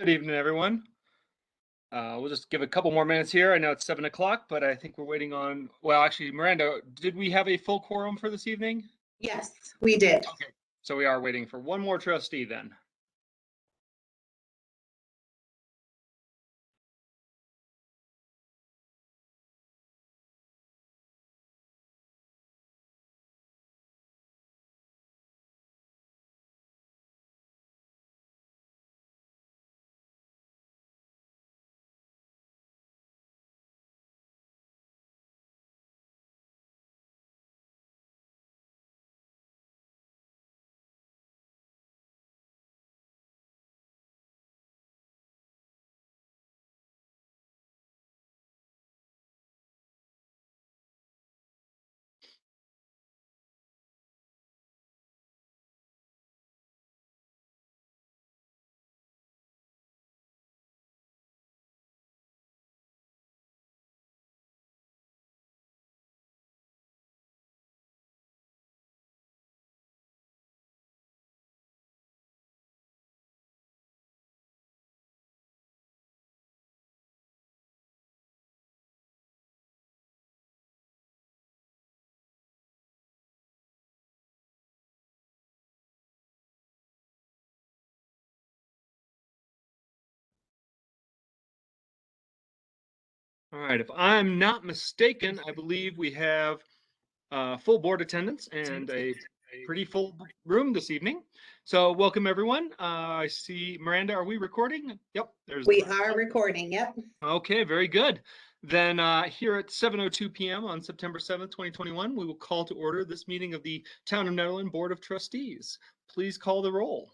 Good evening, everyone. We'll just give a couple more minutes here. I know it's 7 o'clock, but I think we're waiting on, well, actually, Miranda, did we have a full quorum for this evening? Yes, we did. Okay, so we are waiting for one more trustee then. All right, if I'm not mistaken, I believe we have full board attendance and a pretty full room this evening. So welcome, everyone. I see, Miranda, are we recording? Yep. We are recording, yep. Okay, very good. Then here at 7:02 p.m. on September 7th, 2021, we will call to order this meeting of the Town of Nederland Board of Trustees. Please call the roll.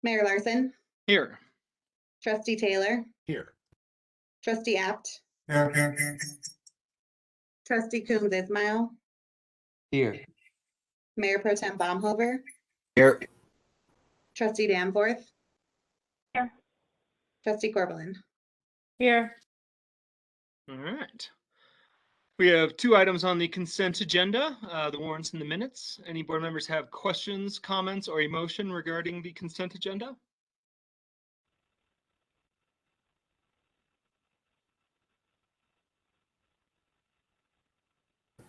Mayor Larson, Here. Trustee Taylor, Here. Trustee Apt, Here. Trustee Coombs Ismail, Here. Mayor Pro Tem Baumhover, Here. Trustee Danforth, Here. Trustee Corbelin. Here. All right. We have two items on the consent agenda, the warrants and the minutes. Any board members have questions, comments, or emotion regarding the consent agenda?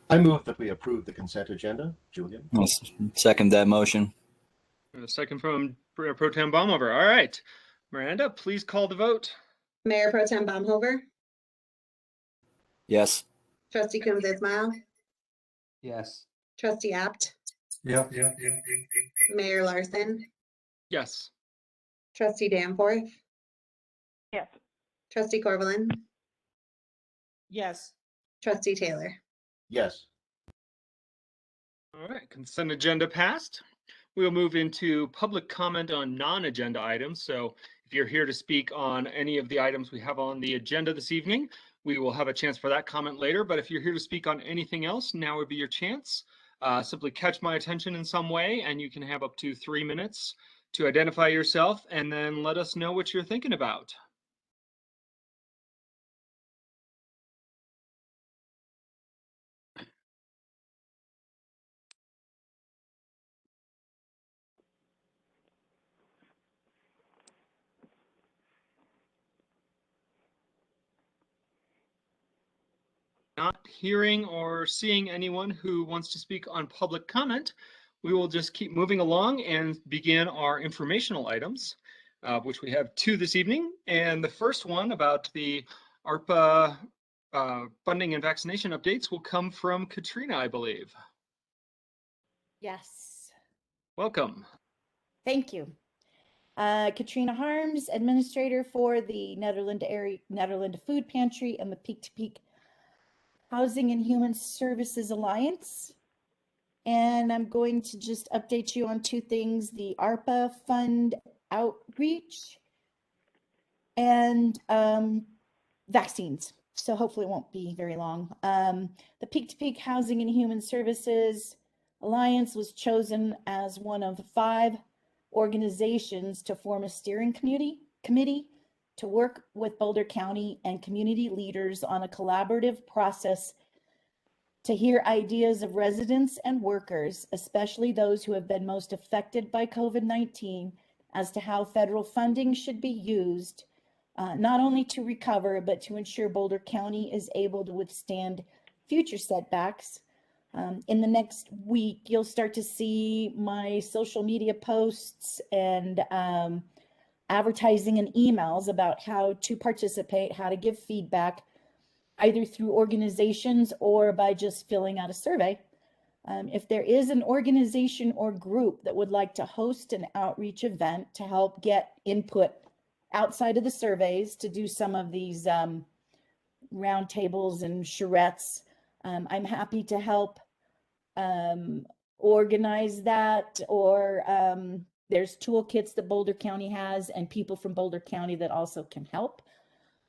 I move that we approve the consent agenda. Julian? I'll second that motion. A second from Pro Tem Baumhover. All right. Miranda, please call the vote. Mayor Pro Tem Baumhover, Yes. Trustee Coombs Ismail, Yes. Trustee Apt, Yeah. Mayor Larson, Yes. Trustee Danforth, Yes. Trustee Corbelin, Yes. Trustee Taylor. Yes. All right, consent agenda passed. We will move into public comment on non-agenda items. So if you're here to speak on any of the items we have on the agenda this evening, we will have a chance for that comment later. But if you're here to speak on anything else, now would be your chance. Simply catch my attention in some way, and you can have up to 3 minutes to identify yourself and then let us know what you're thinking about. Not hearing or seeing anyone who wants to speak on public comment, we will just keep moving along and begin our informational items, which we have two this evening. And the first one about the ARPA funding and vaccination updates will come from Katrina, I believe. Yes, Welcome. thank you. Katrina Harms, administrator for the Nederland Food Pantry and the Peak to Peak Housing and Human Services Alliance. And I'm going to just update you on two things: the ARPA fund outreach and vaccines. So hopefully it won't be very long. The Peak to Peak Housing and Human Services Alliance was chosen as one of 5 organizations to form a steering committee to work with Boulder County and community leaders on a collaborative process to hear ideas of residents and workers, especially those who have been most affected by COVID-19, as to how federal funding should be used, not only to recover, but to ensure Boulder County is able to withstand future setbacks. In the next week, you'll start to see my social media posts and advertising and emails about how to participate, how to give feedback, either through organizations or by just filling out a survey. If there is an organization or group that would like to host an outreach event to help get input outside of the surveys to do some of these roundtables and charrettes, I'm happy to help organize that, or there's toolkits that Boulder County has and people from Boulder County that also can help.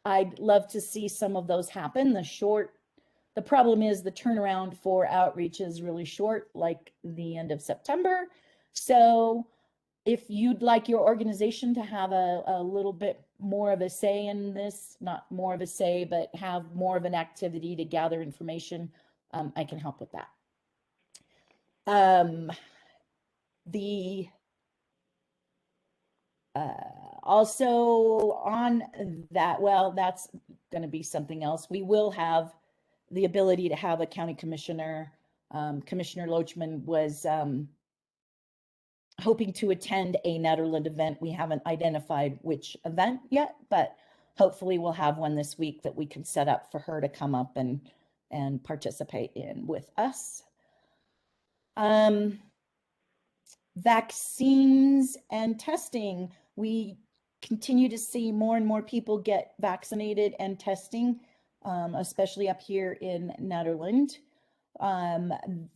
I'd love to see some of those happen. The problem is the turnaround for outreach is really short, like the end of September. So if you'd like your organization to have a little bit more of a say in this, not more of a say, but have more of an activity to gather information, I can help with that. Also on that, well, that's going to be something else. We will have the ability to have a county commissioner. Commissioner Loachman was hoping to attend a Nederland event. We haven't identified which event yet, but hopefully we'll have one this week that we can set up for her to come up and participate in with us. Vaccines and testing. We continue to see more and more people get vaccinated and testing, especially up here in Nederland.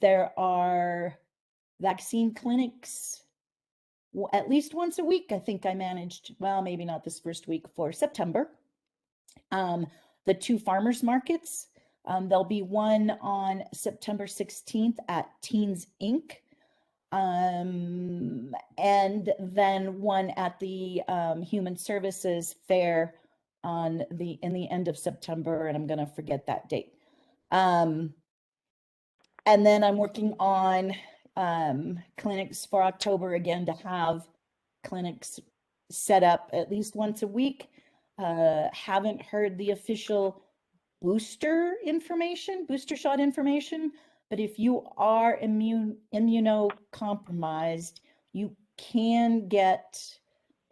There are vaccine clinics at least once a week. I think I managed, well, maybe not this first week, for September. The 2 farmers markets, there'll be one on September 16th at Teens Inc. And then one at the Human Services Fair in the end of September, and I'm going to forget that date. And then I'm working on clinics for October again, to have clinics set up at least once a week. Haven't heard the official booster shot information, but if you are immunocompromised, you can get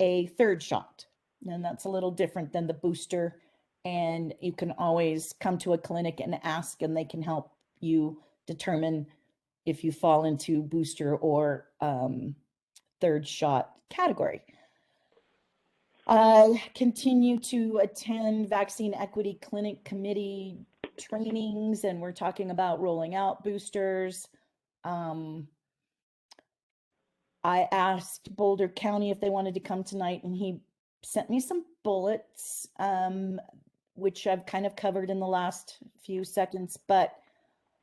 a 3rd shot, and that's a little different than the booster. And you can always come to a clinic and ask, and they can help you determine if you fall into booster or 3rd shot category. Continue to attend Vaccine Equity Clinic Committee trainings, and we're talking about rolling out boosters. I asked Boulder County if they wanted to come tonight, and he sent me some bullets, which I've kind of covered in the last few seconds. But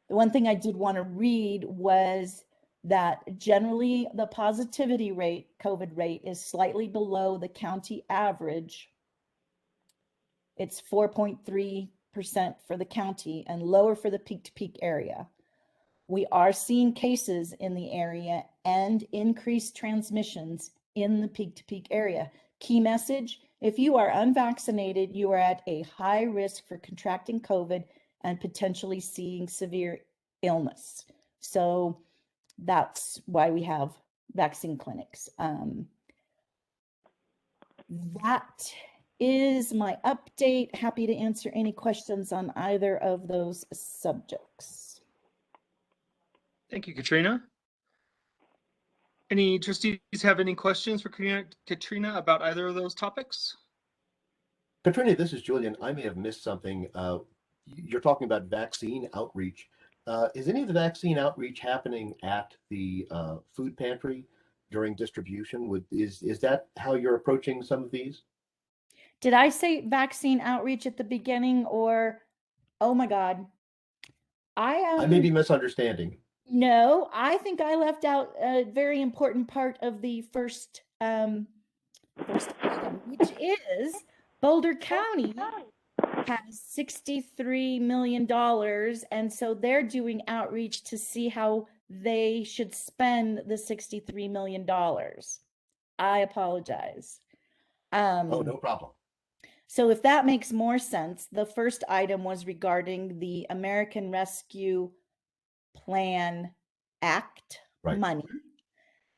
the one thing I did want to read was that generally the positivity rate, COVID rate, is slightly below the county average. It's 4.3% for the county and lower for the peak-to-peak area. We are seeing cases in the area and increased transmissions in the peak-to-peak area. Key message: if you are unvaccinated, you are at a high risk for contracting COVID and potentially seeing severe illness. So that's why we have vaccine clinics. That is my update. Happy to answer any questions on either of those subjects. Thank you, Katrina. Any trustees have any questions for Katrina about either of those topics? Katrina, this is Julian. I may have missed something. You're talking about vaccine outreach. Is any of the vaccine outreach happening at the food pantry during distribution? Is that how you're approaching some of these? Did I say vaccine outreach at the beginning, or, oh my God, I may be misunderstanding. No, I think I left out a very important part of the first item, which is Boulder County has $63 million, and so they're doing outreach to see how they should spend the $63 million. I apologize. Oh, no problem. So if that makes more sense, the first item was regarding the American Rescue Plan Act Right. money.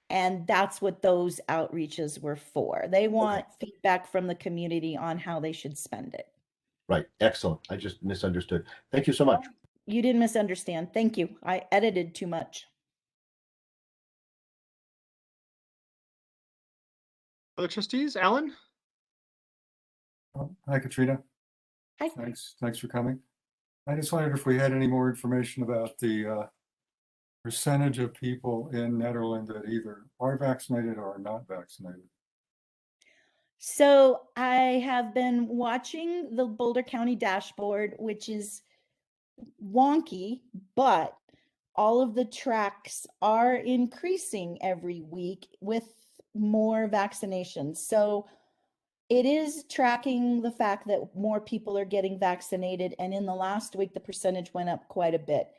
And that's what those outreaches were for. They want feedback from the community on how they should spend it. Right. Excellent. I just misunderstood. Thank you so much. You didn't misunderstand. Thank you. I edited too much. Other trustees, Alan? Hi, Katrina. Hi. Thanks for coming. I just wondered if we had any more information about the percentage of people in Nederland that either are vaccinated or are not vaccinated. So I have been watching the Boulder County dashboard, which is wonky, but all of the tracks are increasing every week with more vaccinations. So it is tracking the fact that more people are getting vaccinated. And in the last week, the percentage went up quite a bit.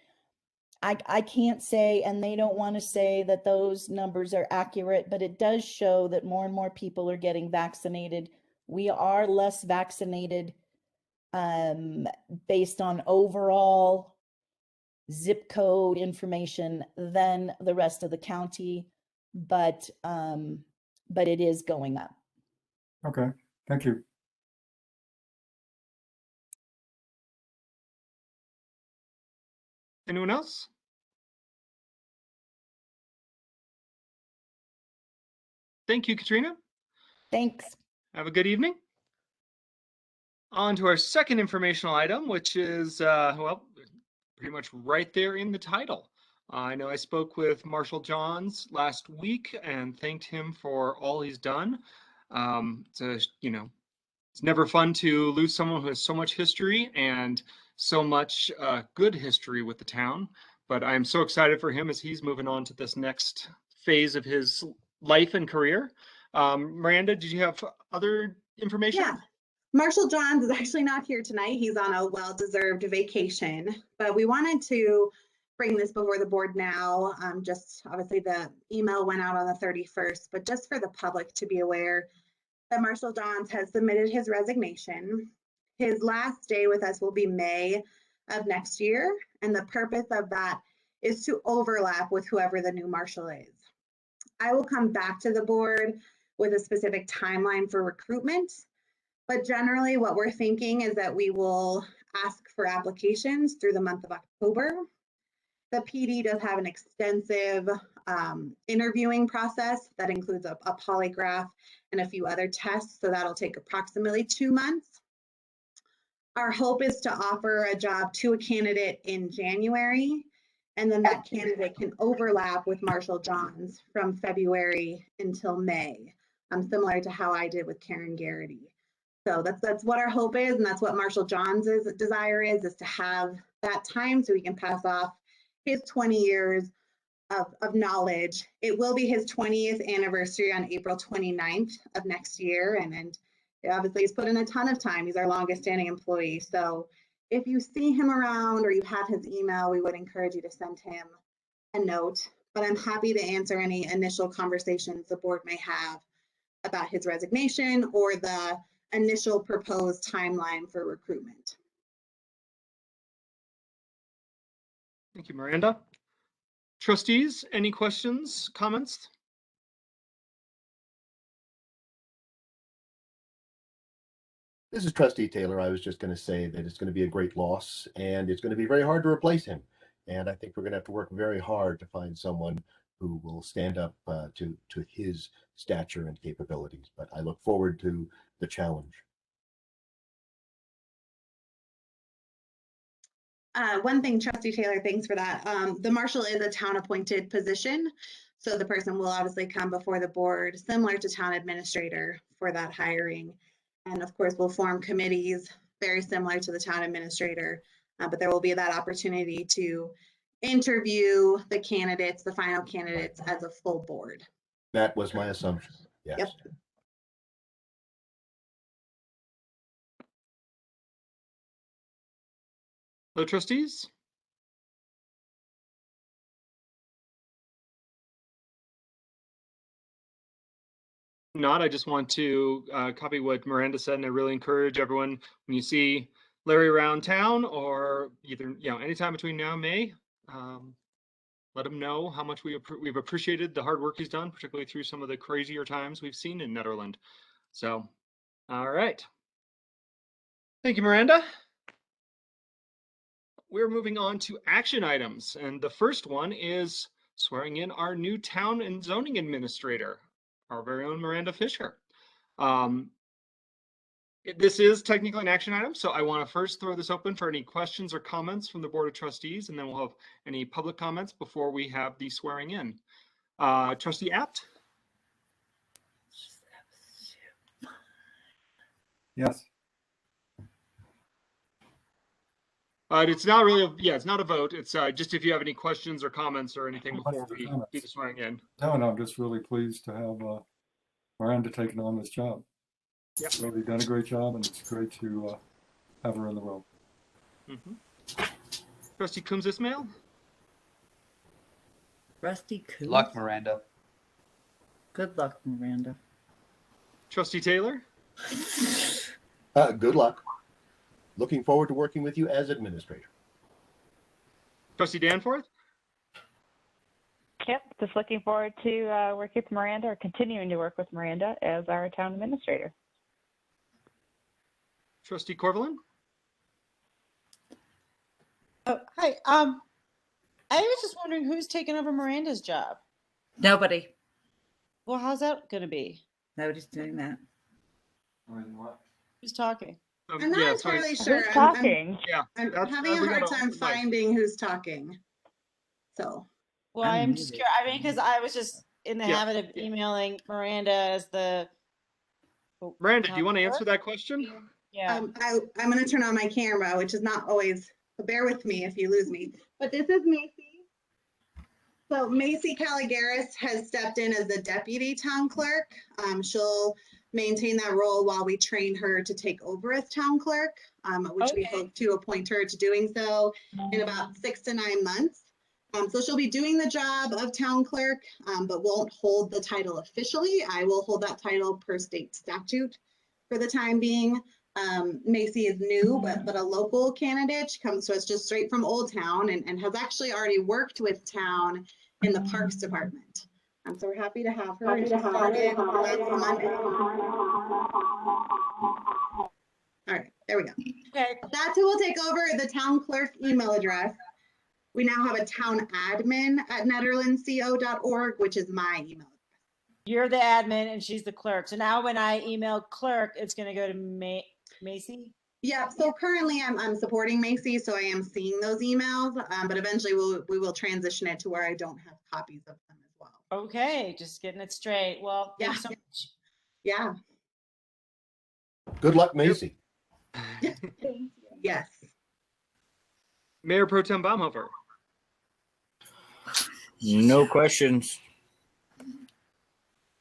I can't say, and they don't want to say that those numbers are accurate, but it does show that more and more people are getting vaccinated. We are less vaccinated based on overall zip code information than the rest of the county, but it is going up. Okay, thank you. Anyone else? Thank you, Katrina. Thanks. Have a good evening. On to our second informational item, which is, well, pretty much right there in the title. I know I spoke with Marshall Johns last week and thanked him for all he's done. It's never fun to lose someone who has so much history and so much good history with the town. But I'm so excited for him as he's moving on to this next phase of his life and career. Miranda, did you have other information? Yeah. Marshall Johns is actually not here tonight. He's on a well-deserved vacation, but we wanted to bring this before the board now. Just obviously the email went out on the 31st, but just for the public to be aware that Marshall Johns has submitted his resignation. His last day with us will be May of next year, and the purpose of that is to overlap with whoever the new marshal is. I will come back to the board with a specific timeline for recruitment, but generally what we're thinking is that we will ask for applications through the month of October. The PD does have an extensive interviewing process that includes a polygraph and a few other tests, so that'll take approximately 2 months. Our hope is to offer a job to a candidate in January, and then that candidate can overlap with Marshall Johns from February until May, similar to how I did with Karen Garrity. So that's what our hope is, and that's what Marshall Johns' desire is to have that time so he can pass off his 20 years of knowledge. It will be his 20th anniversary on April 29th of next year, and obviously he's put in a ton of time. He's our longest standing employee. So if you see him around or you have his email, we would encourage you to send him a note. But I'm happy to answer any initial conversations the board may have about his resignation or the initial proposed timeline for recruitment. Thank you, Miranda. Trustees, any questions, comments? This is Trustee Taylor. I was just going to say that it's going to be a great loss and it's going to be very hard to replace him. And I think we're going to have to work very hard to find someone who will stand up to his stature and capabilities. But I look forward to the challenge. One thing, Trustee Taylor, thanks for that. The marshal is a town appointed position. So the person will obviously come before the board, similar to town administrator for that hiring. And of course, we'll form committees very similar to the town administrator, but there will be that opportunity to interview the candidates, the final candidates as a full board. That was my assumption. Yes. Yep. Hello, trustees. not, I just want to copy what Miranda said, and I really encourage everyone, when you see Larry around town, or either, anytime between now and May, let him know how much we've appreciated the hard work he's done, particularly through some of the crazier times we've seen in Nederland. So, all right. Thank you, Miranda. We're moving on to action items, and the first one is swearing in our new town and zoning administrator, our very own Miranda Fisher. This is technically an action item, so I want to first throw this open for any questions or comments from the Board of Trustees, and then we'll have any public comments before we have the swearing in. Trustee Apt? Yes. It's not really, it's not a vote. It's just if you have any questions or comments or anything before we do the swearing in. No, I'm just really pleased to have Miranda taking on this job. Yep. Really done a great job, and it's great to have her in the role. Trustee Coombs Ismail? Rusty Coombs. Good luck, Miranda. Good luck, Miranda. Trustee Taylor? Good luck. Looking forward to working with you as administrator. Trustee Danforth? Yep, just looking forward to working with Miranda, or continuing to work with Miranda as our town administrator. Trustee Corvallin? Oh, hi. I was just wondering who's taking over Miranda's job. Nobody. Well, how's that going to be? Nobody's doing that. Who's talking? I'm not entirely sure. Who's talking? I'm having a hard time finding who's talking. So. Well, I'm just curious. I mean, because I was just in the Yeah. habit of emailing Miranda as the. Miranda, do you want to answer that question? Yeah. I'm going to turn on my camera, which is not always, bear with me if you lose me. But this is Macy. So Macy Caligaris has stepped in as the deputy town clerk. She'll maintain that role while we train her to take over as town clerk, which we hope to appoint her to doing so in about 6 to 9 months. So she'll be doing the job of town clerk, but won't hold the title officially. I will hold that title per state statute for the time being. Macy is new, but a local candidate. She comes to us just straight from Old Town and has actually already worked with town in the Parks Department. So we're happy to have her. And she started last Monday. All right, there we go. Okay. That's who will take over the town clerk email address. We now have a town admin at nederlandco.org, which is my email. You're the admin and she's the clerk. So now when I email clerk, it's going to go to Macy? Yeah, so currently I'm supporting Macy, so I am seeing those emails, but eventually we will transition it to where I don't have copies of them as well. Okay, just getting it straight. Well, thanks so much. Yeah. Good luck, Macy. Yes. Mayor Pro Tem Baumhofer? No questions.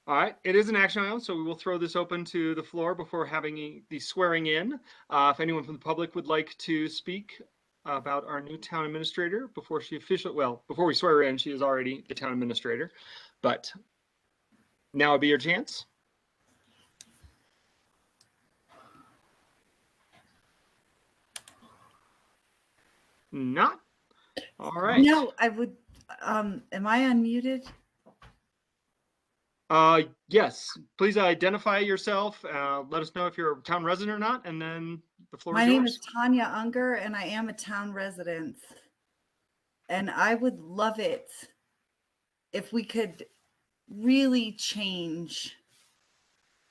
All right, it is an action item, so we will throw this open to the floor before having the swearing in. If anyone from the public would like to speak about our new town administrator before before we swear her in, she is already the town administrator, but now would be your chance. Not? All right. No, I would, am I unmuted? Yes, please identify yourself. Let us know if you're a town resident or not, and then the floor My is name yours. is Tanya Unger and I am a town resident. And I would love it if we could really change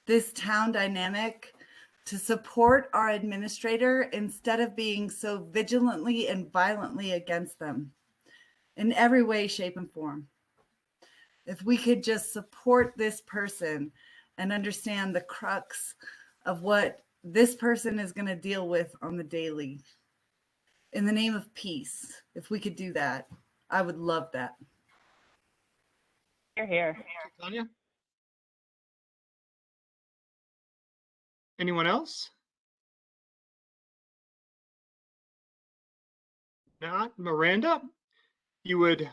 this town dynamic to support our administrator instead of being so vigilantly and violently against them in every way, shape, and form. If we could just support this person and understand the crux of what this person is going to deal with on the daily in the name of peace, if we could do that, I would love that. Here. Tanya? Anyone else? Not Miranda? You would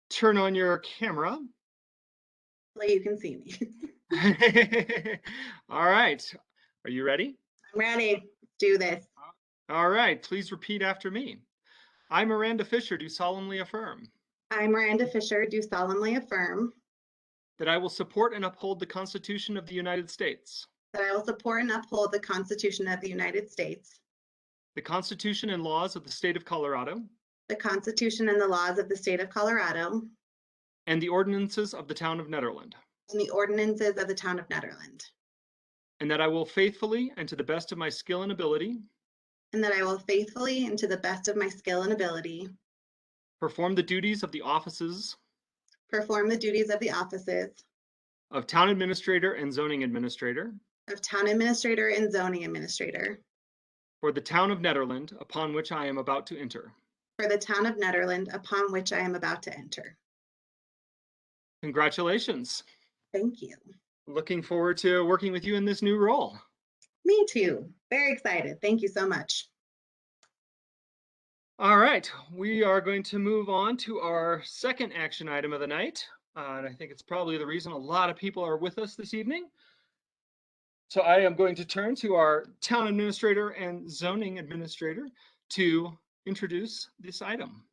turn on your camera. So you can see me. All right. Are you ready? I'm ready. Do this. All right. Please repeat after me. I, Miranda Fisher, do solemnly affirm I, Miranda Fisher, do solemnly affirm that I will support and uphold the Constitution of the United States, that I will support and uphold the Constitution of the United States, the Constitution and laws of the state of Colorado, the Constitution and the laws of the state of Colorado, and the ordinances of the town of Nederland, and the ordinances of the town of Nederland, and that I will faithfully and to the best of my skill and ability and that I will faithfully and to the best of my skill and ability perform the duties of the offices perform the duties of the offices of town administrator and zoning administrator of town administrator and zoning administrator for the town of Nederland upon which I am about to enter. for the town of Nederland upon which I am about to enter. Congratulations. Thank you. Looking forward to working with you in this new role. Me too. Very excited. Thank you so much. All right, we are going to move on to our second action item of the night. And I think it's probably the reason a lot of people are with us this evening. So I am going to turn to our town administrator and zoning administrator to introduce this item.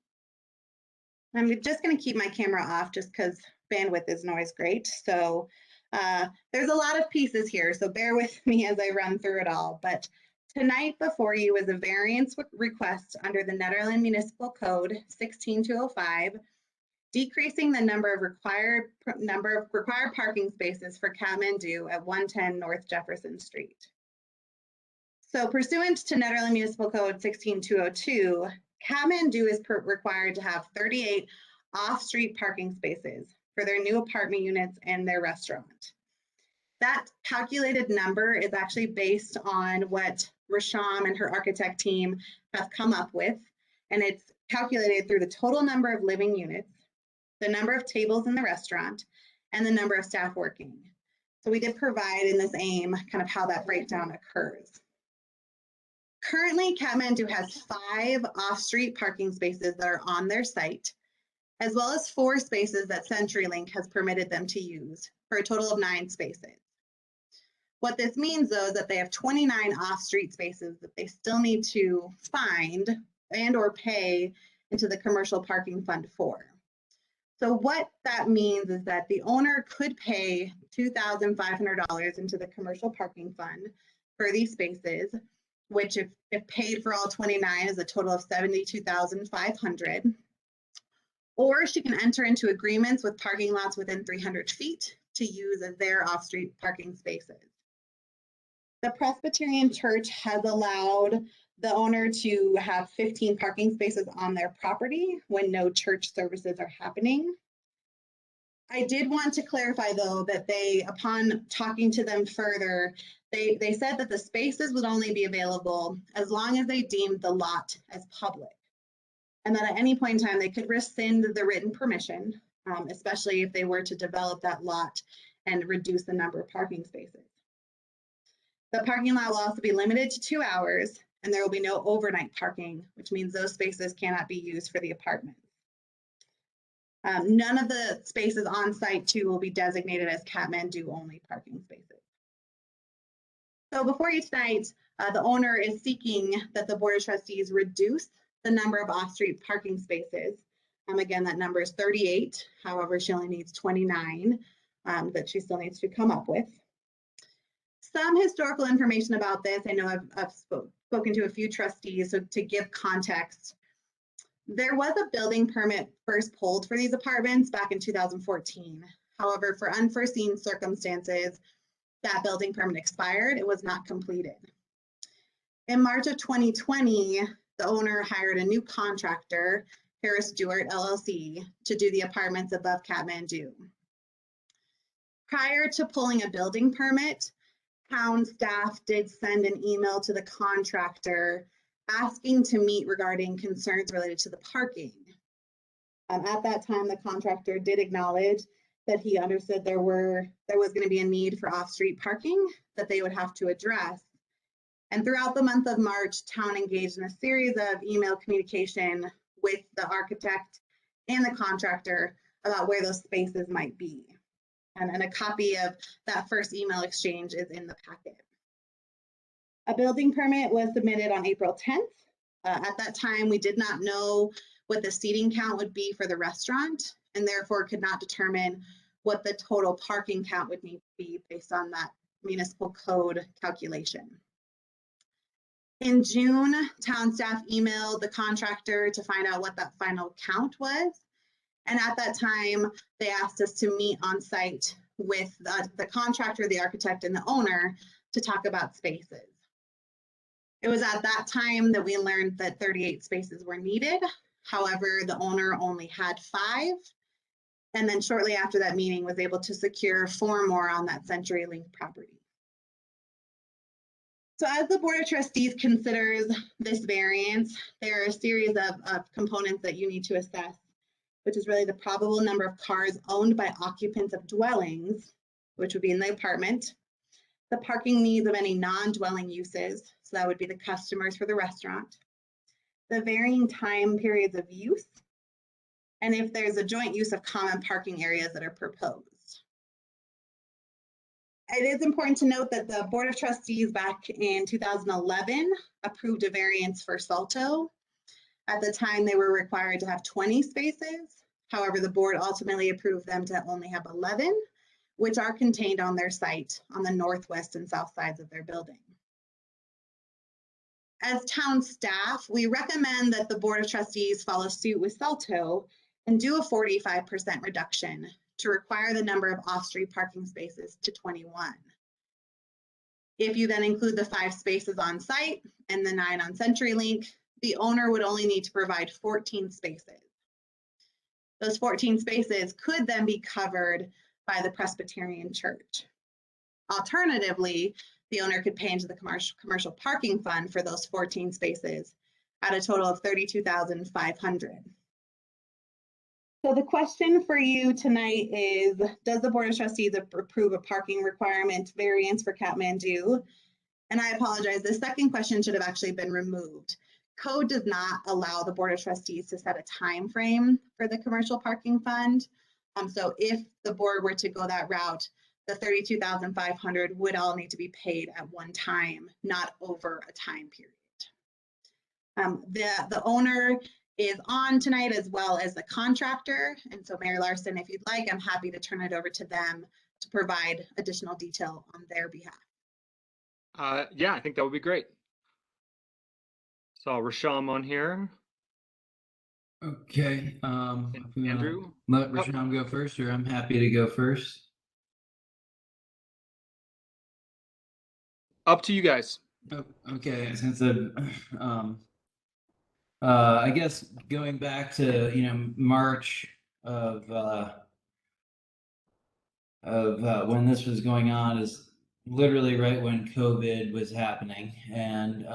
I'm just going to keep my camera off just because bandwidth isn't always great. So there's a lot of pieces here, so bear with me as I run through it all. But tonight before you is a variance request under the Nederland Municipal Code 16205, decreasing the number of required parking spaces for Kathmandu at 110 North Jefferson Street. So pursuant to Nederland Municipal Code 16202, Kathmandu is required to have 38 off-street parking spaces for their new apartment units and their restaurant. That calculated number is actually based on what Rasham and her architect team have come up with, and it's calculated through the total number of living units, the number of tables in the restaurant, and the number of staff working. So we did provide in this AIM kind of how that breakdown occurs. Currently, Kathmandu has 5 off-street parking spaces that are on their site, as well as 4 spaces that CenturyLink has permitted them to use, for a total of 9 spaces. What this means, though, is that they have 29 off-street spaces that they still need to find and or pay into the commercial parking fund for. So what that means is that the owner could pay $2,500 into the commercial parking fund for these spaces, which if paid for all 29 is a total of $72,500. Or she can enter into agreements with parking lots within 300 feet to use as their off-street parking spaces. The Presbyterian Church has allowed the owner to have 15 parking spaces on their property when no church services are happening. I did want to clarify, though, that upon talking to them further, they said that the spaces would only be available as long as they deemed the lot as public, and that at any point in time they could rescind the written permission, especially if they were to develop that lot and reduce the number of parking spaces. The parking lot will also be limited to 2 hours, and there will be no overnight parking, which means those spaces cannot be used for the apartments. None of the spaces on site too will be designated as Kathmandu only parking spaces. So before you tonight, the owner is seeking that the Board of Trustees reduce the number of off-street parking spaces. Again, that number is 38. However, she only needs 29 that she still needs to come up with. Some historical information about this. I know I've spoken to a few trustees, so to give context, there was a building permit first pulled for these apartments back in 2014. However, for unforeseen circumstances, that building permit expired. It was not completed. In March of 2020, the owner hired a new contractor, Harris Stewart LLC, to do the apartments above Kathmandu. Prior to pulling a building permit, town staff did send an email to the contractor asking to meet regarding concerns related to the parking. At that time, the contractor did acknowledge that he understood there was going to be a need for off-street parking that they would have to address. And throughout the month of March, town engaged in a series of email communication with the architect and the contractor about where those spaces might be. And a copy of that first email exchange is in the packet. A building permit was submitted on April 10th. At that time, we did not know what the seating count would be for the restaurant, and therefore could not determine what the total parking count would need to be based on that municipal code calculation. In June, town staff emailed the contractor to find out what that final count was. And at that time, they asked us to meet on site with the contractor, the architect, and the owner to talk about spaces. It was at that time that we learned that 38 spaces were needed. However, the owner only had 5. And then shortly after that meeting was able to secure 4 more on that CenturyLink property. So as the Board of Trustees considers this variance, there are a series of components that you need to assess, which is really the probable number of cars owned by occupants of dwellings, which would be in the apartment, the parking needs of any non-dwelling uses, so that would be the customers for the restaurant, the varying time periods of use, and if there's a joint use of common parking areas that are proposed. It is important to note that the Board of Trustees back in 2011 approved a variance for Salto. At the time, they were required to have 20 spaces. However, the board ultimately approved them to only have 11, which are contained on their site on the northwest and south sides of their building. As town staff, we recommend that the Board of Trustees follow suit with Salto and do a 45% reduction to require the number of off-street parking spaces to 21. If you then include the 5 spaces on site and the 9 on CenturyLink, the owner would only need to provide 14 spaces. Those 14 spaces could then be covered by the Presbyterian Church. Alternatively, the owner could pay into the commercial parking fund for those 14 spaces at a total of $32,500. So the question for you tonight is, does the Board of Trustees approve a parking requirement variance for Kathmandu? And I apologize, the second question should have actually been removed. Code does not allow the Board of Trustees to set a time frame for the commercial parking fund. So if the board were to go that route, the $32,500 would all need to be paid at one time, not over a time period. The owner is on tonight as well as the contractor. And so Mary Larson, if you'd like, I'm happy to turn it over to them to provide additional detail on their behalf. Yeah, I think that would be great. Saw Rasham on here. Okay. And If we wanna Andrew? let Rasham go first, or I'm happy to go first. Up to you guys. Oh, okay, since I guess going back to March of when this was going on is literally right when COVID was happening, and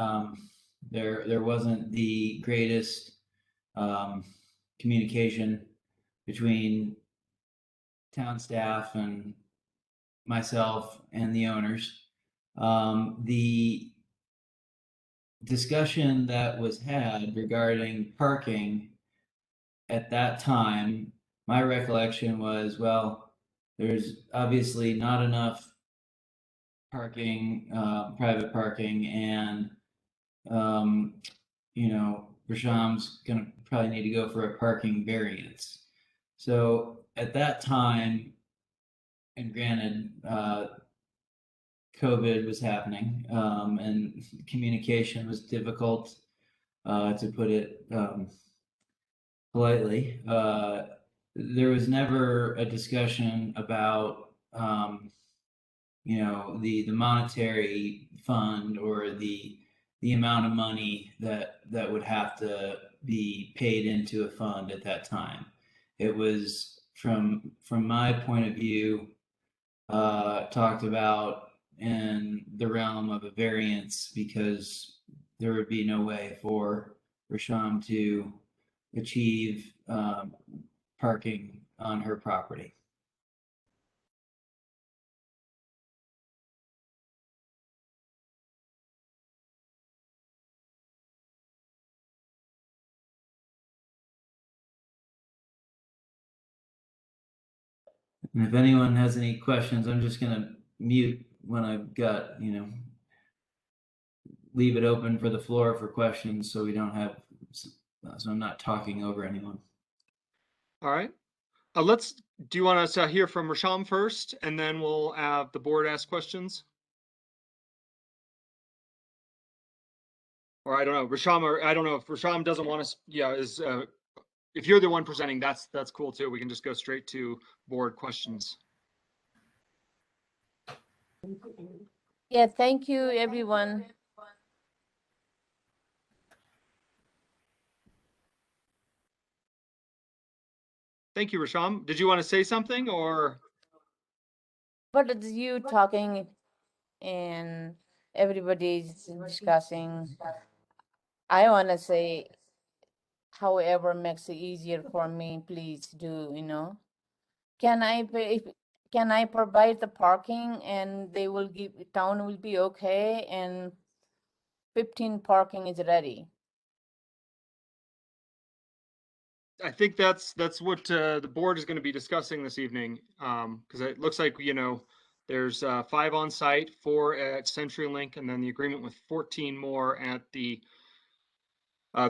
there wasn't the greatest communication between town staff and myself and the owners. The discussion that was had regarding parking at that time, my recollection was, well, there's obviously not enough parking, private parking, and Rasham's gonna probably need to go for a parking variance. So at that time, and granted, COVID was happening, and communication was difficult, to put it politely. There was never a discussion about, the monetary fund or the amount of money that would have to be paid into a fund at that time. It was from my point of view, talked about in the realm of a variance, because there would be no way for Rasham to achieve parking on her property. And if anyone has any questions, I'm just gonna mute when I've got, leave it open for the floor for questions so we don't have, so I'm not talking over anyone. All right. Do you want us to hear from Rasham first, and then we'll have the board ask questions? Or I don't know, Rasham, or I don't know if Rasham doesn't want us, if you're the one presenting, that's cool too. We can just go straight to board questions. Yeah, thank you, everyone. Thank you, Rasham. Did you want to say something or? But it's you talking and everybody's discussing. I want to say, however makes it easier for me, please do, Can I can I provide the parking and they will give, town will be okay and 15 parking is ready? I think that's what the board is going to be discussing this evening, because it looks like, there's 5 on site, 4 at CenturyLink, and then the agreement with 14 more at the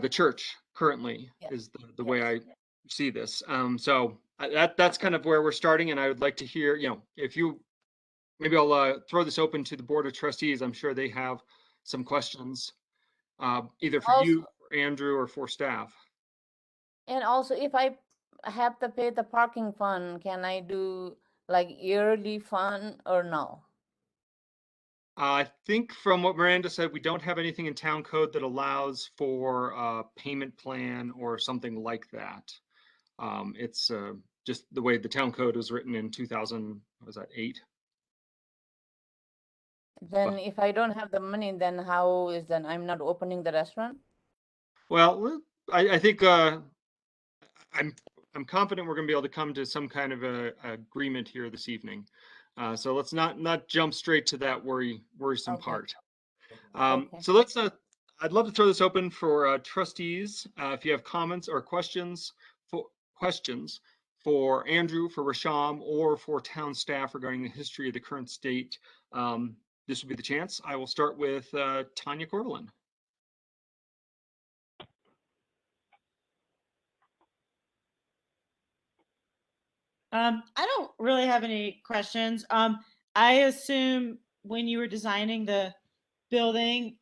church currently is the way I see this. So that's kind of where we're starting, and I would like to hear, if you, maybe I'll throw this open to the Board of Trustees. I'm sure they have some questions, either for you, for Andrew, or for staff. And also, if I have to pay the parking fund, can I do like yearly fund or no? I think from what Miranda said, we don't have anything in town code that allows for a payment plan or something like that. It's just the way the town code was written in 2000, was that 8? Then if I don't have the money, then how is then I'm not opening the restaurant? Well, I think I'm confident we're going to be able to come to some kind of a agreement here this evening. So let's not jump straight to that worrisome part. So let's I'd love to throw this open for trustees. If you have comments or questions for Andrew, for Rasham, or for town staff regarding the history of the current state, this would be the chance. I will start with Tanya Corvalin. I don't really have any questions. I assume when you were designing the building,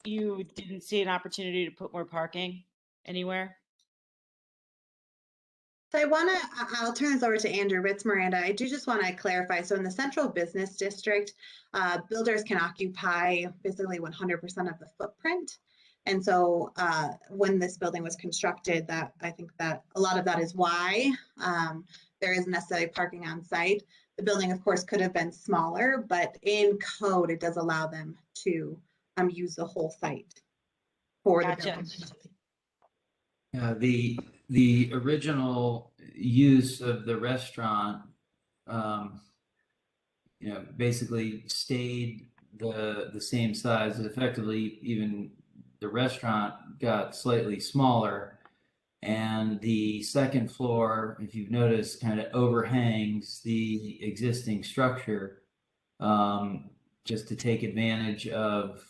you didn't see an opportunity to put more parking anywhere? So I'll turn this over to Andrew, but it's Miranda. I do just want to clarify. So in the central business district, builders can occupy basically 100% of the footprint. And so when this building was constructed, that I think that a lot of that is why there isn't necessarily parking on site. The building, of course, could have been smaller, but in code, it does allow them to use the whole site for the building. Yeah, the original use of the restaurant, basically stayed the same size. Effectively, even the restaurant got slightly smaller, and the second floor, if you've noticed, kind of overhangs the existing structure, just to take advantage of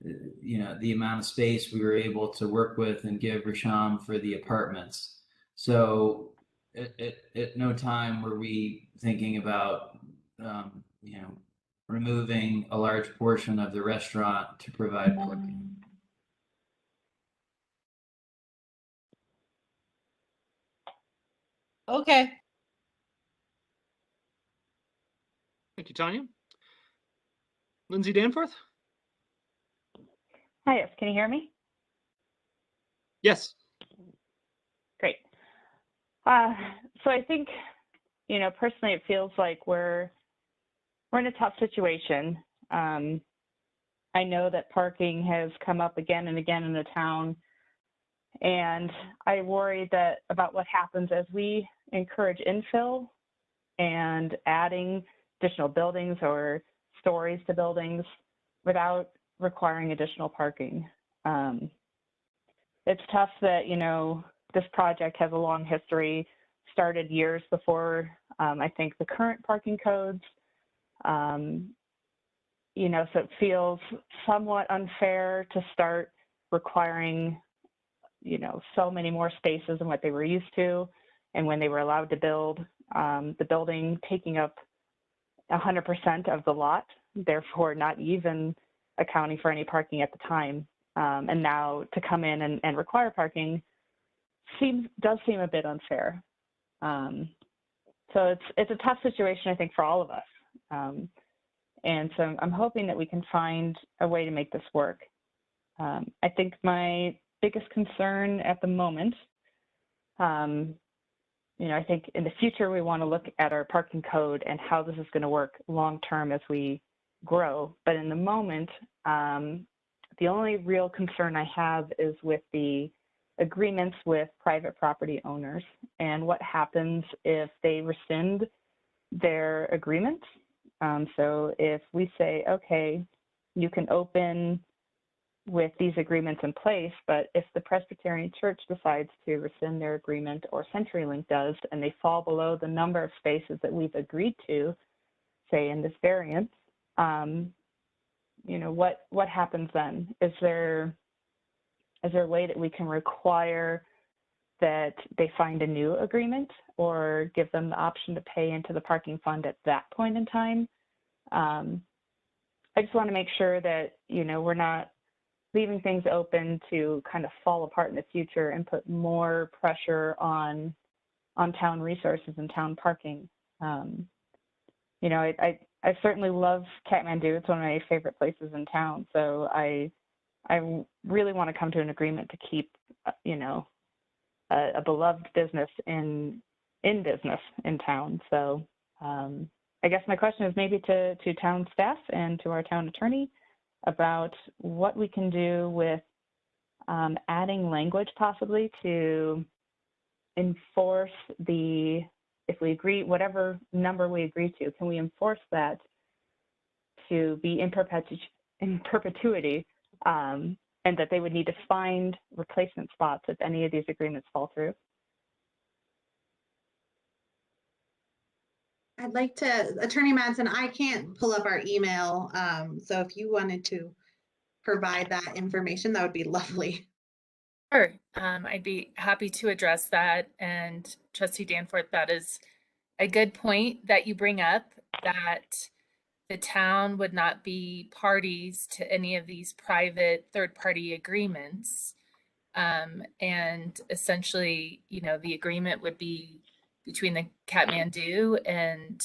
the amount of space we were able to work with and give Rasham for the apartments. So at no time were we thinking about removing a large portion of the restaurant to provide parking. Okay. Thank you, Tanya. Lindsay Danforth? Hi, yes, can you hear me? Yes. Great. So I think, personally, it feels like we're in a tough situation. I know that parking has come up again and again in the town, and I worry that about what happens as we encourage infill and adding additional buildings or stories to buildings without requiring additional parking. It's tough that, this project has a long history started years before, I think, the current parking codes. You know, so it feels somewhat unfair to start requiring, you know, so many more spaces than what they were used to. And when they were allowed to build, the building taking up 100% of the lot, therefore not even accounting for any parking at the time. And now to come in and require parking does seem a bit unfair. So it's a tough situation, I think, for all of us. And so I'm hoping that we can find a way to make this work. I think my biggest concern at the moment, you know, I think in the future we want to look at our parking code and how this is going to work long term as we grow. But in the moment, the only real concern I have is with the agreements with private property owners and what happens if they rescind their agreements. So if we say, okay, you can open with these agreements in place, but if the Presbyterian Church decides to rescind their agreement or CenturyLink does, and they fall below the number of spaces that we've agreed to, say in this variance, you know, what happens then? Is there a way that we can require that they find a new agreement or give them the option to pay into the parking fund at that point in time? I just want to make sure that, you know, we're not leaving things open to kind of fall apart in the future and put more pressure on town resources and town parking. You know, I certainly love Kathmandu. It's one of my favorite places in town. So I really want to come to an agreement to keep, you know, a beloved business in business in town. So I guess my question is maybe to town staff and to our town attorney about what we can do with adding language possibly to enforce if we agree, whatever number we agree to, can we enforce that to be in perpetuity, and that they would need to find replacement spots if any of these agreements fall through? I'd like to, Attorney Madsen, I can't pull up our email. So if you wanted to provide that information, that would be lovely. Sure. I'd be happy to address that. And Trustee Danforth, that is a good point that you bring up, that the town would not be parties to any of these private third-party agreements. And essentially, you know, the agreement would be between the Kathmandu and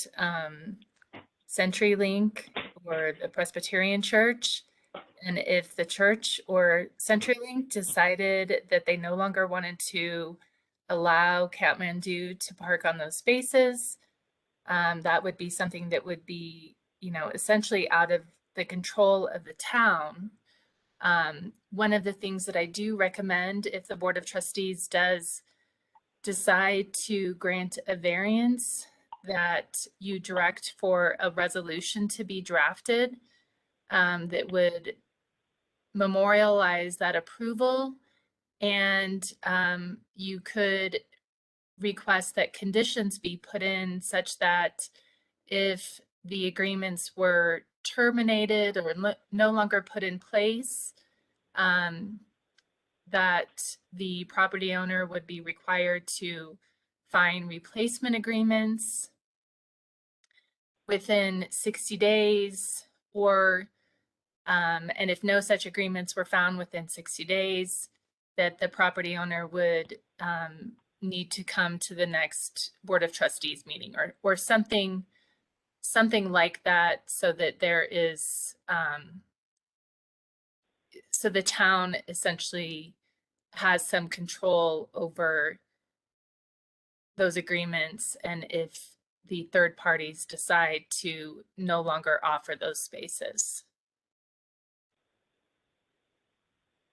CenturyLink or the Presbyterian Church. And if the church or CenturyLink decided that they no longer wanted to allow Kathmandu to park on those spaces, that would be something that would be, you know, essentially out of the control of the town. One of the things that I do recommend, if the Board of Trustees does decide to grant a variance, that you direct for a resolution to be drafted that would memorialize that approval, and you could request that conditions be put in such that if the agreements were terminated or no longer put in place, that the property owner would be required to find replacement agreements within 60 days, or and if no such agreements were found within 60 days, that the property owner would need to come to the next Board of Trustees meeting or something like that, so that there is, so the town essentially has some control over those agreements, and if the third parties decide to no longer offer those spaces.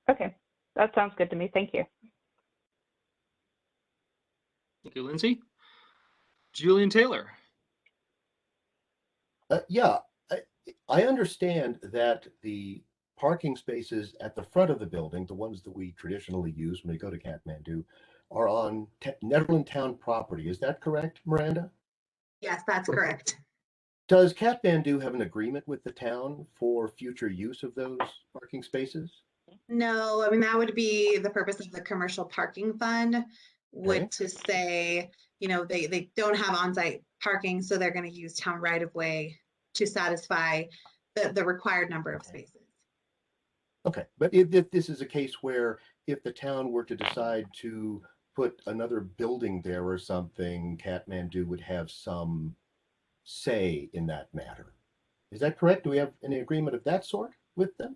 Okay, that sounds good to me. Thank you. Thank you, Lindsay. Julian Taylor. Yeah, I understand that the parking spaces at the front of the building, the ones that we traditionally use when we go to Kathmandu, are on Nederland Town property. Is that correct, Miranda? Yes, that's correct. Does Kathmandu have an agreement with the town for future use of those parking spaces? No, I mean, that would be the purpose of the commercial parking fund, would to say, you know, they don't have on-site parking, so they're going to use town right of way to satisfy the required number of spaces. Okay, but if this is a case where if the town were to decide to put another building there or something, Kathmandu would have some say in that matter. Is that correct? Do we have any agreement of that sort with them?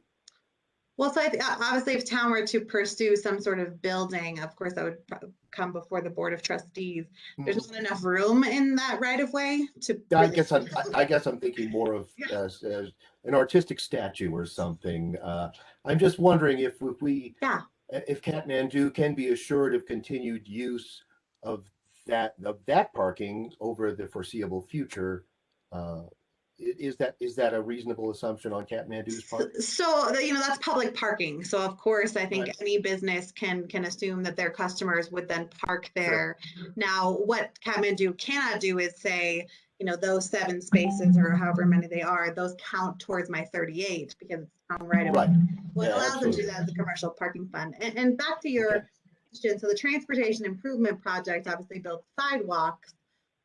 Well, so obviously if town were to pursue some sort of building, of course, that would come before the Board of Trustees. There's not enough room in that right of way to. I guess I'm thinking more of as an artistic statue or something. I'm just wondering if Kathmandu can be assured of continued use of that parking over the foreseeable future. Is that a reasonable assumption on Kathmandu's part? So, you know, that's public parking. So of course, I think any business can assume that their customers would then park there. Sure. Now, what Kathmandu cannot do is say, you know, those 7 spaces or however many they are, those count towards my 38 because it's on right away. What allows them to do that is the commercial parking fund. And back to your question, so the transportation improvement project obviously built sidewalks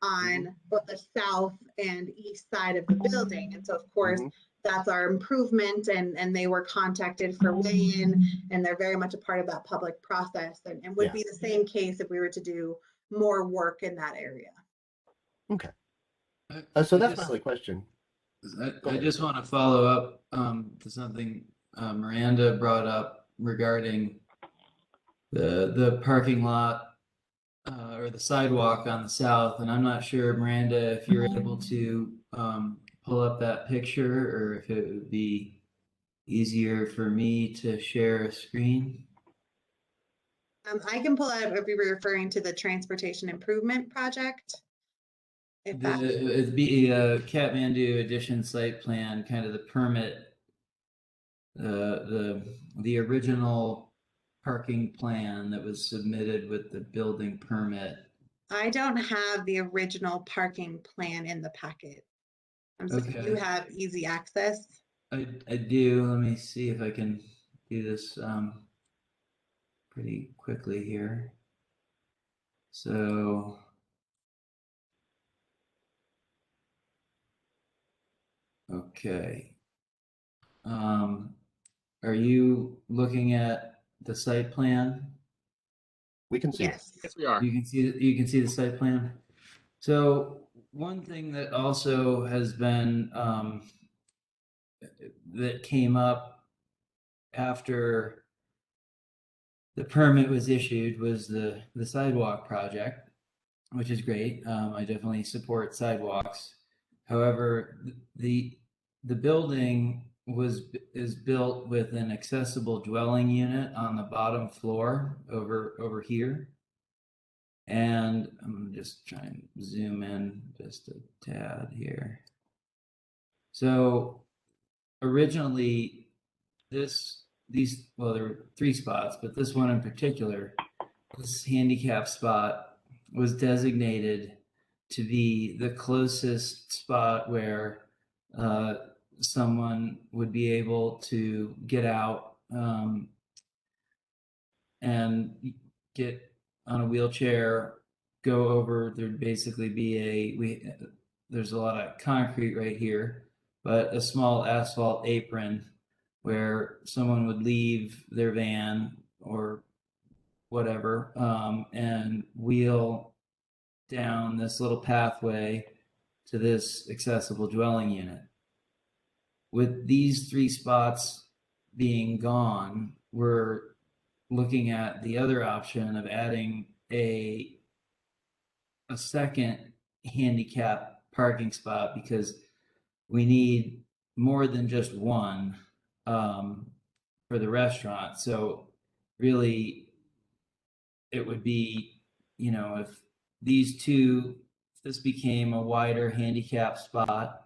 on both the south and east side of the building. And so of course, that's our improvement, and they were contacted for weigh-in, and they're very much a part of that public process, and would be the same case if we were to do more work in that area. Okay. So that's my only question. I just want to follow up to something Miranda brought up regarding the parking lot or the sidewalk on the south, and I'm not sure, Miranda, if you're able to pull up that picture or if it would be easier for me to share a screen. I can pull out if we were referring to the transportation improvement project. It'd be a Kathmandu addition site plan, kind of the permit, the original parking plan that was submitted with the building permit. I don't have the original parking plan in the packet. So do you have easy access? I do. Let me see if I can do this pretty quickly here. So okay. Are you looking at the site plan? We can see. Yes, we are. You can see the site plan. So one thing that also has been that came up after the permit was issued was the sidewalk project, which is great. I definitely support sidewalks. However, the building is built with an accessible dwelling unit on the bottom floor over here. And I'm just trying to zoom in just a tad here. So originally there were 3 spots, but this one in particular, this handicap spot was designated to be the closest spot where someone would be able to get out and get on a wheelchair, go over. There'd basically be there's a lot of concrete right here, but a small asphalt apron where someone would leave their van or whatever and wheel down this little pathway to this accessible dwelling unit. With these 3 spots being gone, we're looking at the other option of adding a second handicap parking spot because we need more than just one for the restaurant. So really it would be, you know, if this became a wider handicap spot,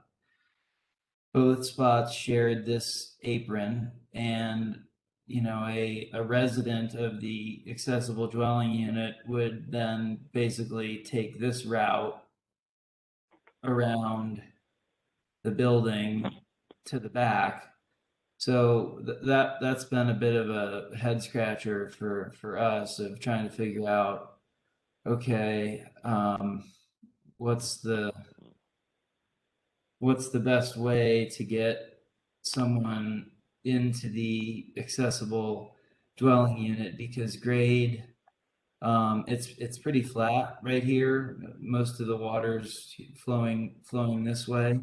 both spots shared this apron, and a resident of the accessible dwelling unit would then basically take this route around the building to the back. So that's been a bit of a head scratcher for us of trying to figure out, okay, what's the best way to get someone into the accessible dwelling unit, because grade, it's pretty flat right here. Most of the water's flowing this way.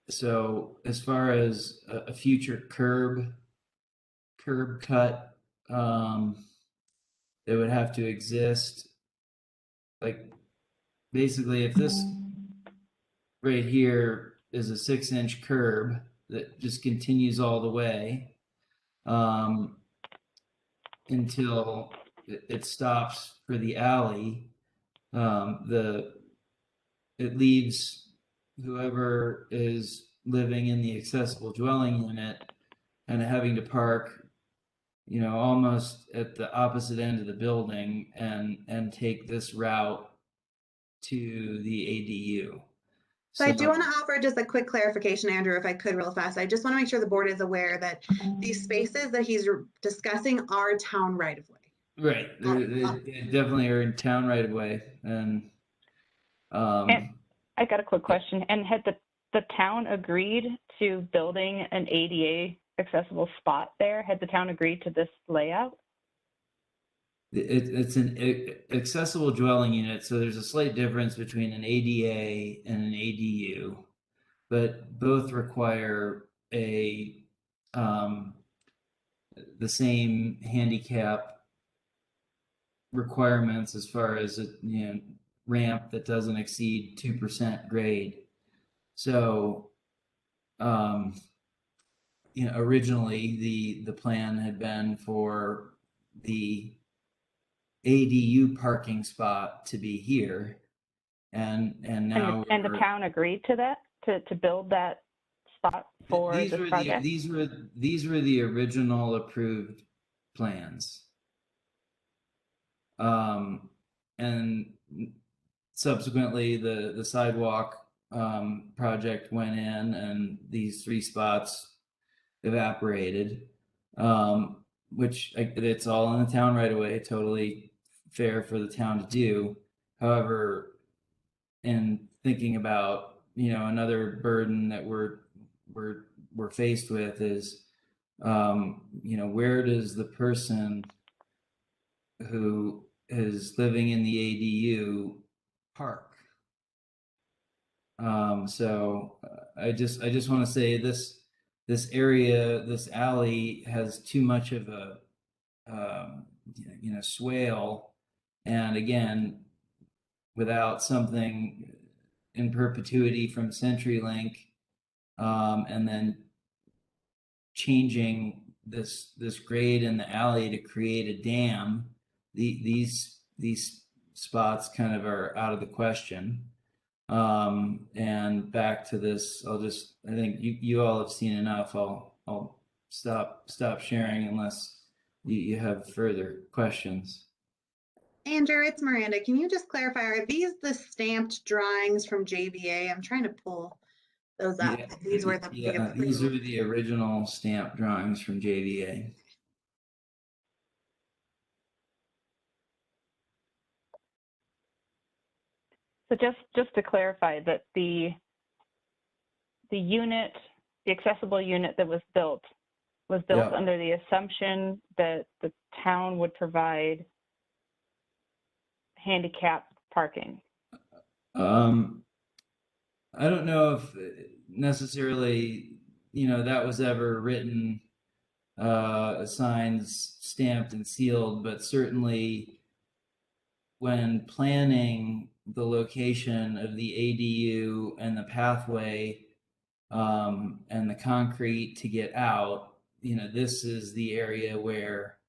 So as far as a future curb cut, it would have to exist. Like basically, if this right here is a 6-inch curb that just continues all the way until it stops for the alley, it leaves whoever is living in the accessible dwelling unit and having to park, almost at the opposite end of the building and take this route to the ADU. So I do want to offer just a quick clarification, Andrew, if I could real fast. I just want to make sure the board is aware that these spaces that he's discussing are town right of way. Right. They definitely are in town right away. And I got a quick question. And had the town agreed to building an ADA accessible spot there? Had the town agreed to this layout? it's an accessible dwelling unit, so there's a slight difference between an ADA and an ADU, but both require the same handicap requirements as far as a ramp that doesn't exceed 2% grade. So originally the plan had been for the ADU parking spot to be here, and now and the town agreed to that, to build that spot for this project? These were the original approved plans. And subsequently the sidewalk project went in and these 3 spots evaporated, which it's all in the town right away, totally fair for the town to do. However, in thinking about another burden that we're faced with is where does the person who is living in the ADU park? So I just want to say this area, this alley has too much of a swale, and again, without something in perpetuity from CenturyLink, and then changing this grade in the alley to create a dam, these spots kind of are out of the question. And back to this, I think you all have seen enough. I'll stop sharing unless you have further questions. Andrew, it's Miranda. Can you just clarify, are these the stamped drawings from JVA? I'm trying to pull those up. Yeah, These were these are the original stamp drawings from JVA. So just to clarify that the unit, the accessible unit that was built under the assumption that the town would provide handicap parking. I don't know if necessarily, that was ever written, signed, stamped, and sealed, but certainly when planning the location of the ADU and the pathway and the concrete to get out, this is the area where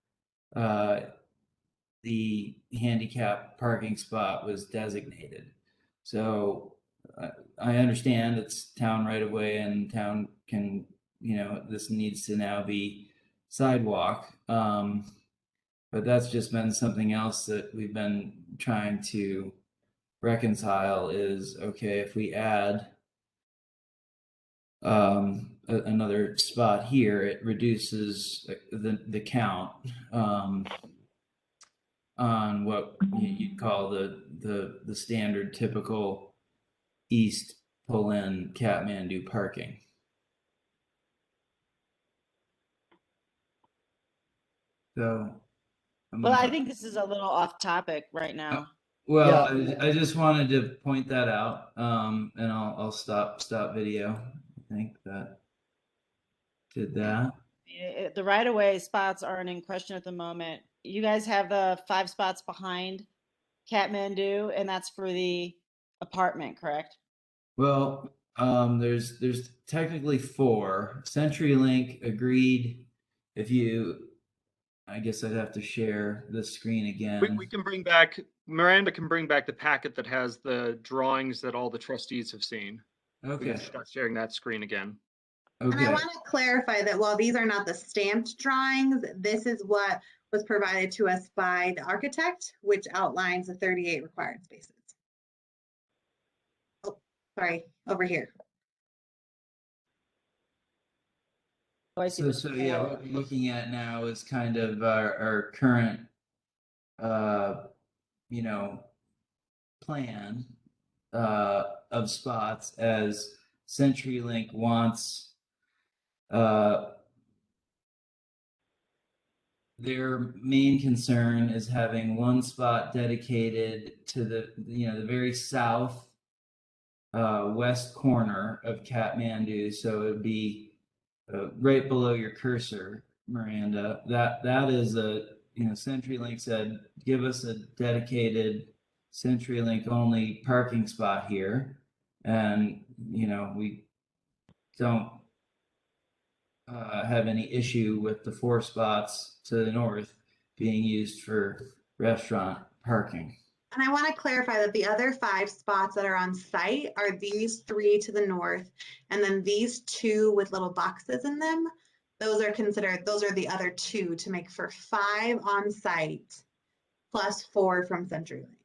the handicap parking spot was designated. So I understand it's town right of way and town can this needs to now be sidewalk. But that's just been something else that we've been trying to reconcile is, okay, if we add another spot here, it reduces the count on what you'd call the standard typical east pull-in Kathmandu parking. So, Well, I think this is a little off topic right now. well, yeah. I just wanted to point that out, and I'll stop video. I think that did that. The right-of-way spots aren't in question at the moment. You guys have the 5 spots behind Kathmandu, and that's for the apartment, correct? Well, there's technically 4. CenturyLink agreed. I guess I'd have to share the screen again. We can bring back, Miranda can bring back the packet that has the drawings that all the trustees have seen. Okay. We can start sharing that screen again. Okay. And I want to clarify that while these are not the stamped drawings, this is what was provided to us by the architect, which outlines the 38 required spaces. Oh, sorry, over here. Oh, I see. So yeah, what we're looking at now is kind of our current, plan of spots as CenturyLink wants their main concern is having 1 spot dedicated to the very south west corner of Kathmandu, so it would be right below your cursor, Miranda. That is CenturyLink said, give us a dedicated CenturyLink only parking spot here, and we don't have any issue with the 4 spots to the north being used for restaurant parking. And I want to clarify that the other 5 spots that are on site are these 3 to the north, and then these 2 with little boxes in them. Those are the other 2 to make for 5 on site plus 4 from CenturyLink.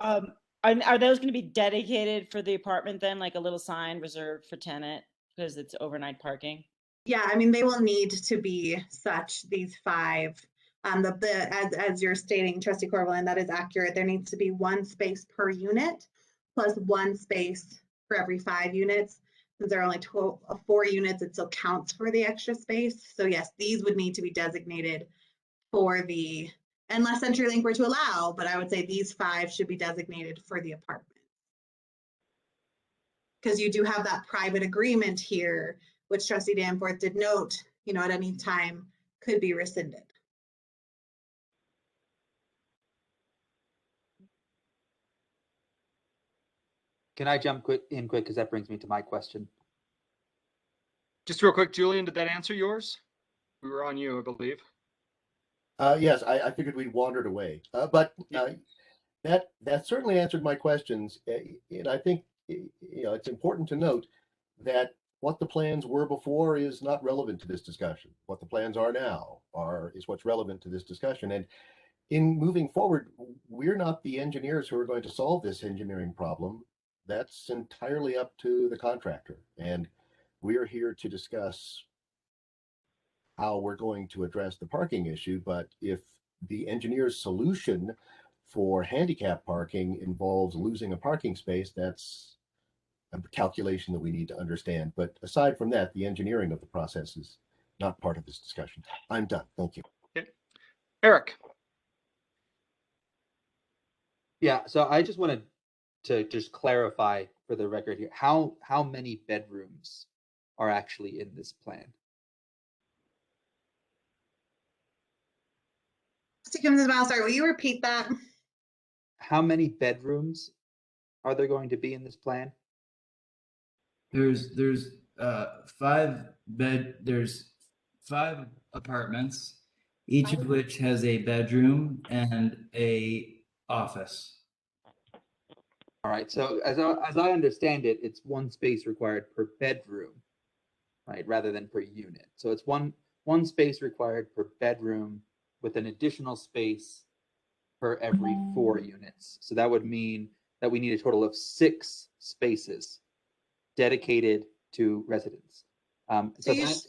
Are those going to be dedicated for the apartment then, like a little sign reserved for tenant because it's overnight parking? Yeah, I mean, they will need to be such, these 5. As you're stating, Trustee Corvallin, that is accurate. There needs to be 1 space per unit plus 1 space for every 5 units. Since there are only 4 units, it still counts for the extra space. So yes, these would need to be designated for the, unless CenturyLink were to allow, but I would say these 5 should be designated for the apartment. Because you do have that private agreement here, which Trustee Danforth did note, at any time could be rescinded. Can I jump in quick because that brings me to my question? Just real quick, Julian, did that answer yours? We were on you, I believe. Yes, I figured we'd wandered away, but that certainly answered my questions. And I think it's important to note that what the plans were before is not relevant to this discussion. What the plans are now is what's relevant to this discussion. And in moving forward, we're not the engineers who are going to solve this engineering problem. That's entirely up to the contractor. And we are here to discuss how we're going to address the parking issue. But if the engineer's solution for handicap parking involves losing a parking space, that's a calculation that we need to understand. But aside from that, the engineering of the process is not part of this discussion. I'm done. Thank you. Okay. Eric. Yeah, so I just wanted to just clarify for the record here, how many bedrooms are actually in this plan? Sorry, will you repeat that? How many bedrooms are there going to be in this plan? There's 5 apartments, each of which has a bedroom and a office. All right, so as I understand it, it's one space required per bedroom, right, rather than per unit. So it's one space required per bedroom with an additional space per every 4 units. So that would mean that we need a total of 6 spaces dedicated to residents. So you that's,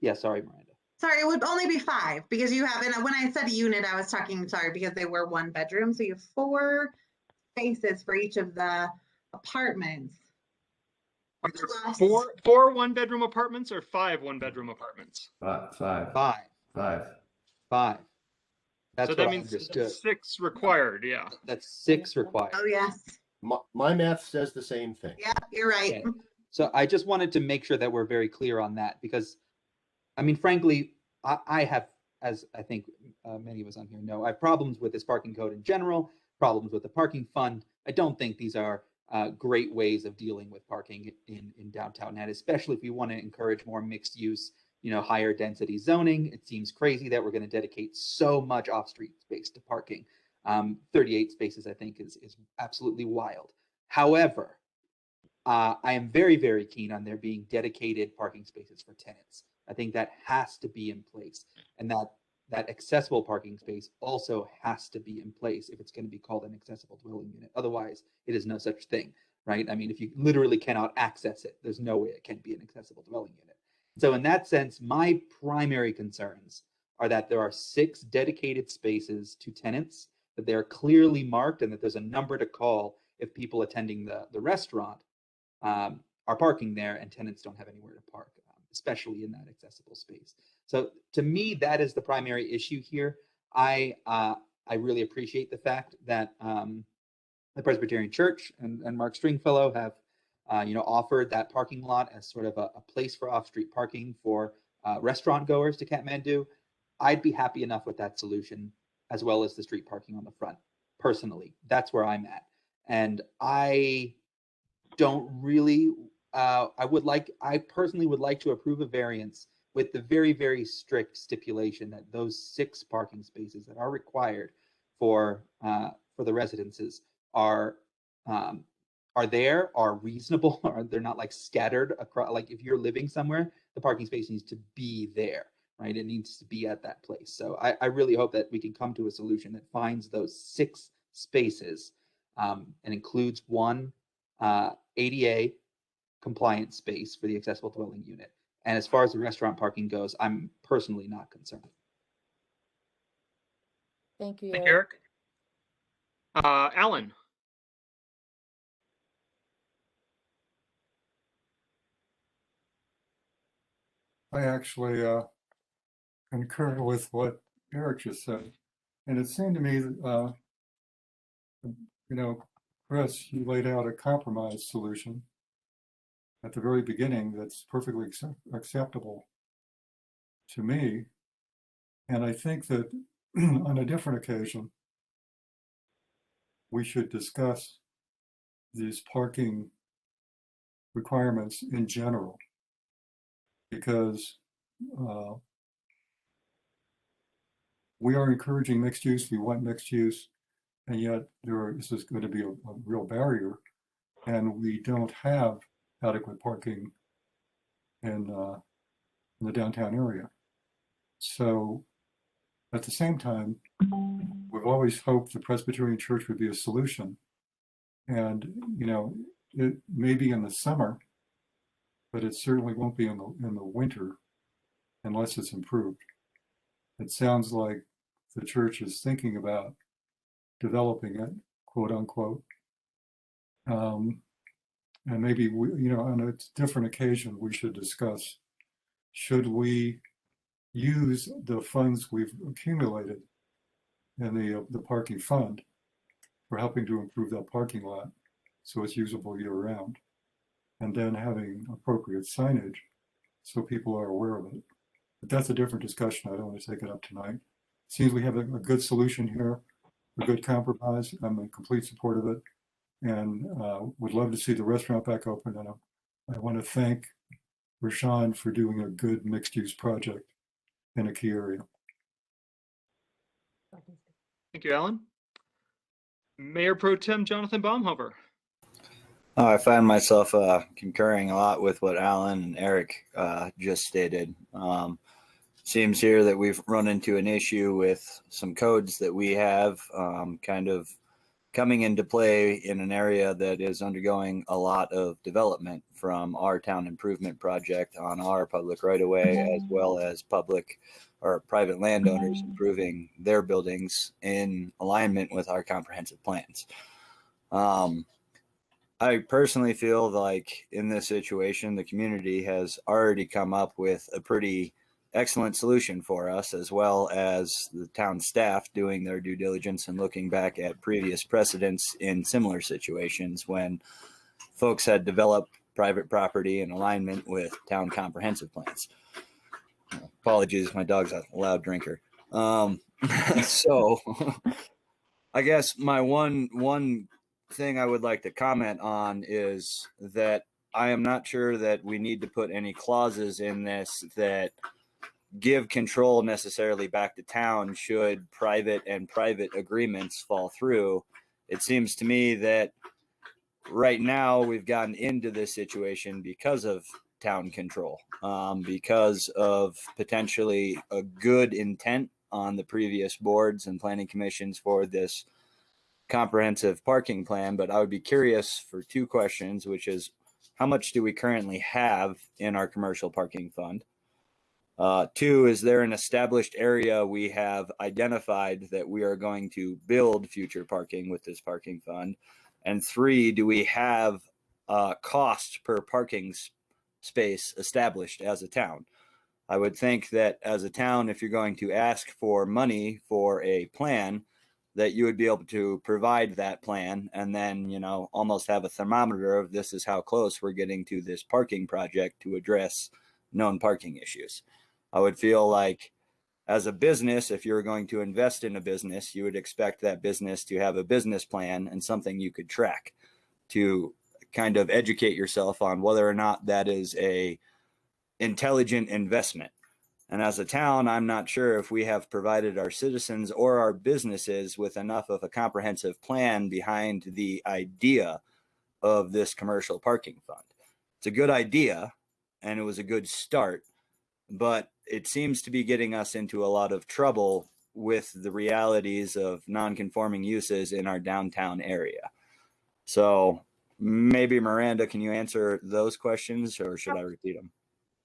yeah, sorry, Miranda. Sorry, it would only be 5 because you have, and when I said unit, I was talking, sorry, because they were 1 bedroom. So you have 4 spaces for each of the apartments. Are there Plus- four 1-bedroom apartments or 5 1-bedroom apartments? Five. That's So what that I means understood. 6 required, yeah. That's 6 required. Oh, yes. My math says the same thing. Yeah, you're right. Okay. So I just wanted to make sure that we're very clear on that, because, I mean, frankly, I have, as I think many of us on here know, I have problems with this parking code in general, problems with the parking fund. I don't think these are great ways of dealing with parking in downtown Nat, especially if we want to encourage more mixed use, higher density zoning. It seems crazy that we're going to dedicate so much off-street space to parking. 38 spaces, I think, is absolutely wild. However, I am very, very keen on there being dedicated parking spaces for tenants. I think that has to be in place, and that accessible parking space also has to be in place if it's going to be called an accessible dwelling unit. Otherwise, it is no such thing, right? I mean, if you literally cannot access it, there's no way it can be an accessible dwelling unit. So in that sense, my primary concerns are that there are 6 dedicated spaces to tenants, that they're clearly marked, and that there's a number to call if people attending the restaurant are parking there and tenants don't have anywhere to park, especially in that accessible space. So to me, that is the primary issue here. I really appreciate the fact that the Presbyterian Church and Mark Stringfellow have offered that parking lot as sort of a place for off-street parking for restaurant goers to Kathmandu. I'd be happy enough with that solution, as well as the street parking on the front. Personally, that's where I'm at. And I don't really, I personally would like to approve a variance with the very, very strict stipulation that those 6 parking spaces that are required for the residences are reasonable, or they're not like scattered across. Like if you're living somewhere, the parking space needs to be there, right? It needs to be at that place. So I really hope that we can come to a solution that finds those 6 spaces and includes one ADA compliant space for the accessible dwelling unit. And as far as the restaurant parking goes, I'm personally not concerned. Thank you, Thank you, Eric. Eric. Alan. I actually concur with what Eric just said. And it seemed to me that, Chris, you laid out a compromise solution at the very beginning that's perfectly acceptable to me. And I think that on a different occasion, we should discuss these parking requirements in general, because we are encouraging mixed use, we want mixed use, and yet this is going to be a real barrier, and we don't have adequate parking in the downtown area. So at the same time, we've always hoped the Presbyterian Church would be a solution. And, it may be in the summer, but it certainly won't be in the winter unless it's improved. It sounds like the church is thinking about developing it, quote unquote. And maybe on a different occasion, we should discuss, should we use the funds we've accumulated in the parking fund for helping to improve that parking lot so it's usable year round, and then having appropriate signage so people are aware of it. But that's a different discussion. I don't want to take it up tonight. Seems we have a good solution here, a good compromise. I'm in complete support of it, and would love to see the restaurant back open. And I want to thank Rashawn for doing a good mixed-use project in a key area. Thank you, Alan. Mayor Pro Tem Jonathan Baumhofer. I find myself concurring a lot with what Alan and Eric just stated. Seems here that we've run into an issue with some codes that we have kind of coming into play in an area that is undergoing a lot of development from our town improvement project on our public right of way, as well as public or private landowners improving their buildings in alignment with our comprehensive plans. I personally feel like in this situation, the community has already come up with a pretty excellent solution for us, as well as the town staff doing their due diligence and looking back at previous precedents in similar situations when folks had developed private property in alignment with town comprehensive plans. Apologies, my dog's a loud drinker. So I guess my one thing I would like to comment on is that I am not sure that we need to put any clauses in this that give control necessarily back to town should private agreements fall through. It seems to me that right now we've gotten into this situation because of town control, because of potentially a good intent on the previous boards and planning commissions for this comprehensive parking plan. But I would be curious for two questions, which is how much do we currently have in our commercial parking fund? Two, is there an established area we have identified that we are going to build future parking with this parking fund? And three, do we have cost per parking space established as a town? I would think that as a town, if you're going to ask for money for a plan, that you would be able to provide that plan and then, you know, almost have a thermometer of this is how close we're getting to this parking project to address known parking issues. I would feel like as a business, if you're going to invest in a business, you would expect that business to have a business plan and something you could track to kind of educate yourself on whether or not that is a intelligent investment. And as a town, I'm not sure if we have provided our citizens or our businesses with enough of a comprehensive plan behind the idea of this commercial parking fund. It's a good idea and it was a good start, but it seems to be getting us into a lot of trouble with the realities of non-conforming uses in our downtown area. So maybe Miranda, can you answer those questions or should I repeat them?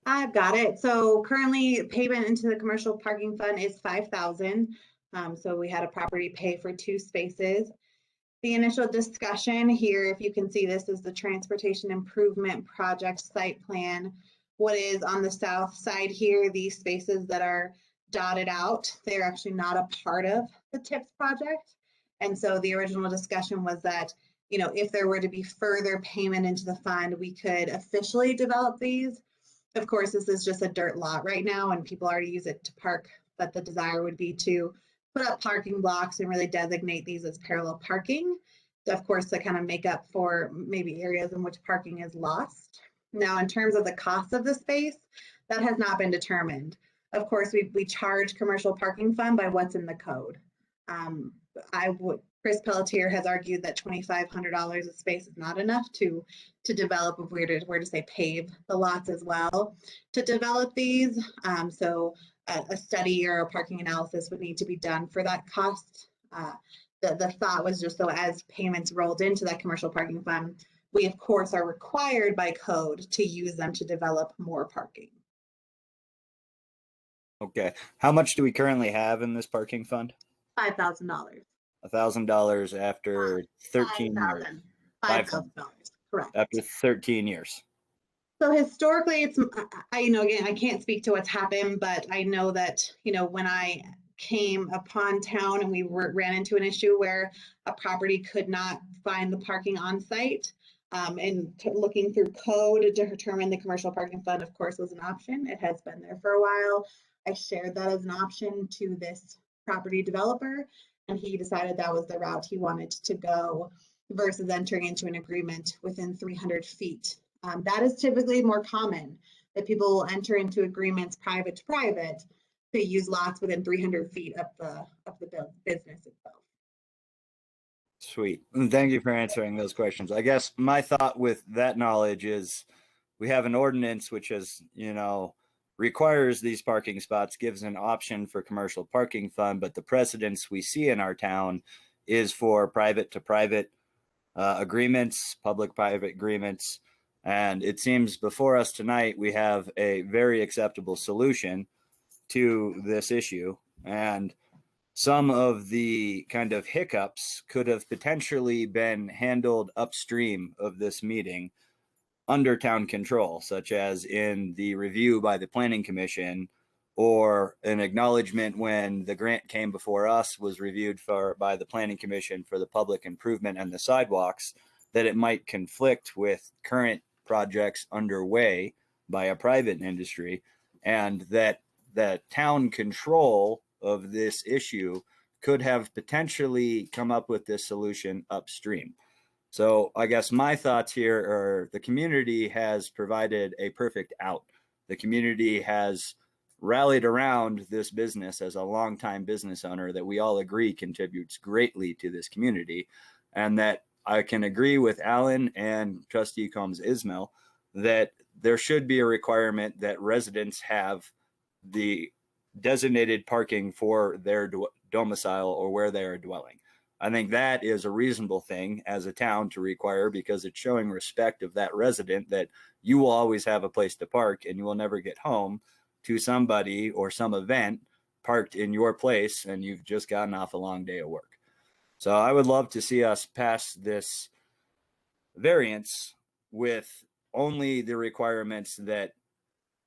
I've got it. So currently payment into the commercial parking fund is $5,000. So we had a property pay for 2 spaces. The initial discussion here, if you can see, this is the transportation improvement project site plan. What is on the south side here, these spaces that are dotted out, they're actually not a part of the TIPS project. And so the original discussion was that, you know, if there were to be further payment into the fund, we could officially develop these. Of course, this is just a dirt lot right now and people already use it to park, but the desire would be to put up parking blocks and really designate these as parallel parking. Of course, to kind of make up for maybe areas in which parking is lost. Now, in terms of the cost of the space, that has not been determined. Of course, we charge commercial parking fund by what's in the code. Chris Pelletier has argued that $2,500 a space is not enough to develop, if we were to say pave the lots as well to develop these. So a study or a parking analysis would need to be done for that cost. The thought was just so as payments rolled into that commercial parking fund, we of course are required by code to use them to develop more parking. Okay. How much do we currently have in this parking fund? $5,000. $1,000 after 13 years. $5,000, correct. After 13 years. So historically, it's, I know, again, I can't speak to what's happened, but I know that, you know, when I came upon town and we ran into an issue where a property could not find the parking on site, and looking through code to determine the commercial parking fund, of course, was an option. It has been there for a while. I shared that as an option to this property developer, and he decided that was the route he wanted to go versus entering into an agreement within 300 feet. That is typically more common, that people will enter into agreements private to private to use lots within 300 feet of the business itself. Sweet. And thank you for answering those questions. I guess my thought with that knowledge is we have an ordinance which is, requires these parking spots, gives an option for commercial parking fund, but the precedence we see in our town is for private to private agreements, public-private agreements. And it seems before us tonight, we have a very acceptable solution to this issue. And some of the kind of hiccups could have potentially been handled upstream of this meeting under town control, such as in the review by the planning commission, or an acknowledgement when the grant came before us was reviewed by the planning commission for the public improvement and the sidewalks, that it might conflict with current projects underway by a private industry, and that the town control of this issue could have potentially come up with this solution upstream. So I guess my thoughts here are the community has provided a perfect out. The community has rallied around this business as a longtime business owner that we all agree contributes greatly to this community. And that I can agree with Alan and Trustee Combs Ismail that there should be a requirement that residents have the designated parking for their domicile or where they are dwelling. I think that is a reasonable thing as a town to require, because it's showing respect of that resident that you will always have a place to park and you will never get home to somebody or some event parked in your place and you've just gotten off a long day of work. So I would love to see us pass this variance with only the requirements that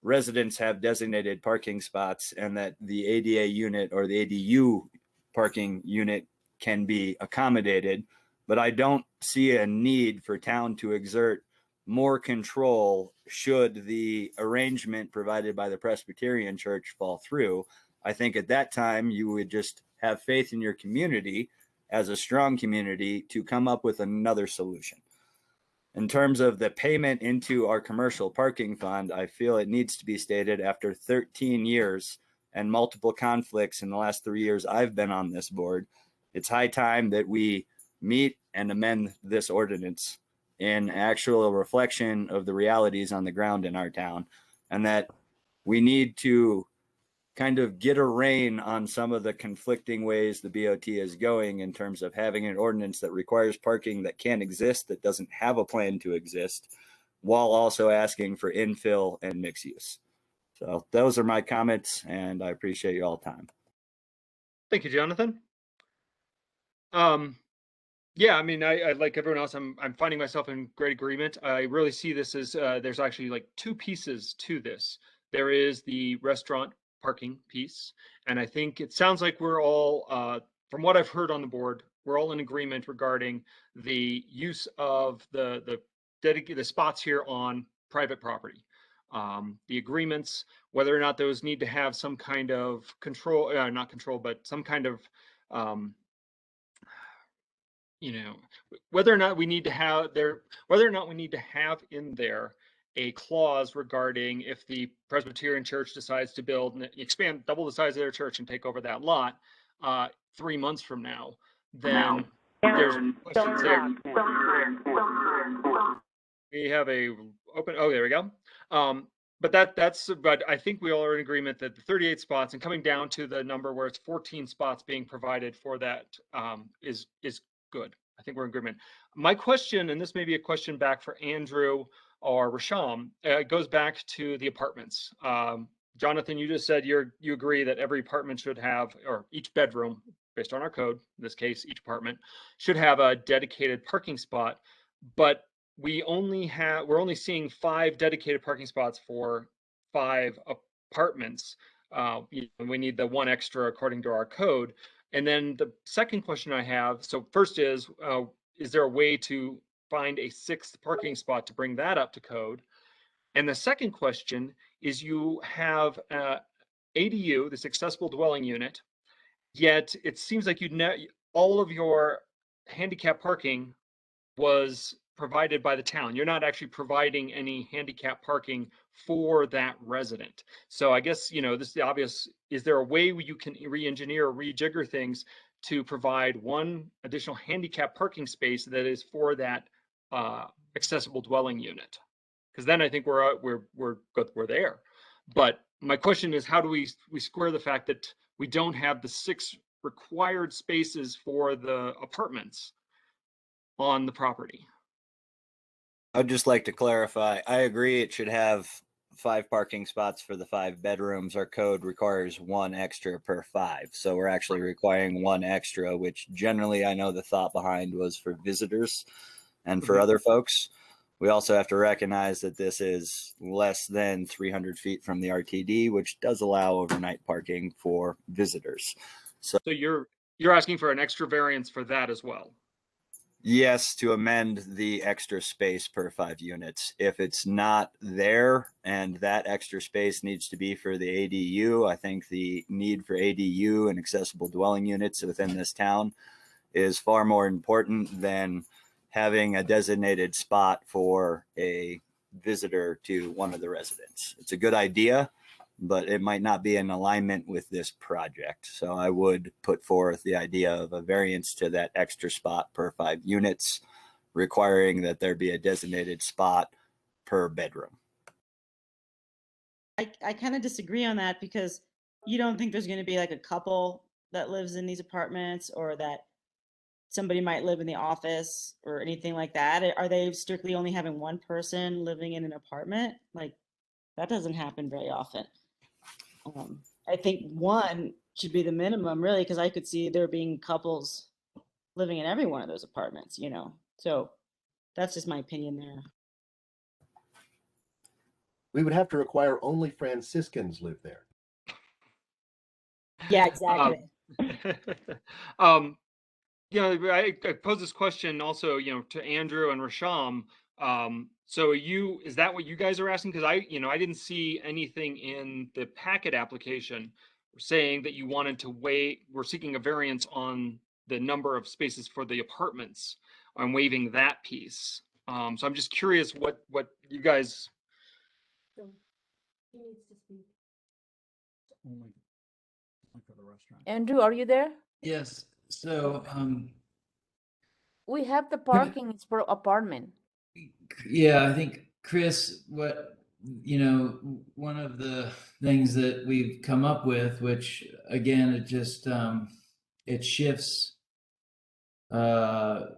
residents have designated parking spots and that the ADA unit or the ADU parking unit can be accommodated. But I don't see a need for town to exert more control should the arrangement provided by the Presbyterian Church fall through. I think at that time you would just have faith in your community as a strong community to come up with another solution. In terms of the payment into our commercial parking fund, I feel it needs to be stated after 13 years and multiple conflicts in the last 3 years I've been on this board, it's high time that we meet and amend this ordinance in actual reflection of the realities on the ground in our town, and that we need to kind of get a rein on some of the conflicting ways the BOT is going in terms of having an ordinance that requires parking that can't exist, that doesn't have a plan to exist, while also asking for infill and mixed use. So those are my comments, and I appreciate you all time. Thank you, Jonathan. Yeah, I mean, I like everyone else, I'm finding myself in great agreement. I really see this as there's actually like two pieces to this. There is the restaurant parking piece, and I think it sounds like we're all, from what I've heard on the board, we're all in agreement regarding the use of the dedicated spots here on private property. The agreements, whether or not those need to have some kind of control, not control, but some kind of whether or not we need to have in there a clause regarding if the Presbyterian Church decides to build and expand, double the size of their church and take over that lot 3 months from now, then there's questions there. We have a open, oh, there we go. But I think we all are in agreement that the 38 spots and coming down to the number where it's 14 spots being provided for that is good. I think we're in agreement. My question, and this may be a question back for Andrew or Rasham, goes back to the apartments. Jonathan, you just said you agree that every apartment should have, or each bedroom, based on our code, in this case, each apartment should have a dedicated parking spot, but we're only seeing 5 dedicated parking spots for 5 apartments. We need the 1 extra according to our code. And then the second question I have, so first is there a way to find a 6th parking spot to bring that up to code? And the second question is, you have ADU, this accessible dwelling unit, yet it seems like all of your handicap parking was provided by the town. You're not actually providing any handicap parking for that resident. So I guess, this is the obvious, is there a way you can re-engineer or rejigger things to provide one additional handicap parking space that is for that accessible dwelling unit. Because then I think we're there. But my question is, how do we square the fact that we don't have the 6 required spaces for the apartments on the property? I'd just like to clarify. I agree it should have 5 parking spots for the 5 bedrooms. Our code requires 1 extra per 5. So we're actually requiring 1 extra, which generally I know the thought behind was for visitors and for other folks. We also have to recognize that this is less than 300 feet from the RTD, which does allow overnight parking for visitors. So you're asking for an extra variance for that as well? Yes, to amend the extra space per 5 units. If it's not there and that extra space needs to be for the ADU, I think the need for ADU and accessible dwelling units within this town is far more important than having a designated spot for a visitor to one of the residents. It's a good idea, but it might not be in alignment with this project. So I would put forth the idea of a variance to that extra spot per 5 units, requiring that there be a designated spot per bedroom. I kind of disagree on that, because you don't think there's going to be like a couple that lives in these apartments, or that somebody might live in the office or anything like that. Are they strictly only having one person living in an apartment? Like, that doesn't happen very often. I think 1 should be the minimum, really, because I could see there being couples living in every one of those apartments, you know. So that's just my opinion there. We would have to require only Franciscans live there. Yeah, exactly. I pose this question also, to Andrew and Rasham. So is that what you guys are asking? Because I didn't see anything in the packet application saying that you wanted to we're seeking a variance on the number of spaces for the apartments. I'm waiving that piece. So I'm just curious what you guys. Only for the restaurant. Andrew, are you there? Yes. So, We have the parking is for apartment. yeah, I think Chris, one of the things that we've come up with, which again, it just it shifts the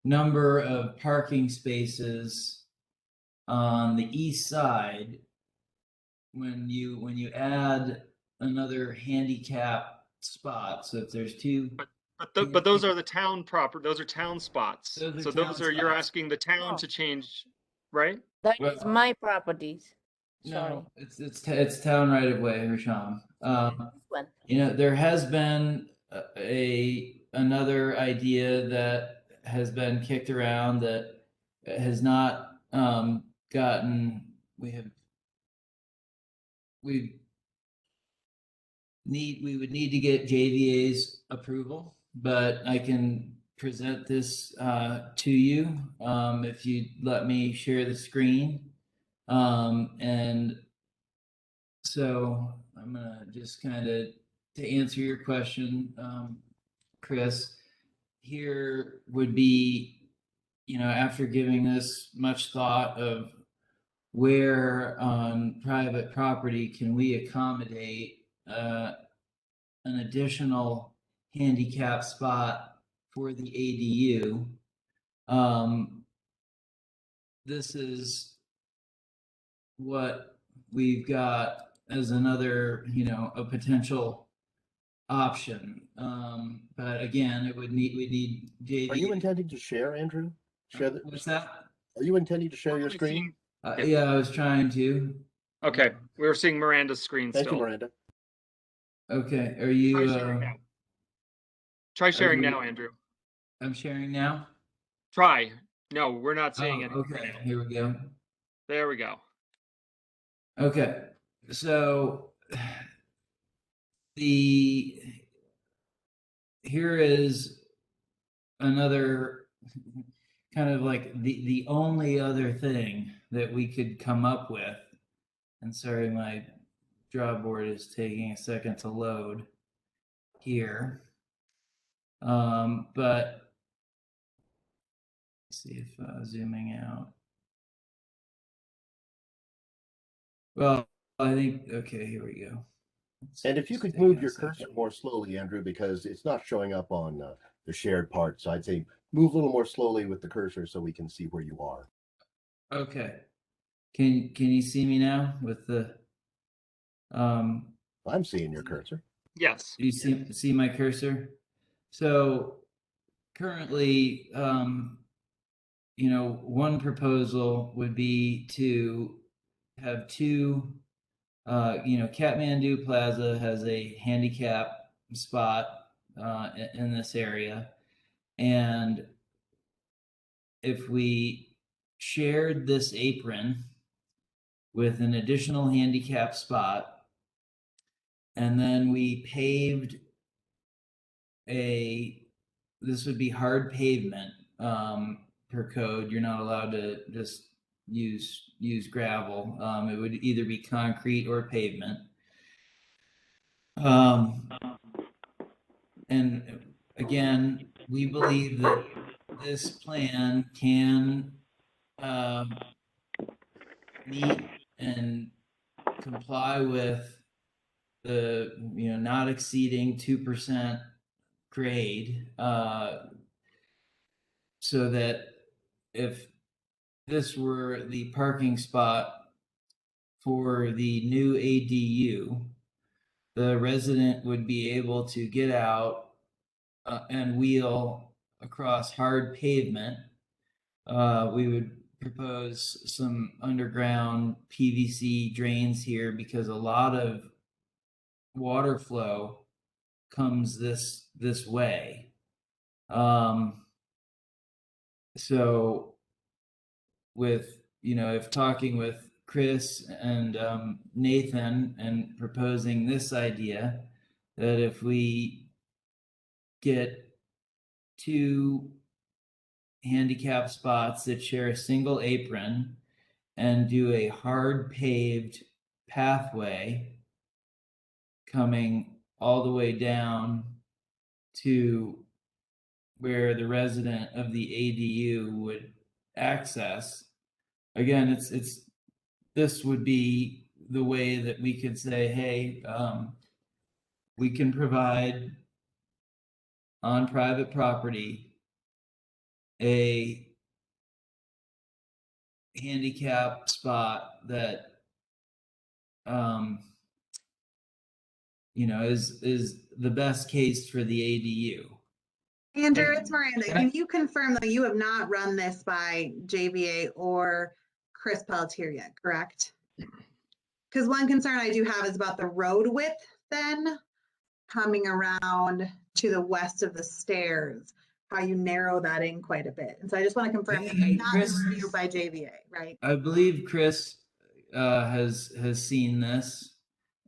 number of parking spaces on the east side when you add another handicap spot. So if there's 2, but those are the town proper. Those are town spots. You're asking the town Oh. to change, right? That is my properties. Sorry. No, it's town right of way, Rasham. One. There has been another idea that has been kicked around that has not gotten. We would need to get JVA's approval, but I can present this to you if you let me share the screen. And so I'm gonna just kind of, to answer your question, Chris, here would be, after giving this much thought of where on private property can we accommodate an additional handicap spot for the ADU. This is what we've got as another, a potential option. But again, we need JV. Are you intending to share, Andrew? What's that? Are you intending to share your screen? Yeah, I was trying to. Okay, we were seeing Miranda's screen still. Thank you, Miranda. Okay, are you? Try sharing now, Andrew. I'm sharing now. Try. No, we're not seeing it. Okay, here we go. There we go. Okay, so here is another kind of like the only other thing that we could come up with And sorry, my draw board is taking a second to load here. But let's see if zooming out. Well, I think, okay, here we go. And if you could move your cursor more slowly, Andrew, because it's not showing up on the shared part. So I'd say move a little more slowly with the cursor so we can see where you are. Okay. Can you see me now with the I'm seeing your cursor. Yes. you see my cursor? So currently, you know, one proposal would be to have two, you know, Kathmandu Plaza has a handicap spot in this area. And if we shared this apron with an additional handicap spot, and then we paved this would be hard pavement per code. You're not allowed to just use gravel. It would either be concrete or pavement. And again, we believe that this plan can meet and comply with the, you know, not exceeding 2% grade, so that if this were the parking spot for the new ADU, the resident would be able to get out and wheel across hard pavement. We would propose some underground PVC drains here because a lot of water flow comes this way. So with, you know, if talking with Chris and Nathan and proposing this idea, that if we get two handicap spots that share a single apron and do a hard paved pathway coming all the way down to where the resident of the ADU would access. Again, it's this would be the way that we could say, hey, we can provide on private property a handicap spot that you know is the best case for the ADU. Andrew, it's Miranda. Can you confirm that you have not run this by JVA or Chris Pelletier yet, correct? Because one concern I do have is about the road width then coming around to the west of the stairs, how you narrow that in quite a bit. And so I just want to confirm that it's not been reviewed by JVA, right? I believe Chris has seen this,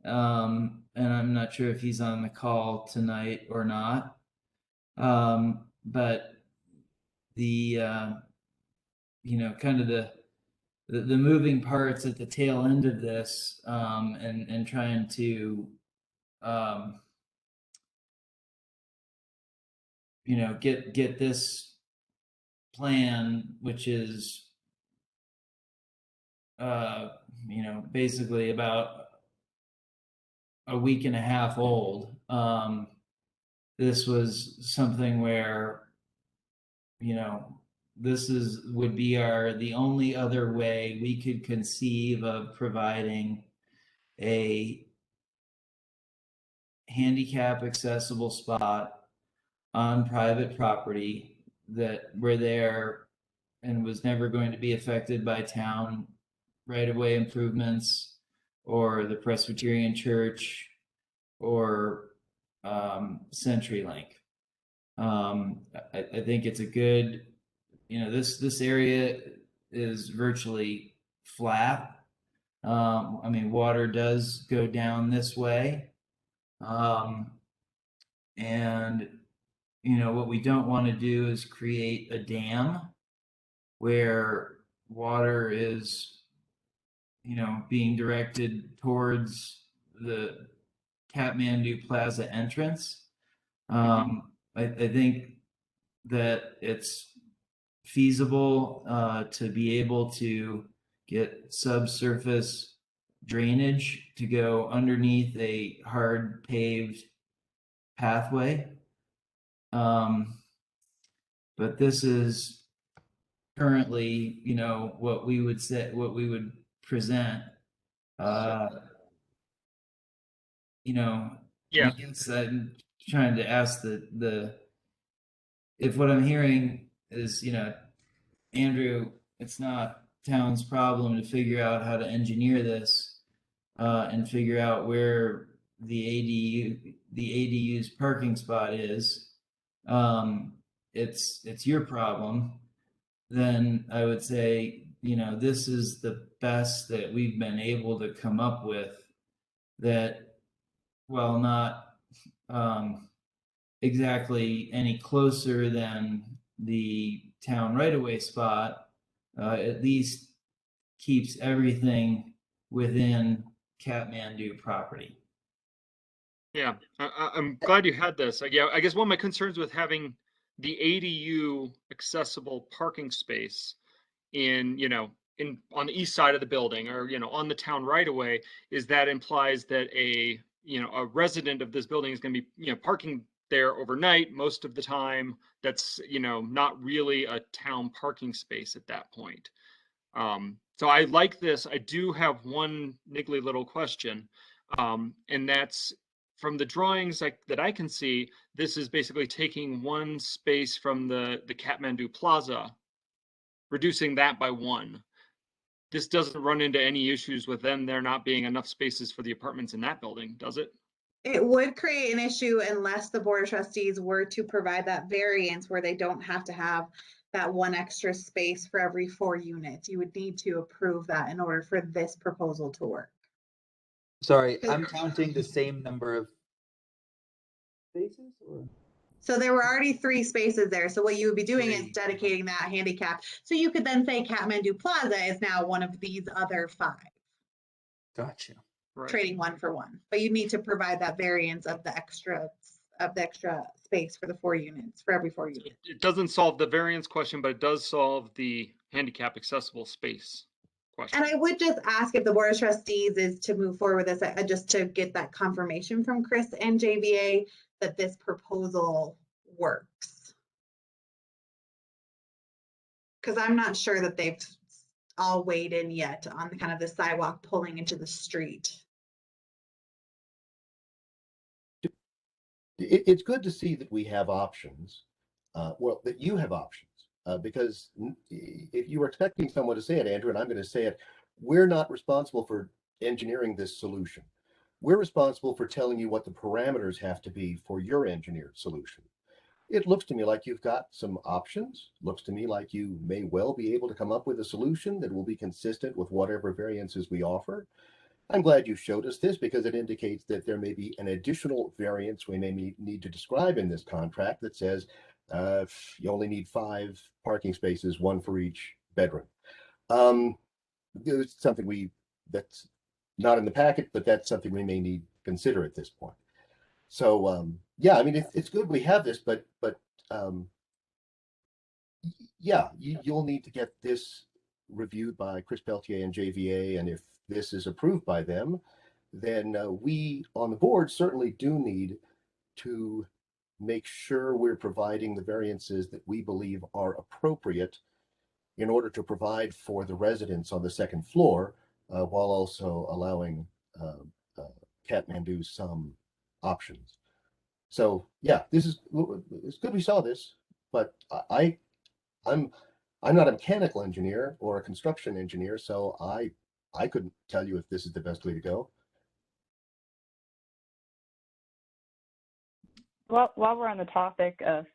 and I'm not sure if he's on the call tonight or not. But the you know, kind of the moving parts at the tail end of this, and trying to you know, get this plan, which is you know, basically about a week and a half old. This was something where, you know, this would be the only other way we could conceive of providing a handicap accessible spot on private property that were there and was never going to be affected by town right-of-way improvements or the Presbyterian Church or CenturyLink. I think it's a good, you know, this area is virtually flat. I mean, water does go down this way. And, you know, what we don't want to do is create a dam where water is being directed towards the Kathmandu Plaza entrance. I think that it's feasible to be able to get subsurface drainage to go underneath a hard paved pathway. But this is currently, what we would present. Yeah. I guess I'm trying to ask if what I'm hearing is, Andrew, it's not town's problem to figure out how to engineer this and figure out where the ADU's parking spot is. It's your problem. Then I would say, this is the best that we've been able to come up with that, while not exactly any closer than the town right-of-way spot, at least keeps everything within Kathmandu property. Yeah, I'm glad you had this. Yeah, I guess one of my concerns with having the ADU accessible parking space in, on the east side of the building, or, on the town right away, is that implies that a resident of this building is going to be, parking there overnight most of the time. That's, not really a town parking space at that point. So I like this. I do have one niggly little question. And that's, from the drawings that I can see, this is basically taking one space from the Kathmandu Plaza, reducing that by one. This doesn't run into any issues with them there not being enough spaces for the apartments in that building, does it? It would create an issue unless the Board of Trustees were to provide that variance where they don't have to have that one extra space for every 4 units. You would need to approve that in order for this proposal to work. Sorry, I'm counting the same number of spaces, or? So there were already 3 spaces there. So what you would be doing is dedicating that handicap. So you could then say Kathmandu Plaza is now one of these other 5. Gotcha. Right. Trading 1 for 1. But you need to provide that variance of the extra space for the 4 units, for every 4 units. It doesn't solve the variance question, but it does solve the handicap accessible space question. And I would just ask if the Board of Trustees is to move forward with this, just to get that confirmation from Chris and JVA that this proposal works. Because I'm not sure that they've all weighed in yet on the kind of the sidewalk pulling into the street. It's good to see that we have options, well, that you have options, because if you were expecting someone to say it, Andrew, and I'm going to say it, we're not responsible for engineering this solution. We're responsible for telling you what the parameters have to be for your engineered solution. It looks to me like you've got some options. Looks to me like you may well be able to come up with a solution that will be consistent with whatever variances we offer. I'm glad you showed us this, because it indicates that there may be an additional variance we may need to describe in this contract that says you only need 5 parking spaces, 1 for each bedroom. It's something that's not in the packet, but that's something we may need to consider at this point. So yeah, I mean, it's good we have this, but yeah, you'll need to get this reviewed by Chris Peltier and JVA, and if this is approved by them, then we on the board certainly do need to make sure we're providing the variances that we believe are appropriate in order to provide for the residents on the 2nd floor, while also allowing Kathmandu some options. So yeah, it's good we saw this, but I'm not a mechanical engineer or a construction engineer, so I couldn't tell you if this is the best way to go. Well, while we're on the topic of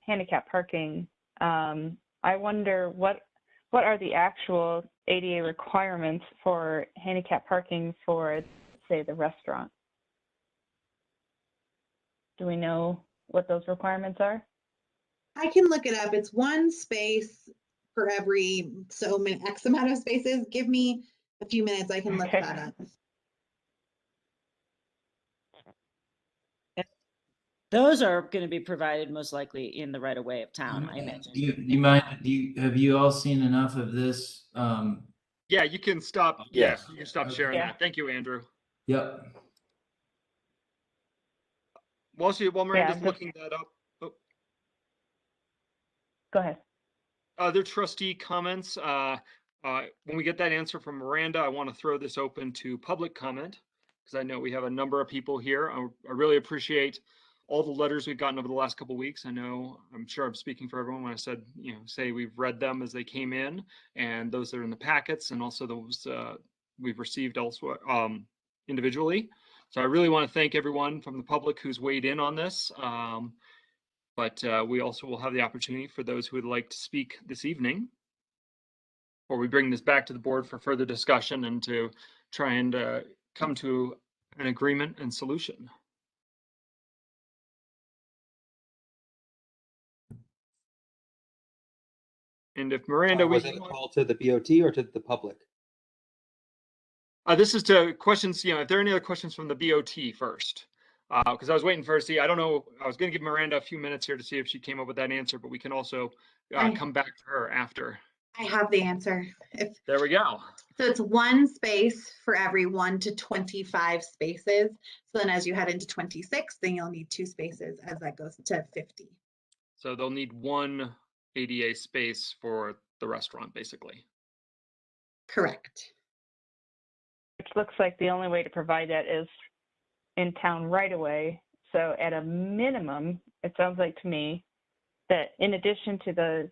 handicap parking, I wonder what are the actual ADA requirements for handicap parking for, say, the restaurant? Do we know what those requirements are? I can look it up. It's 1 space for every so many X amount of spaces. Give me a few minutes, I can look Okay. that up. Those are going to be provided most likely in the right of way of town, I imagine. Do you mind? Have you all seen enough of this? Yeah, you can stop. Yes. Yeah, you can stop sharing Yeah. that. Thank you, Andrew. Yep. While Miranda's just- looking that up, Go ahead. other trustee comments. When we get that answer from Miranda, I want to throw this open to public comment because I know we have a number of people here. I really appreciate all the letters we've gotten over the last couple of weeks. I'm sure I'm speaking for everyone when I said, say we've read them as they came in, and those that are in the packets, and also those we've received also individually. So I really want to thank everyone from the public who's weighed in on this. But we also will have the opportunity for those who would like to speak this evening, or we bring this back to the board for further discussion and to try and come to an agreement and solution. And if Miranda, Was it a call to the BOT or to the public? This is to questions, if there are any other questions from the BOT first. Because I was waiting for her to see, I don't know, I was going to give Miranda a few minutes here to see if she came up with that answer, but we can also come back to her after. I have the answer. There we go. So it's one space for every 1 to 25 spaces. So then as you head into 26, then you'll need 2 spaces as that goes to 50. So they'll need 1 ADA space for the restaurant, basically. Correct. Which looks like the only way to provide that is in town right away. So at a minimum, it sounds like to me that in addition to the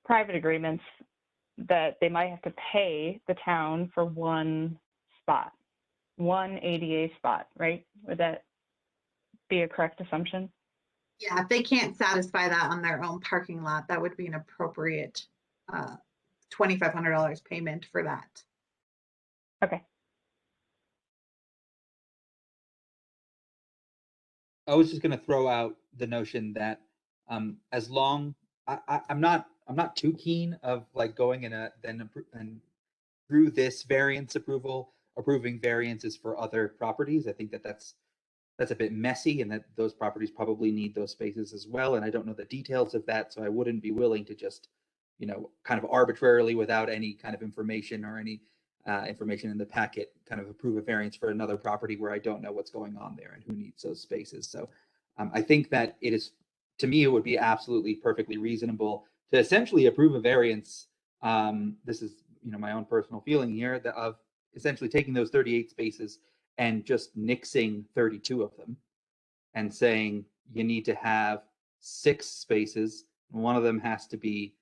private agreements, that they might have to pay the town for 1 spot, 1 ADA spot, right? Would that be a correct assumption? Yeah, if they can't satisfy that on their own parking lot, that would be an appropriate $2,500 payment for that. Okay. I was just going to throw out the notion that as long I'm not too keen of like going in and through this variance approving variances for other properties. I think that's a bit messy, and that those properties probably need those spaces as well. And I don't know the details of that, so I wouldn't be willing to just kind of arbitrarily, without any kind of information or any information in the packet, kind of approve a variance for another property where I don't know what's going on there and who needs those spaces. So I think that to me, it would be absolutely perfectly reasonable to essentially approve a variance. This is, my own personal feeling here, of essentially taking those 38 spaces and just nixing 32 of them and saying you need to have 6 spaces. One of them has to be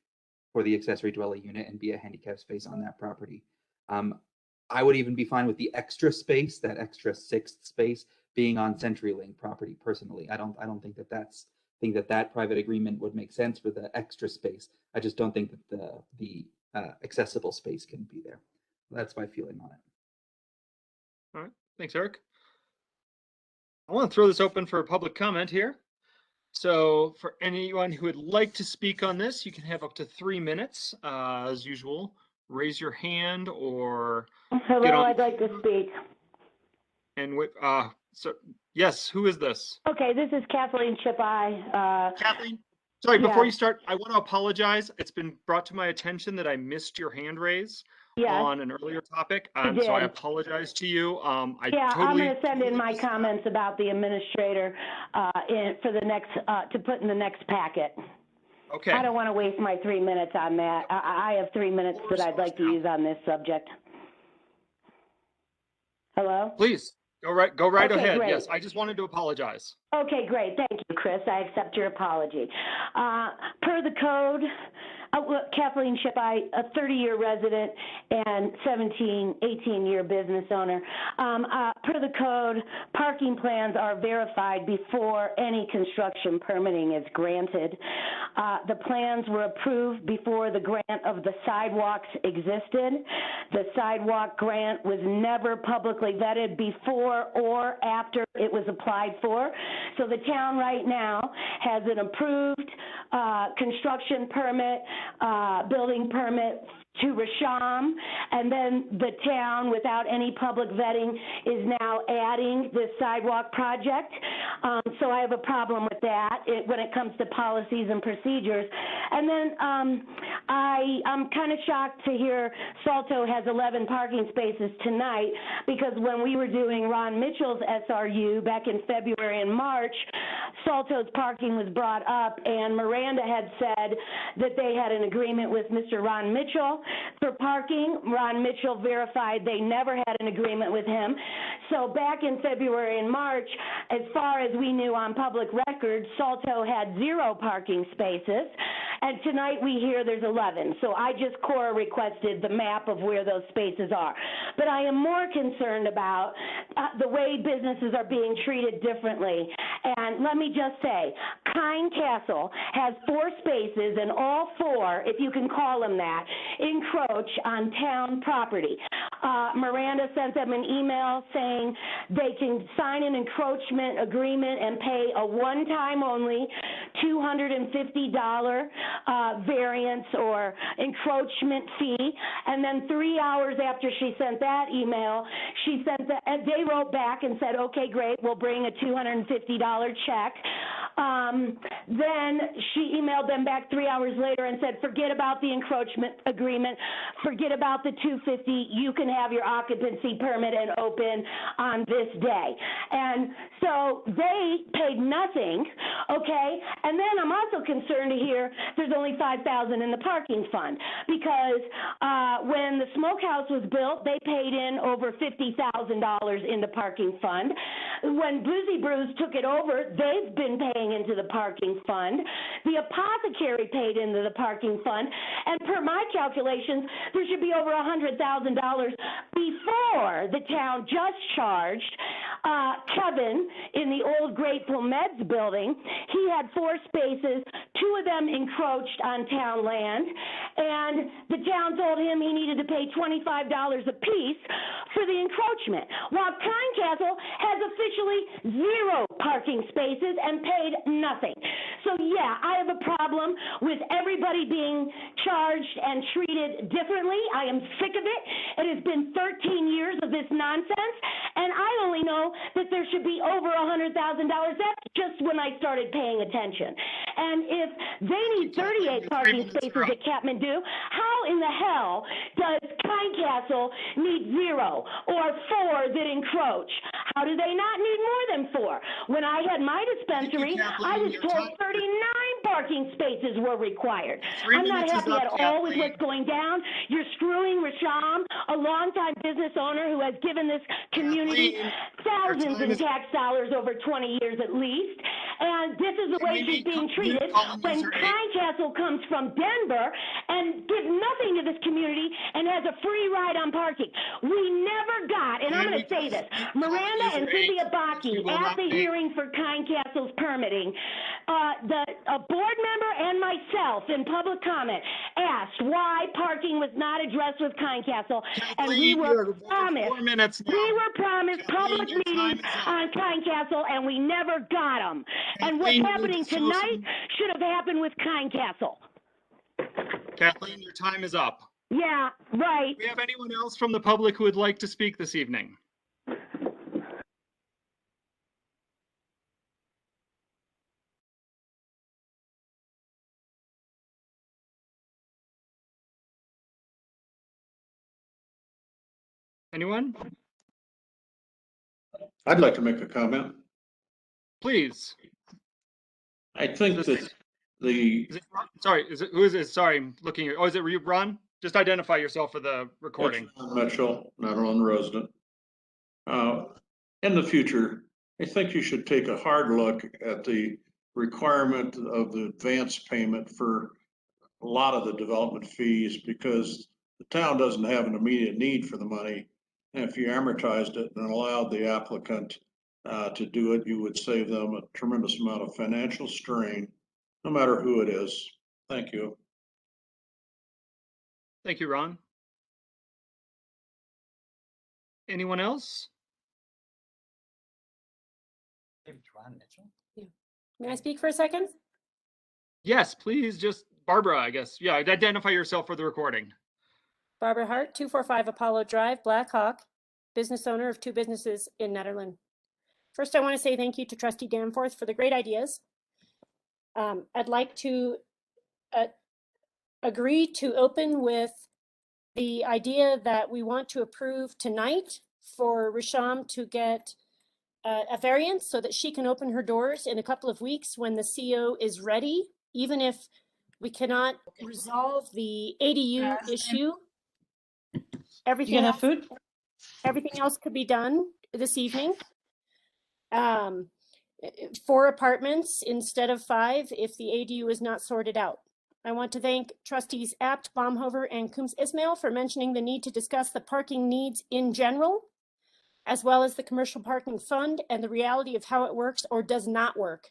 for the accessory dwelling unit and be a handicap space on that property. I would even be fine with the extra space, that extra 6th space, being on CenturyLink property. Personally, I don't think that private agreement would make sense for the extra space. I just don't think that the accessible space can be there. That's my feeling on it. All right, thanks, Eric. I want to throw this open for public comment here. So for anyone who would like to speak on this, you can have up to 3 minutes. As usual, raise your hand or Hello, I'd like to speak. And so yes, who is this? Okay, this is Kathleen Chipeye. Kathleen, sorry, before yeah. you start, I want to apologize. It's been brought to my attention that I missed your hand raise on an earlier topic. So I apologize to you. I'm going to send in my comments about the administrator for the next to put in the next packet. Okay. I don't want to waste my 3 minutes on that. I have 3 minutes that I'd like to use on this subject. Hello? Please go right Okay, ahead. great. Yes, I just wanted to apologize. Okay, great. Thank you, Chris. I accept your apology. Per the code, Kathleen Chipeye, a 30-year resident and 18-year business owner. Per the code, parking plans are verified before any construction permitting is granted. The plans were approved before the grant of the sidewalks existed. The sidewalk grant was never publicly vetted before or after it was applied for. So the town right now has an approved construction permit, building permit to Rasham, and then the town, without any public vetting, is now adding this sidewalk project. So I have a problem with that when it comes to policies and procedures. And then I'm kind of shocked to hear Salto has 11 parking spaces tonight, because when we were doing Ron Mitchell's SRU back in February and March, Salto's parking was brought up, and Miranda had said that they had an agreement with Mr. Ron Mitchell for parking. Ron Mitchell verified they never had an agreement with him. So back in February and March, as far as we knew on public record, Salto had 0 parking spaces, and tonight we hear there's 11. So I just Cora requested the map of where those spaces are. But I am more concerned about the way businesses are being treated differently. And let me just say, Kind Castle has 4 spaces, and all 4, if you can call them that, encroach on town property. Miranda sent them an email saying they can sign an encroachment agreement and pay a one-time only $250 variance or encroachment fee. And then 3 hours after she sent that email, they wrote back and said, okay, great, we'll bring a $250 check. Then she emailed them back 3 hours later and said, forget about the encroachment agreement, forget about the $250, you can have your occupancy permit and open on this day. And so they paid nothing, okay? And then I'm also concerned to hear there's only $5,000 in the parking fund, because when the smokehouse was built, they paid in over $50,000 in the parking fund. When Boozy Brews took it over, they've been paying into the parking fund. The apothecary paid into the parking fund, and per my calculations, there should be over $100,000 before the town just charged Kevin in the old Grateful Meds building. He had 4 spaces, 2 of them encroached on town land, and the town told him he needed to pay $25 a piece for the encroachment, while Kind Castle has officially 0 parking spaces and paid nothing. So yeah, I have a problem with everybody being charged and treated differently. I am sick of it. It has been 13 years of this nonsense, and I only know that there should be over $100,000. That's just when I started paying attention. And if they need 38 parking spaces at Kathmandu, how in the hell does Kind Castle need 0 or 4 that encroach? How do they not need more than 4? When I had my dispensary, I was told 39 parking spaces were required. I'm not happy at all with what's going down. You're screwing Rasham, a longtime business owner who has given this community thousands in tax dollars over 20 years at least. And this is the way she's being treated when Kind Castle comes from Denver and gives nothing to this community and has a free ride on parking. We never got, and I'm going to say this, Miranda and Cynthia Bakke at the hearing for Kind Castle's permitting, a board member and myself in public comment asked why parking was not addressed with Kind Castle, and we were promised public meetings on Kind Castle, and we never got them. And what's happening tonight should have happened with Kind Castle. Kathleen, your time is up. Yeah, right. Do we have anyone else from the public who would like to speak this evening? Anyone? I'd like to make a comment. Please. I think that the. Who is it? Sorry, I'm looking at, is it you, Ron? Just identify yourself for the recording. Ron Mitchell, Nederland resident. In the future, I think you should take a hard look at the requirement of the advance payment for a lot of the development fees, because the town doesn't have an immediate need for the money. And if you amortized it and allowed the applicant to do it, you would save them a tremendous amount of financial strain, no matter who it is. Thank you. Thank you, Ron. Anyone else? Ron Mitchell? Yeah. May I speak for a second? Yes, please. Just Barbara, I guess. Yeah, identify yourself for the recording. Barbara Hart, 245 Apollo Drive, Black Hawk, business owner of 2 businesses in Nederland. First, I want to say thank you to Trustee Danforth for the great ideas. I'd like to agree to open with the idea that we want to approve tonight for Risham to get a variance so that she can open her doors in a couple of weeks when the CO is ready, even if we cannot resolve the ADU issue. You gonna have food? Everything else could be done this evening. 4 apartments instead of 5 if the ADU is not sorted out. I want to thank Trustees Apt, Baumhover, and Coombs Ismail for mentioning the need to discuss the parking needs in general, as well as the commercial parking fund and the reality of how it works or does not work.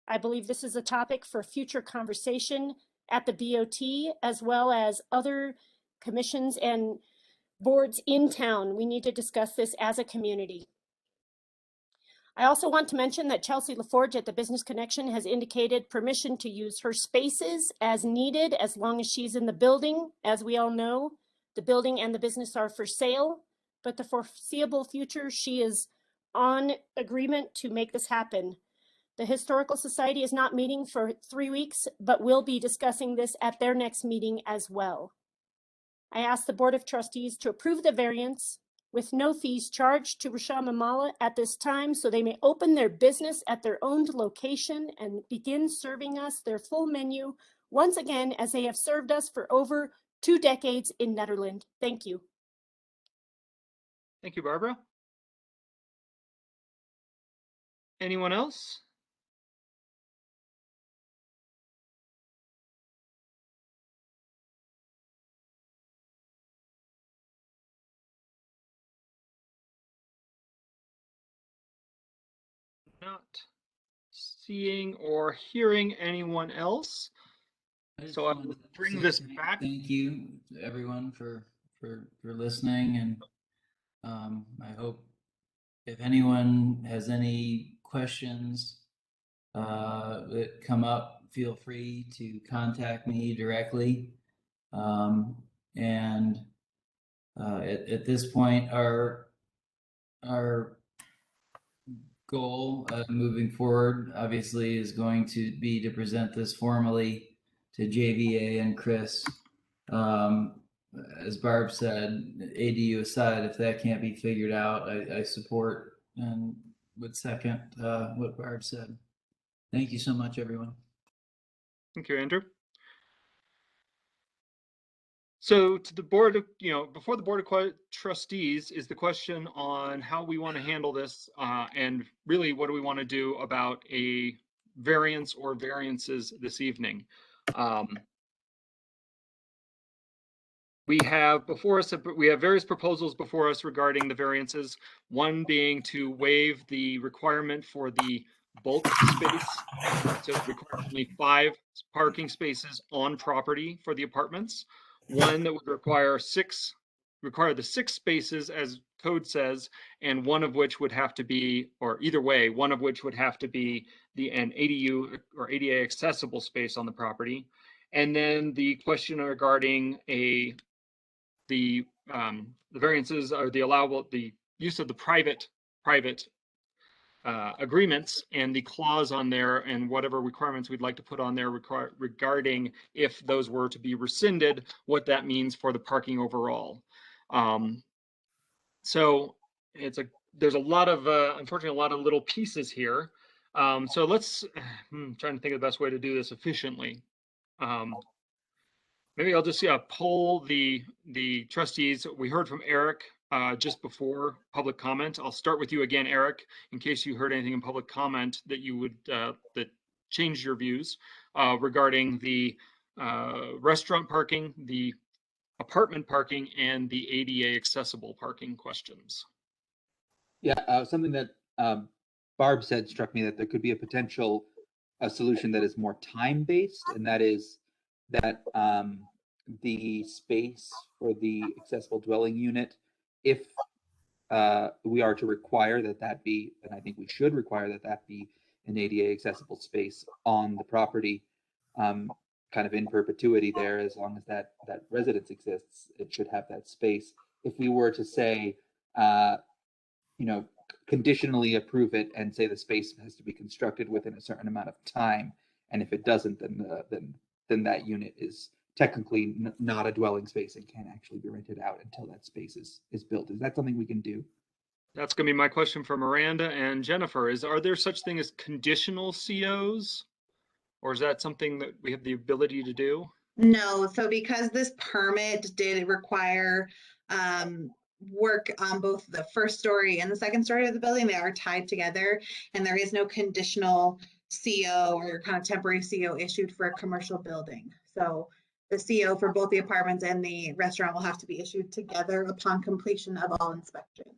I believe this is a topic for future conversation at the BOT, as well as other commissions and boards in town. We need to discuss this as a community. I also want to mention that Chelsea LaForge at the Business Connection has indicated permission to use her spaces as needed, as long as she's in the building. As we all know, the building and the business are for sale, but the foreseeable future, she is on agreement to make this happen. The Historical Society is not meeting for 3 weeks, but will be discussing this at their next meeting as well. I ask the Board of Trustees to approve the variance with no fees charged to Risham and Mala at this time, so they may open their business at their own location and begin serving us their full menu once again, as they have served us for over 2 decades in Nederland. Thank you. Thank you, Barbara. Anyone else? Not seeing or hearing anyone else. So I will bring this back. Thank you to everyone for listening, and I hope if anyone has any questions that come up, feel free to contact me directly. And at this point, our goal moving forward, obviously, is going to be to present this formally to JVA and Chris. As Barb said, ADU aside, if that can't be figured out, I support and would second what Barb said. Thank you so much, everyone. Thank you, Andrew. So to the board of, before the Board of Trustees is the question on how we want to handle this, and really what do we want to do about a variance or variances this evening. We have before us, we have various proposals before us regarding the variances. One being to waive the requirement for the bulk space. So it requires only 5 parking spaces on property for the apartments. One that would require the 6 spaces as code says, and one of which would have to be, or either way, one of which would have to be an ADU or ADA accessible space on the property. And then the question regarding the variances are the use of the private agreements and the clause on there and whatever requirements we'd like to put on there regarding if those were to be rescinded, what that means for the parking overall. So there's a lot of, unfortunately, a lot of little pieces here. So let's, I'm trying to think of the best way to do this efficiently. Maybe I'll just poll the trustees. We heard from Eric just before public comment. I'll start with you again, Eric, in case you heard anything in public comment that you would that changed your views regarding the restaurant parking, the apartment parking, and the ADA accessible parking questions. Yeah, something that Barb said struck me, that there could be a solution that is more time-based, and that is that the space for the accessible dwelling unit, if we are to require that be, and I think we should require that be an ADA accessible space on the property, kind of in perpetuity there. As long as that residence exists, it should have that space. If we were to say, conditionally approve it and say the space has to be constructed within a certain amount of time, and if it doesn't, then that unit is technically not a dwelling space and can't actually be rented out until that space is built. Is that something we can do? That's going to be my question for Miranda and Jennifer. Are there such thing as conditional COs? Or is that something that we have the ability to do? No, so because this permit did require work on both the first story and the second story of the building, they are tied together, and there is no conditional CO or kind of temporary CO issued for a commercial building. So the CO for both the apartments and the restaurant will have to be issued together upon completion of all inspections.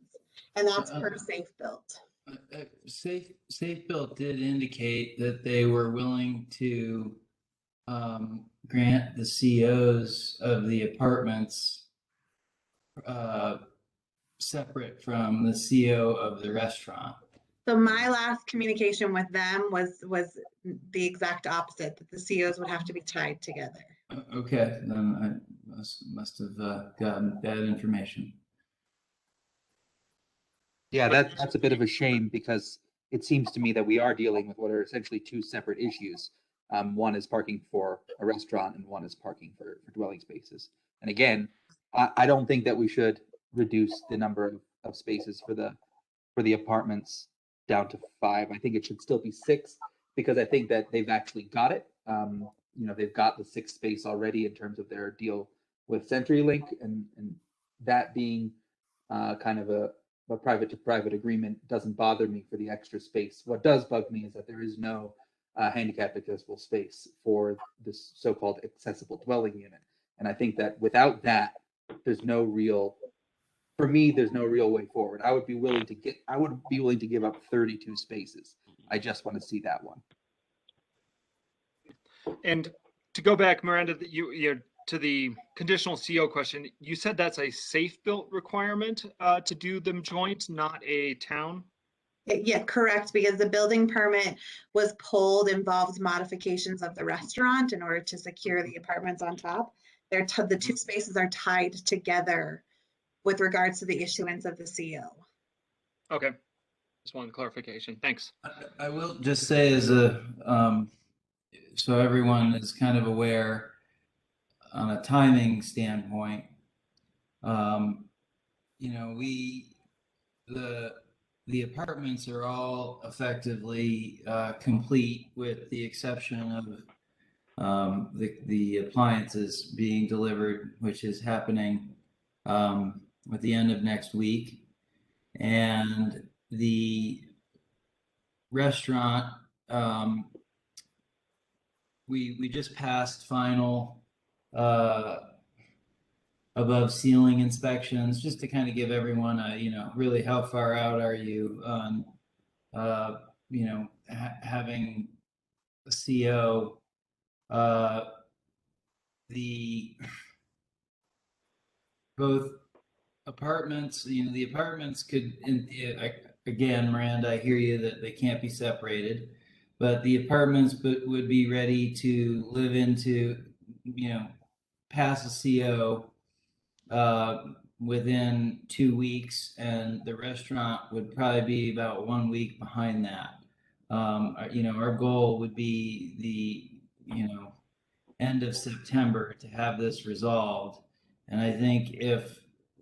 And that's per Safe Built. Safe Built did indicate that they were willing to grant the COs of the apartments separate from the CO of the restaurant. So my last communication with them was the exact opposite, that the COs would have to be tied together. Okay, then I must have gotten bad information. Yeah, that's a bit of a shame, because it seems to me that we are dealing with what are essentially two separate issues. One is parking for a restaurant and one is parking for dwelling spaces. And again, I don't think that we should reduce the number of spaces for the apartments down to 5. I think it should still be 6, because I think that they've actually got it. They've got the 6th space already in terms of their deal with CenturyLink, and that being kind of a private to private agreement doesn't bother me for the extra space. What does bug me is that there is no handicap accessible space for this so-called accessible dwelling unit. And I think that without that, there's no real way forward. I would be willing to give up 32 spaces. I just want to see that one. And to go back, Miranda, to the conditional CO question, you said that's a Safe Built requirement to do them joint, not a town? Yeah, correct, because the building permit was pulled, involves modifications of the restaurant in order to secure the apartments on top. The two spaces are tied together with regards to the issuance of the CO. Okay, just wanted clarification. Thanks. I will just say, as so everyone is kind of aware, on a timing standpoint, the apartments are all effectively complete, with the exception of the appliances being delivered, which is happening at the end of next week. And the restaurant, we just passed final above ceiling inspections, just to kind of give everyone a, really how far out are you on, having a CO. The both apartments, the apartments could, again, Miranda, I hear you that they can't be separated, but the apartments would be ready to live into, pass a CO within 2 weeks, and the restaurant would probably be about 1 week behind that. Our goal would be the, end of September to have this resolved. And I think if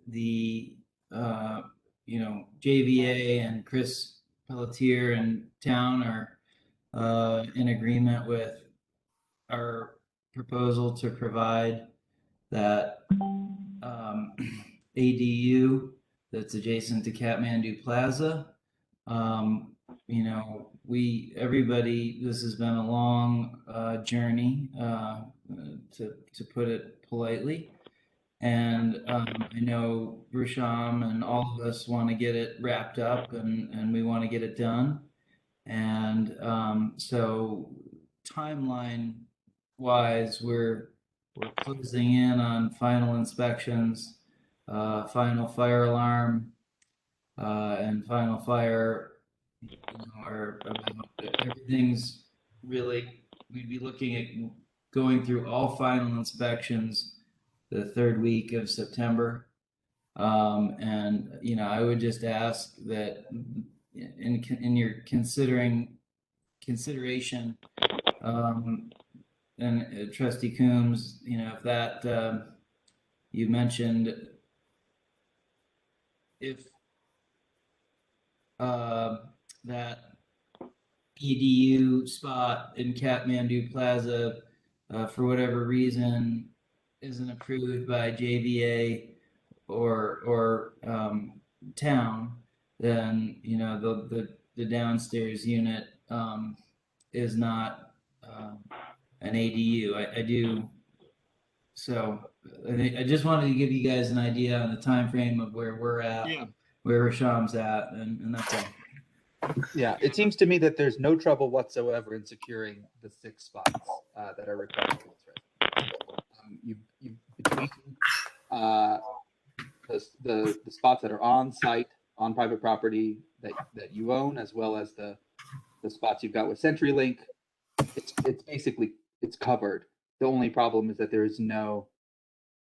the, JVA and Chris Pelletier and town are in agreement with our proposal to provide that ADU that's adjacent to Kathmandu Plaza, this has been a long journey, to put it politely. And I know Rusham and all of us want to get it wrapped up, and we want to get it done. And so timeline wise, we're closing in on final inspections, final fire alarm, and final fire. Everything's really, we'd be looking at going through all final inspections the third week of September. And I would just ask that in your consideration, and Trustee Coombs, if that you mentioned if that EDU spot in Kathmandu Plaza, for whatever reason, isn't approved by JVA or town, then the downstairs unit is not an ADU. I do. So I just wanted to give you guys an idea on the time frame of where we're at, where Rasham's at, and that's all. Yeah, it seems to me that there's no trouble whatsoever in securing the 6 spots that are required for this resident. You between the spots that are on site on private property that you own, as well as the spots you've got with CenturyLink, it's basically covered. The only problem is that there is no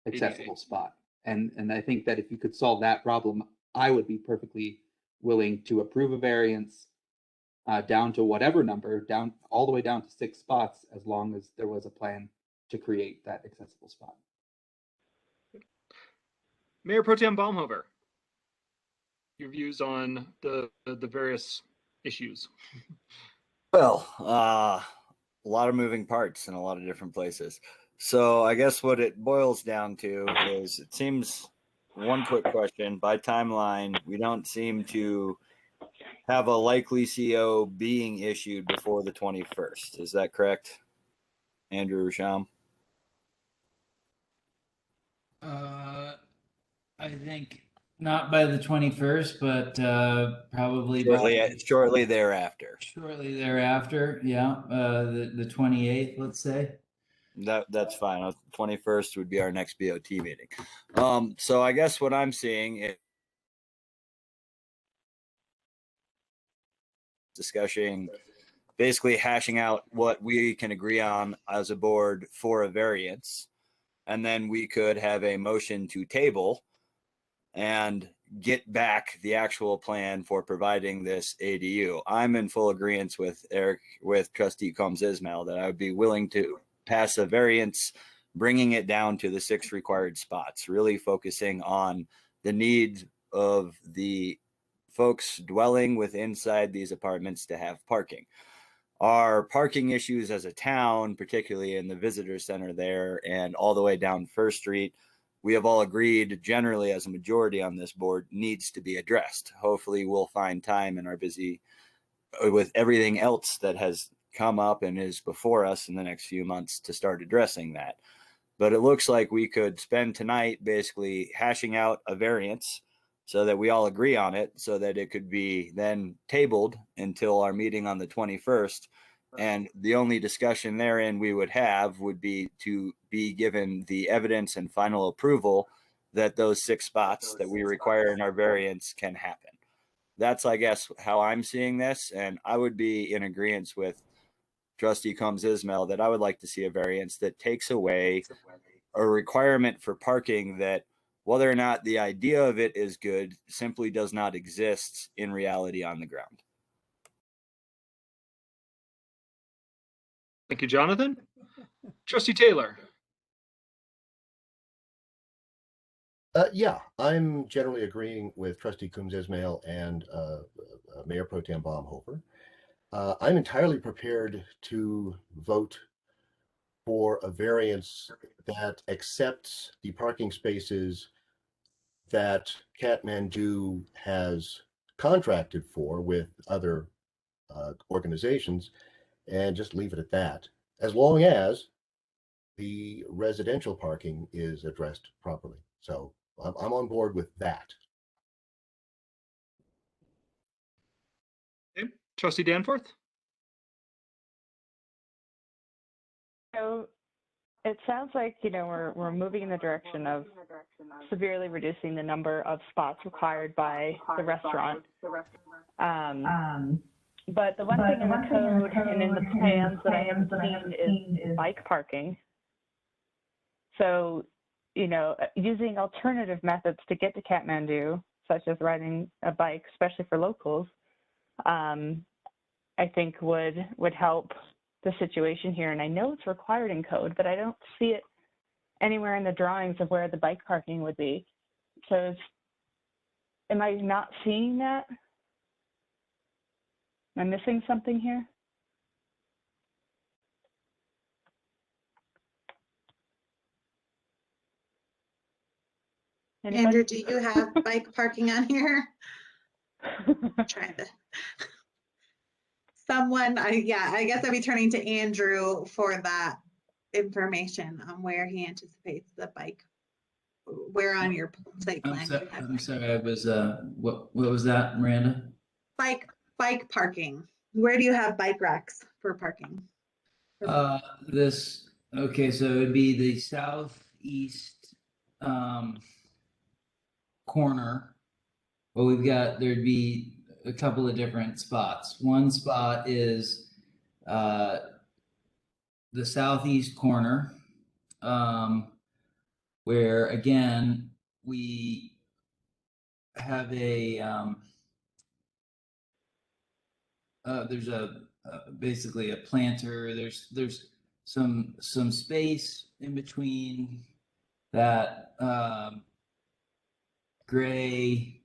accessible spot, and I think that if you could solve that problem, I would be perfectly willing to approve a variance down to whatever number, down all the way down to 6 spots, as long as there was a plan to create that accessible spot. Mayor Pro Tem Baumhover, your views on the various issues. Well, a lot of moving parts in a lot of different places. So I guess what it boils down to is, it seems, one quick question, by timeline, we don't seem to have a likely CO being issued before the 21st. Is that correct, Andrew Rasham? I think not by the 21st, but probably shortly thereafter. Shortly thereafter, yeah. The 28th, let's say. That's fine. 21st would be our next BOT meeting. So I guess what I'm seeing is discussing, basically hashing out what we can agree on as a board for a variance, and then we could have a motion to table and get back the actual plan for providing this ADU. I'm in full agreement with Trustee Combs Ismail that I would be willing to pass a variance, bringing it down to the 6 required spots, really focusing on the needs of the folks dwelling inside these apartments to have parking. Our parking issues as a town, particularly in the visitor center there and all the way down First Street, we have all agreed generally as a majority on this board needs to be addressed. Hopefully we'll find time and are busy with everything else that has come up and is before us in the next few months to start addressing that. But it looks like we could spend tonight basically hashing out a variance so that we all agree on it, so that it could be then tabled until our meeting on the 21st. And the only discussion therein we would have would be to be given the evidence and final approval that those 6 spots that we require in our variance can happen. That's, I guess, how I'm seeing this. And I would be in agreement with Trustee Combs Ismail that I would like to see a variance that takes away a requirement for parking that, whether or not the idea of it is good, simply does not exist in reality on the ground. Thank you, Jonathan. Trustee Taylor. Yeah, I'm generally agreeing with Trustee Coombs Ismail and Mayor Pro Tem Baumhofer. I'm entirely prepared to vote for a variance that accepts the parking spaces that Kathmandu has contracted for with other organizations, and just leave it at that, as long as the residential parking is addressed properly. So I'm on board with that. Okay. Trustee Danforth. So it sounds like, we're moving in the direction of severely reducing the number of spots required by the restaurant. But the one thing in the code and in the plans that I haven't seen is bike parking. So, you know, using alternative methods to get to Kathmandu, such as riding a bike, especially for locals, I think would help the situation here. And I know it's required in code, but I don't see it anywhere in the drawings of where the bike parking would be. So am I not seeing that? Am I missing something here? Anybody? Andrew, do you have bike parking on here? I'm trying to. Someone, I guess I'd be turning to Andrew for that information on where he anticipates the bike, where on your site plan. I'm sorry, I was, what was that, Miranda? Bike parking. Where do you have bike racks for parking? Okay, so it'd be the southeast, corner. Well, there'd be a couple of different spots. One spot is, the southeast corner, where again, we have there's basically a planter. There's some space in between that gray,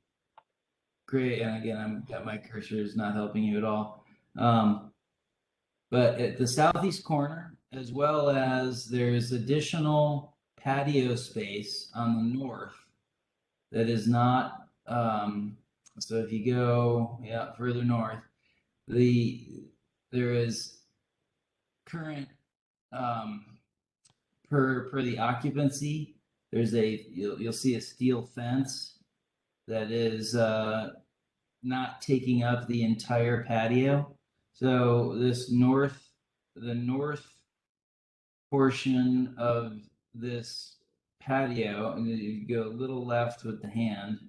and again, my cursor is not helping you at all. But at the southeast corner, as well as there's additional patio space on the north that is not, so if you go further north, there is current, per the occupancy, there's you'll see a steel fence that is not taking up the entire patio. So the north portion of this patio, and you go a little left with the hand,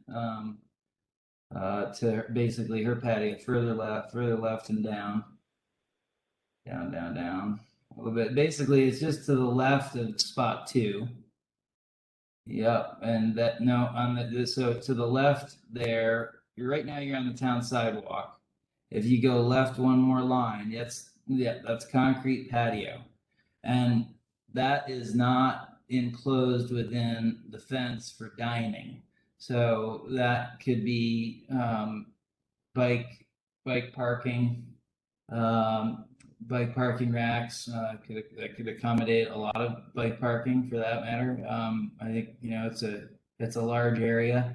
to basically her patio, further left and down, down, a little bit. Basically, it's just to the left of spot 2. Yep, and so to the left there, right now you're on the town sidewalk. If you go left one more line, that's concrete patio. And that is not enclosed within the fence for dining. So that could be bike parking, bike parking racks, that could accommodate a lot of bike parking for that matter. I think, you know, it's a large area.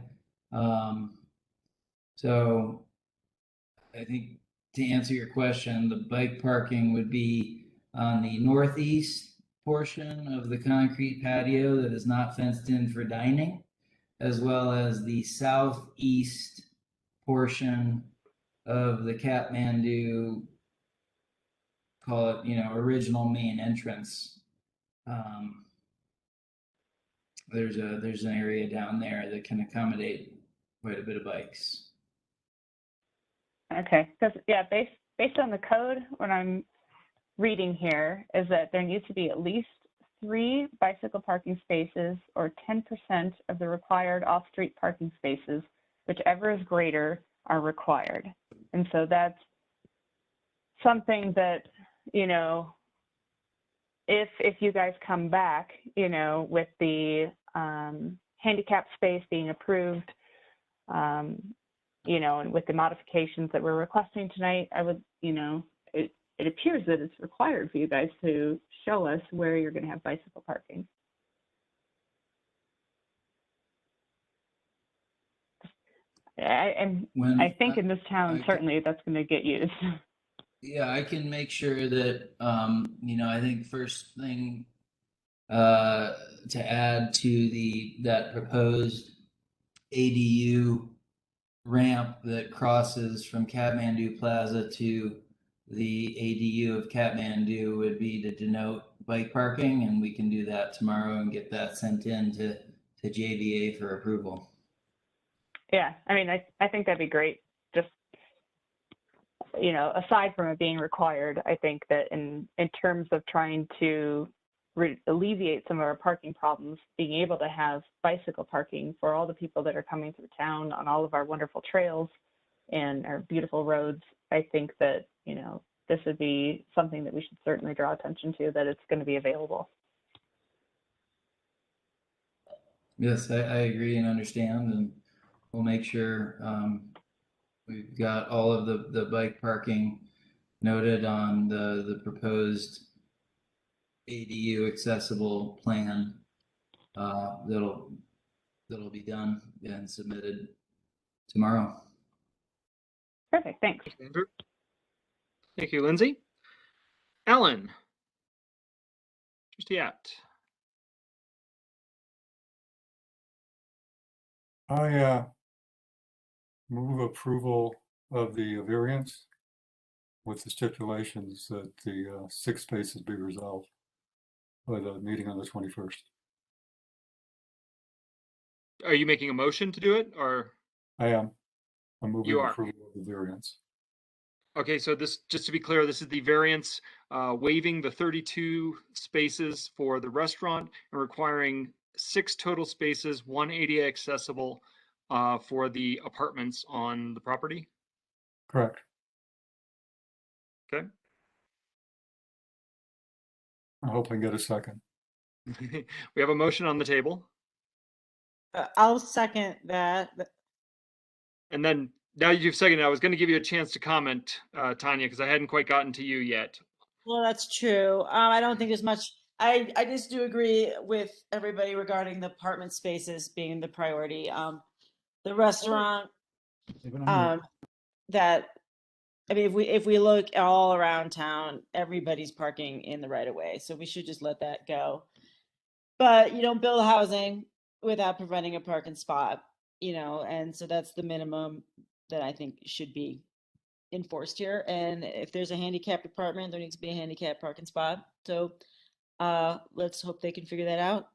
So I think to answer your question, the bike parking would be on the northeast portion of the concrete patio that is not fenced in for dining, as well as the southeast portion of the Kathmandu, call it, you know, original main entrance. There's an area down there that can accommodate quite a bit of bikes. Okay, because based on the code, what I'm reading here is that there needs to be at least 3 bicycle parking spaces or 10% of the required off-street parking spaces, whichever is greater, are required. And so that's something that, you know, if you guys come back, you know, with the handicap space being approved, you know, and with the modifications that we're requesting tonight, I would, you know, it appears that it's required for you guys to show us where you're going to have bicycle parking. I think in this town, certainly that's going to get used. Yeah, I can make sure that, you know, I think first thing to add to that proposed ADU ramp that crosses from Kathmandu Plaza to the ADU of Kathmandu would be to denote bike parking, and we can do that tomorrow and get that sent in to JVA for approval. Yeah, I mean, I think that'd be great. Just you know, aside from it being required, I think that in terms of trying to alleviate some of our parking problems, being able to have bicycle parking for all the people that are coming through town on all of our wonderful trails and our beautiful roads, I think that, you know, this would be something that we should certainly draw attention to, that it's going to be available. Yes, I agree and understand, and we'll make sure we've got all of the bike parking noted on the proposed ADU accessible plan that'll be done and submitted tomorrow. Perfect, thanks. Andrew. Thank you, Lindsay. Alan. Trustee Apt. I move approval of the variance with the stipulations that the 6 spaces be resolved by the meeting on the 21st. Are you making a motion to do it, or? I am. I'm moving You are. approval of the variance. Okay, so this, just to be clear, this is the variance waiving the 32 spaces for the restaurant and requiring 6 total spaces, 1 ADA accessible for the apartments on the property. Correct. Okay. I hope I can get a second. We have a motion on the table. I'll second that. And then now you've seconded, I was going to give you a chance to comment, Tanya, because I hadn't quite gotten to you yet. Well, that's true. I don't think there's much. I just do agree with everybody regarding the apartment spaces being the priority. The restaurant, that, I mean, if we look all around town, everybody's parking in the right of way, so we should just let that go. But you don't build housing without providing a parking spot, you know, and so that's the minimum that I think should be enforced here. And if there's a handicapped apartment, there needs to be a handicapped parking spot. So let's hope they can figure that out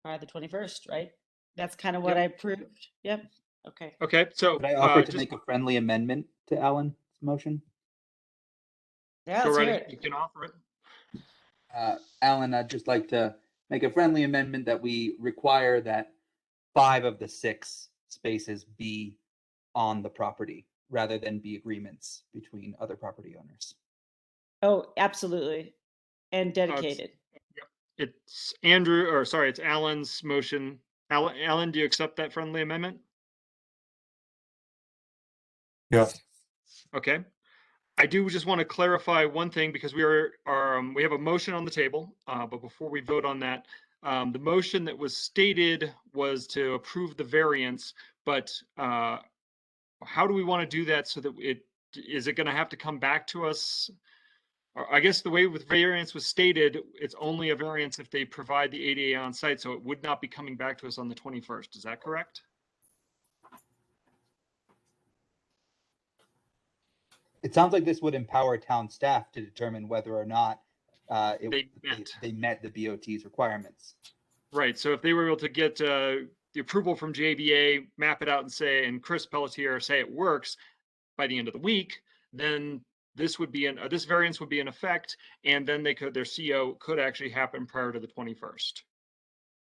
by the 21st, right? That's kind of what I proved. Yep. Okay. Okay, so Could I offer to just make a friendly amendment to Alan's motion? Yeah, go let's right hear ahead. it. You can offer it. Alan, I'd just like to make a friendly amendment that we require that 5 of the 6 spaces be on the property rather than be agreements between other property owners. Oh, absolutely. And dedicated. It's Andrew, or sorry, it's Alan's motion. Alan, do you accept that friendly amendment? Yes. Okay. I do just want to clarify one thing, because we have a motion on the table, but before we vote on that, the motion that was stated was to approve the variance, but how do we want to do that so that is it going to have to come back to us? Or I guess the way with variance was stated, it's only a variance if they provide the ADA on site, so it would not be coming back to us on the 21st. Is that correct? It sounds like this would empower town staff to determine whether or not they met the BOT's requirements. Right. So if they were able to get the approval from JBA, map it out and say, and Chris Pelletier say it works by the end of the week, then this would be this variance would be in effect, and then their CO could actually happen prior to the 21st.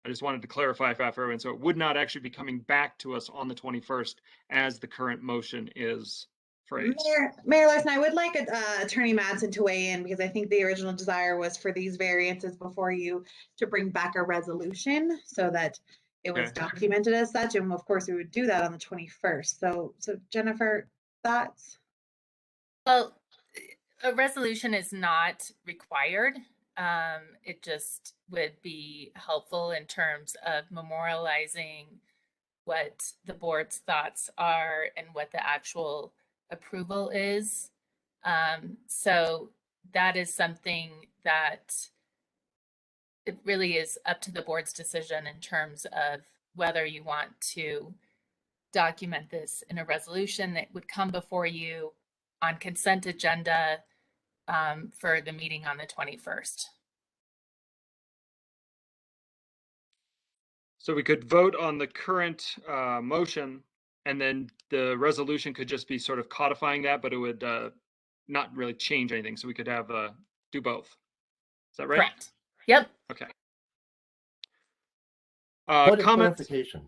I just wanted to clarify for everyone. So it would not actually be coming back to us on the 21st as the current motion is phrased. Mayor Larson, I would like Attorney Madsen to weigh in, because I think the original desire was for these variances before you to bring back a resolution so that it was documented as such. And of course, we would do that on the 21st. So Jennifer, thoughts? Well, a resolution is not required. It just would be helpful in terms of memorializing what the board's thoughts are and what the actual approval is. So that is something that it really is up to the board's decision in terms of whether you want to document this in a resolution that would come before you on consent agenda for the meeting on the 21st. So we could vote on the current motion And then the resolution could just be sort of codifying that, but it would not really change anything. So we could have do both. Is that right? Correct. Yep. Okay. Point of Comments? clarification.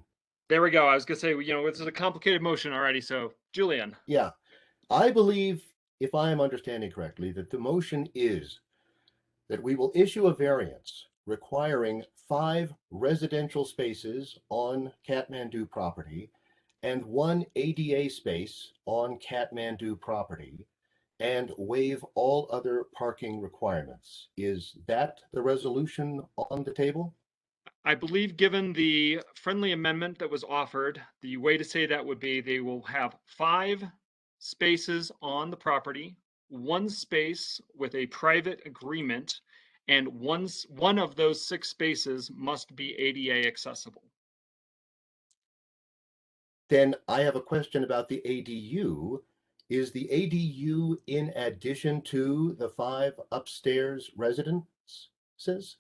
There we go. I was gonna say, you know, this is a complicated motion already. So Julian. Yeah, I believe, if I am understanding correctly, that the motion is that we will issue a variance requiring 5 residential spaces on Kathmandu property and 1 ADA space on Kathmandu property and waive all other parking requirements. Is that the resolution on the table? I believe, given the friendly amendment that was offered, the way to say that would be they will have 5 spaces on the property, 1 space with a private agreement, and one of those 6 spaces must be ADA accessible. Then I have a question about the ADU. Is the ADU in addition to the 5 upstairs residences?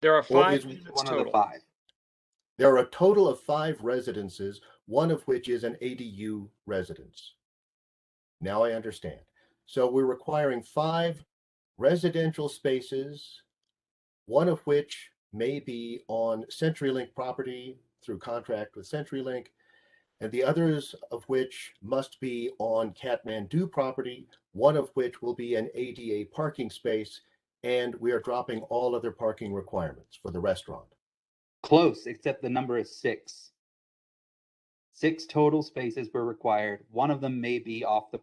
There are Or 5 is units One of the total. 5. there are a total of 5 residences, one of which is an ADU residence? Now I understand. So we're requiring 5 residential spaces, one of which may be on CenturyLink property through contract with CenturyLink, and the others of which must be on Kathmandu property, one of which will be an ADA parking space, and we are dropping all other parking requirements for the restaurant. Close, except the number is 6. 6 total spaces were required. One of them may be off the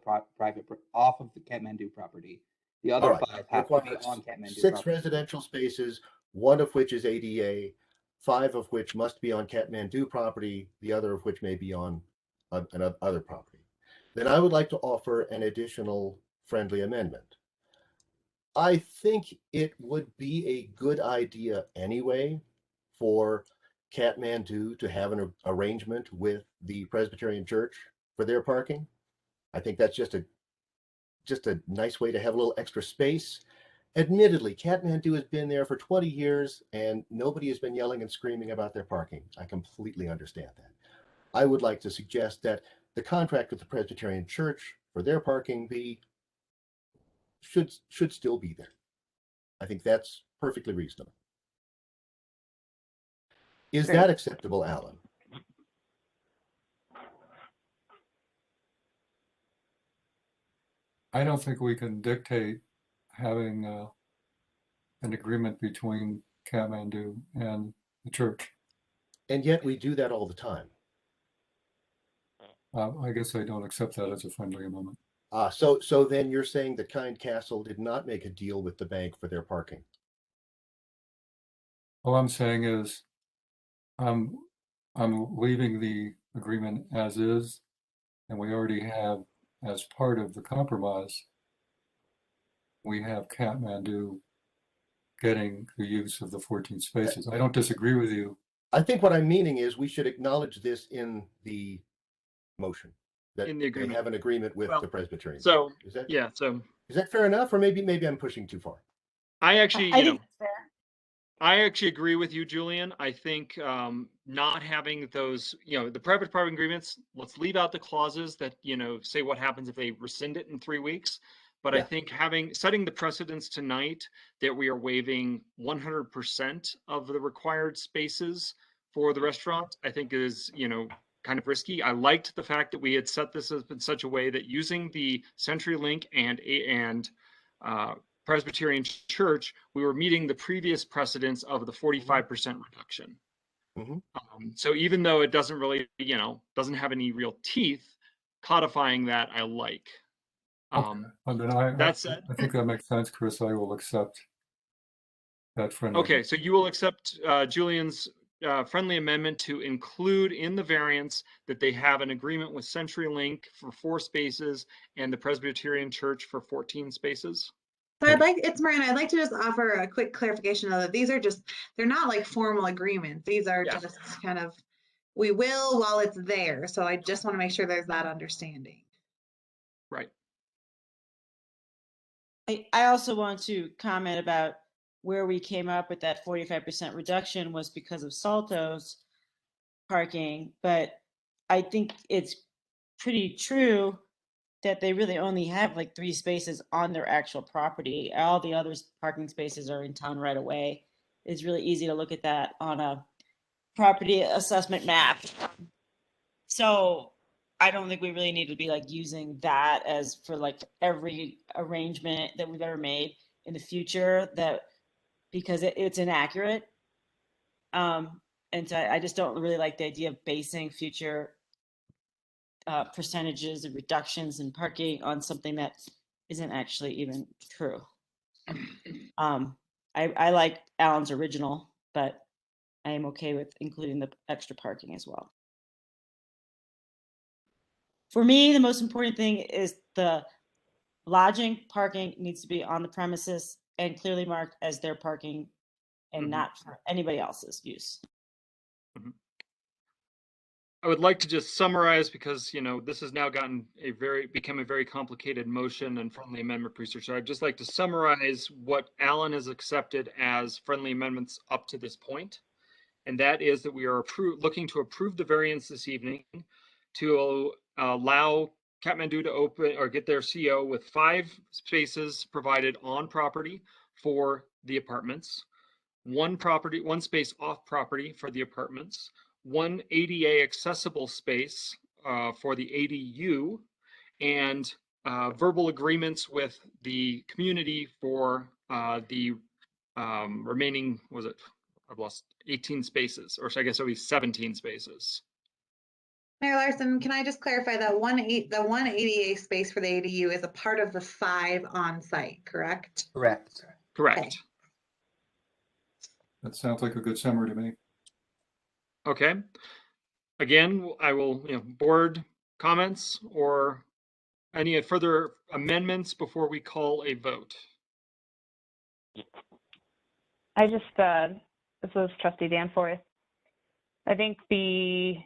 off of the Kathmandu property. The other 5 have to be on Kathmandu 6 property. residential spaces, one of which is ADA, 5 of which must be on Kathmandu property, the other of which may be on another property. Then I would like to offer an additional friendly amendment. I think it would be a good idea anyway for Kathmandu to have an arrangement with the Presbyterian Church for their parking. I think that's just a nice way to have a little extra space. Admittedly, Kathmandu has been there for 20 years and nobody has been yelling and screaming about their parking. I completely understand that. I would like to suggest that the contract with the Presbyterian Church for their parking should still be there. I think that's perfectly reasonable. Is Okay. that acceptable, Alan? I don't think we can dictate having an agreement between Kathmandu and the church. And yet we do that all the time. I guess I don't accept that as a friendly amendment. So then you're saying that Kind Castle did not make a deal with the bank for their parking? All I'm saying is I'm leaving the agreement as is, and we already have, as part of the compromise, we have Kathmandu getting the use of the 14 spaces. I don't disagree with you. I think what I'm meaning is we should acknowledge this in the motion, that In the they agreement. have an agreement with Well, the Presbyterian. So Is that yeah, so is that fair enough, or maybe I'm pushing too far? I actually, I you know, think it's fair. I actually agree with you, Julian. I think not having those, you know, the private parking agreements, let's leave out the clauses that, you know, say what happens if they rescind it in 3 weeks. But I Yeah. think setting the precedence tonight that we are waiving 100% of the required spaces for the restaurant, I think is, you know, kind of risky. I liked the fact that we had set this up in such a way that using the CenturyLink and Presbyterian Church, we were meeting the previous precedents of the 45% reduction. Mhm. So even though it doesn't really, you know, doesn't have any real teeth, codifying that I like. And then I That said, I think that makes sense, Chris. I will accept that friendly. okay, so you will accept Julian's friendly amendment to include in the variance that they have an agreement with CenturyLink for 4 spaces and the Presbyterian Church for 14 spaces? So it's Miranda, I'd like to just offer a quick clarification of that these are just, they're not like formal agreements. These are Yeah. just kind of, we will while it's there. So I just want to make sure there's that understanding. Right. I also want to comment about where we came up with that 45% reduction was because of Salto's parking, but I think it's pretty true that they really only have like 3 spaces on their actual property. All the other parking spaces are in town right away. It's really easy to look at that on a property assessment map. So I don't think we really need to be like using that as for like every arrangement that we've ever made in the future, that because it's inaccurate. And so I just don't really like the idea of basing future percentages and reductions in parking on something that isn't actually even true. I like Alan's original, but I am okay with including the extra parking as well. For me, the most important thing is the lodging parking needs to be on the premises and clearly marked as their parking and not for anybody else's use. I would like to just summarize, because, this has now become a very complicated motion and friendly amendment procedure. So I'd just like to summarize what Alan has accepted as friendly amendments up to this point. And that is that we are looking to approve the variance this evening to allow Kathmandu to open or get their CO with 5 spaces provided on property for the apartments, 1 space off property for the apartments, 1 ADA accessible space for the ADU, and verbal agreements with the community for the remaining, I've lost 18 spaces, or I guess it'll be 17 spaces. Mayor Larson, can I just clarify that the one ADA space for the ADU is a part of the 5 on site, correct? Correct. Correct. Okay. That sounds like a good summary to me. Okay. Again, I will, board comments or any further amendments before we call a vote. I just, this was Trustee Danforth. I think the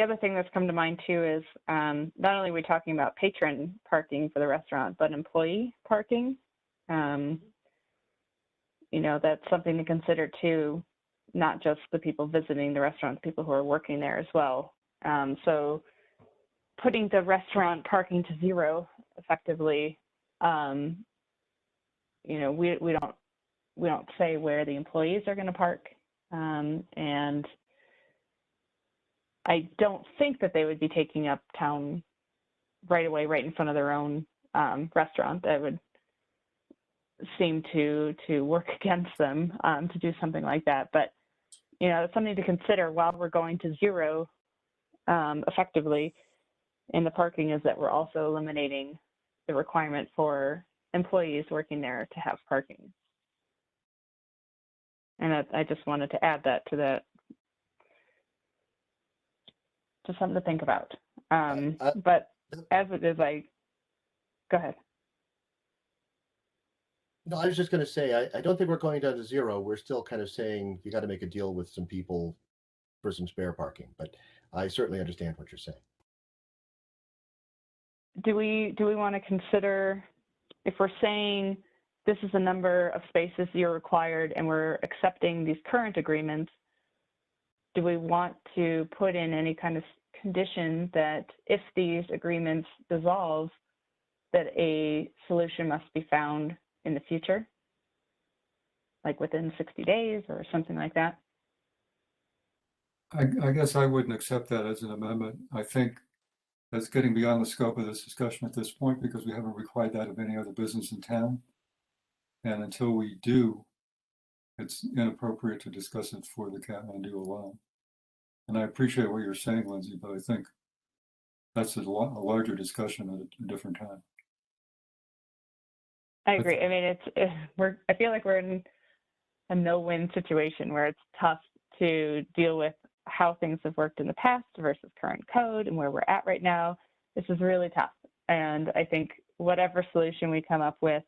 other thing that's come to mind too is not only are we talking about patron parking for the restaurant, but employee parking. That's something to consider too, not just the people visiting the restaurant, the people who are working there as well. So putting the restaurant parking to 0 effectively, we don't say where the employees are going to park, and I don't think that they would be taking up town right away, right in front of their own restaurant. That would seem to work against them to do something like that. But it's something to consider while we're going to 0 effectively in the parking, is that we're also eliminating the requirement for employees working there to have parking. And I just wanted to add that to something to think about. But as it is, go ahead. No, I was just going to say, I don't think we're going down to 0. We're still kind of saying you got to make a deal with some people for some spare parking, but I certainly understand what you're saying. Do we want to consider, if we're saying this is the number of spaces you're required and we're accepting these current agreements, do we want to put in any kind of condition that if these agreements dissolve, that a solution must be found in the future, like within 60 days or something like that? I guess I wouldn't accept that as an amendment. I think that's getting beyond the scope of this discussion at this point, because we haven't required that of any other business in town. And until we do, it's inappropriate to discuss it for the Kathmandu alone. And I appreciate what you're saying, Lindsay, but I think that's a larger discussion at a different time. I agree. I mean, I feel like we're in a no-win situation where it's tough to deal with how things have worked in the past versus current code and where we're at right now. This is really tough. And I think whatever solution we come up with,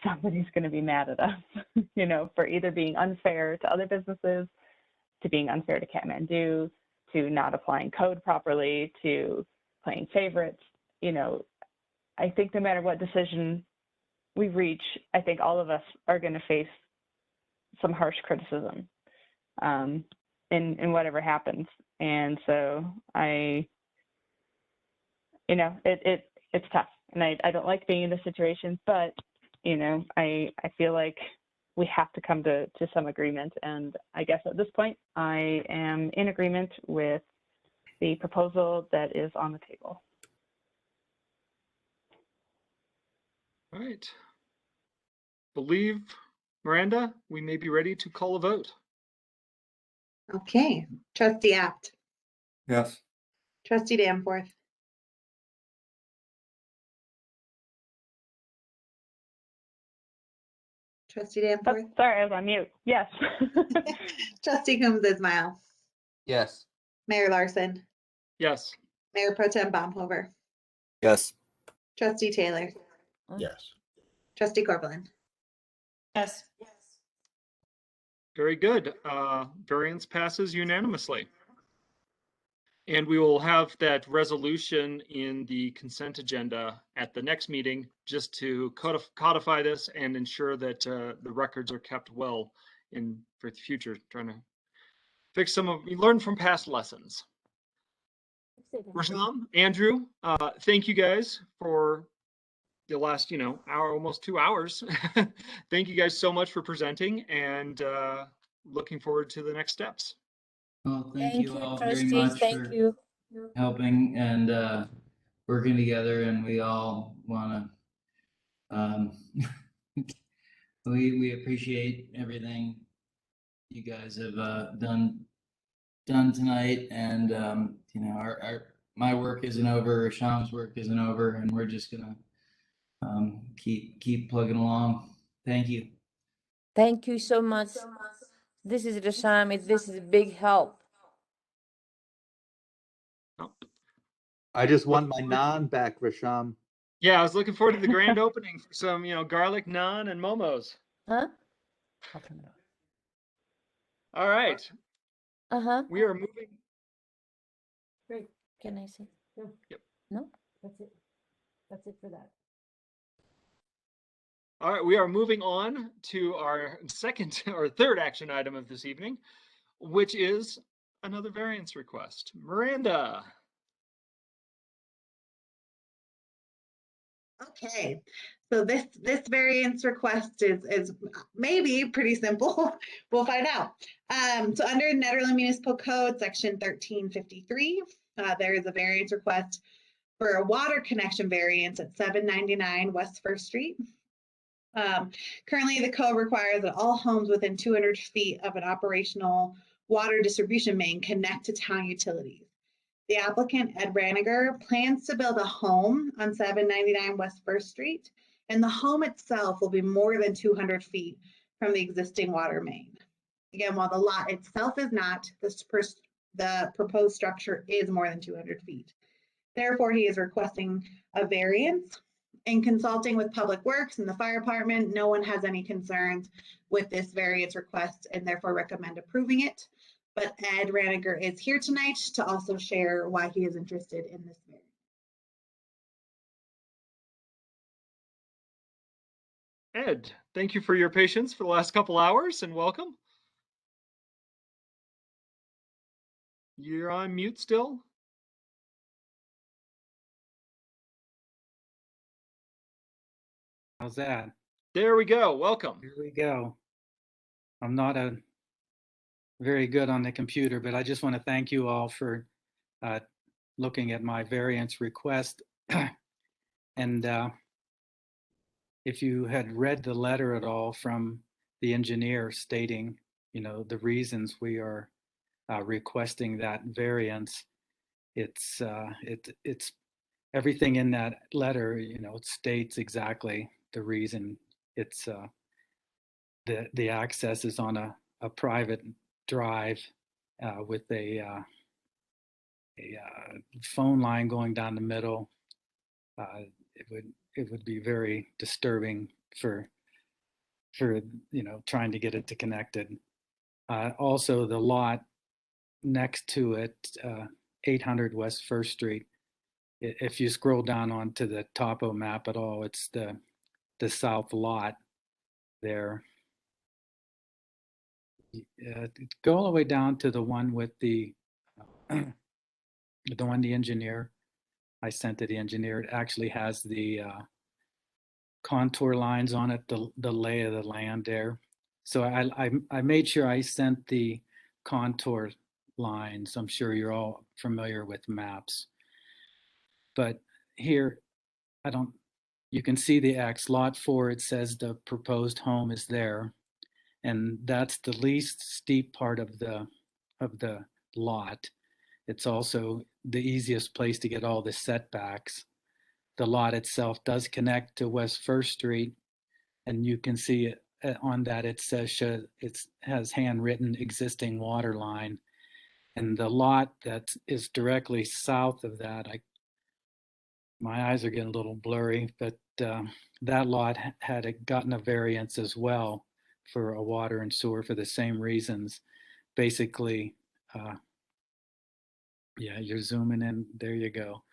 somebody's going to be mad at us, for either being unfair to other businesses, to being unfair to Kathmandu, to not applying code properly, to playing favorites. I think no matter what decision we reach, I think all of us are going to face some harsh criticism. in whatever happens. And so it's tough, and I don't like being in this situation, but I feel like we have to come to some agreement. And I guess at this point, I am in agreement with the proposal that is on the table. All right. Believe, Miranda, we may be ready to call a vote. Okay, trustee Apt, Yes. trustee Danforth, trustee Danforth, Sorry, I was on mute. Yes. trustee Coombs Ismail, Yes. Mayor Larson, Yes. Mayor Pro Tem Baumhover, Yes. trustee Taylor, Yes. trustee Corvallin. Yes. Very good. Variance passes unanimously. And we will have that resolution in the consent agenda at the next meeting, just to codify this and ensure that the records are kept well for the future, trying to fix we learn from past lessons. Rasham, Andrew, thank you guys for the last, hour, almost 2 hours. Thank you guys so much for presenting, and looking forward to the next steps. Well, thank Thank you you, all very trustees. much Thank for you. helping and working together, and we all want to we appreciate everything you guys have done tonight. And my work isn't over, Sham's work isn't over, and we're just gonna keep plugging along. Thank you. Thank you so much. This is Rashami. This is a big help. I just want my naan back, Rasham. Yeah, I was looking forward to the grand opening for some, garlic naan and momos. Huh? All right. Uh-huh. We are moving. Great. Can I say? No. Yep. No? That's it. That's it for that. All right, we are moving on to our second or third action item of this evening, which is another variance request. Miranda. Okay, so this variance request is maybe pretty simple. We'll find out. So under Nederland Municipal Code, section 1353, there is a variance request for a water connection variance at 799 West First Street. Currently, the code requires that all homes within 200 feet of an operational water distribution main connect to town utilities. The applicant, Ed Raniger, plans to build a home on 799 West First Street, and the home itself will be more than 200 feet from the existing water main. Again, while the lot itself is not, the proposed structure is more than 200 feet. Therefore, he is requesting a variance. In consulting with Public Works and the fire department, no one has any concerns with this variance request and therefore recommend approving it. But Ed Raniger is here tonight to also share why he is interested in this variance. Ed, thank you for your patience for the last couple hours, and welcome. You're on mute still? How's that? There we go. Welcome. Here we go. I'm not very good on the computer, but I just want to thank you all for looking at my variance request. And if you had read the letter at all from the engineer stating, the reasons we are requesting that variance, it's everything in that letter, it states exactly the reason. It's the access is on a private drive with a phone line going down the middle. It would be very disturbing for trying to get it to connected. Also, the lot next to it, 800 West First Street. If you scroll down onto the topo map at all, it's the south lot there. go all the way down to the one with the the engineer. I sent to the engineer. It actually has the contour lines on it, the lay of the land there. So I made sure I sent the contour lines. I'm sure you're all familiar with maps. But here, you can see the X. Lot 4, it says the proposed home is there. And that's the least steep part of the lot. It's also the easiest place to get all the setbacks. The lot itself does connect to West First Street, and you can see it on that it says it has handwritten existing water line. And the lot that is directly south of that, my eyes are getting a little blurry, but that lot had gotten a variance as well for a water and sewer for the same reasons. Basically, yeah, you're zooming in, there you go.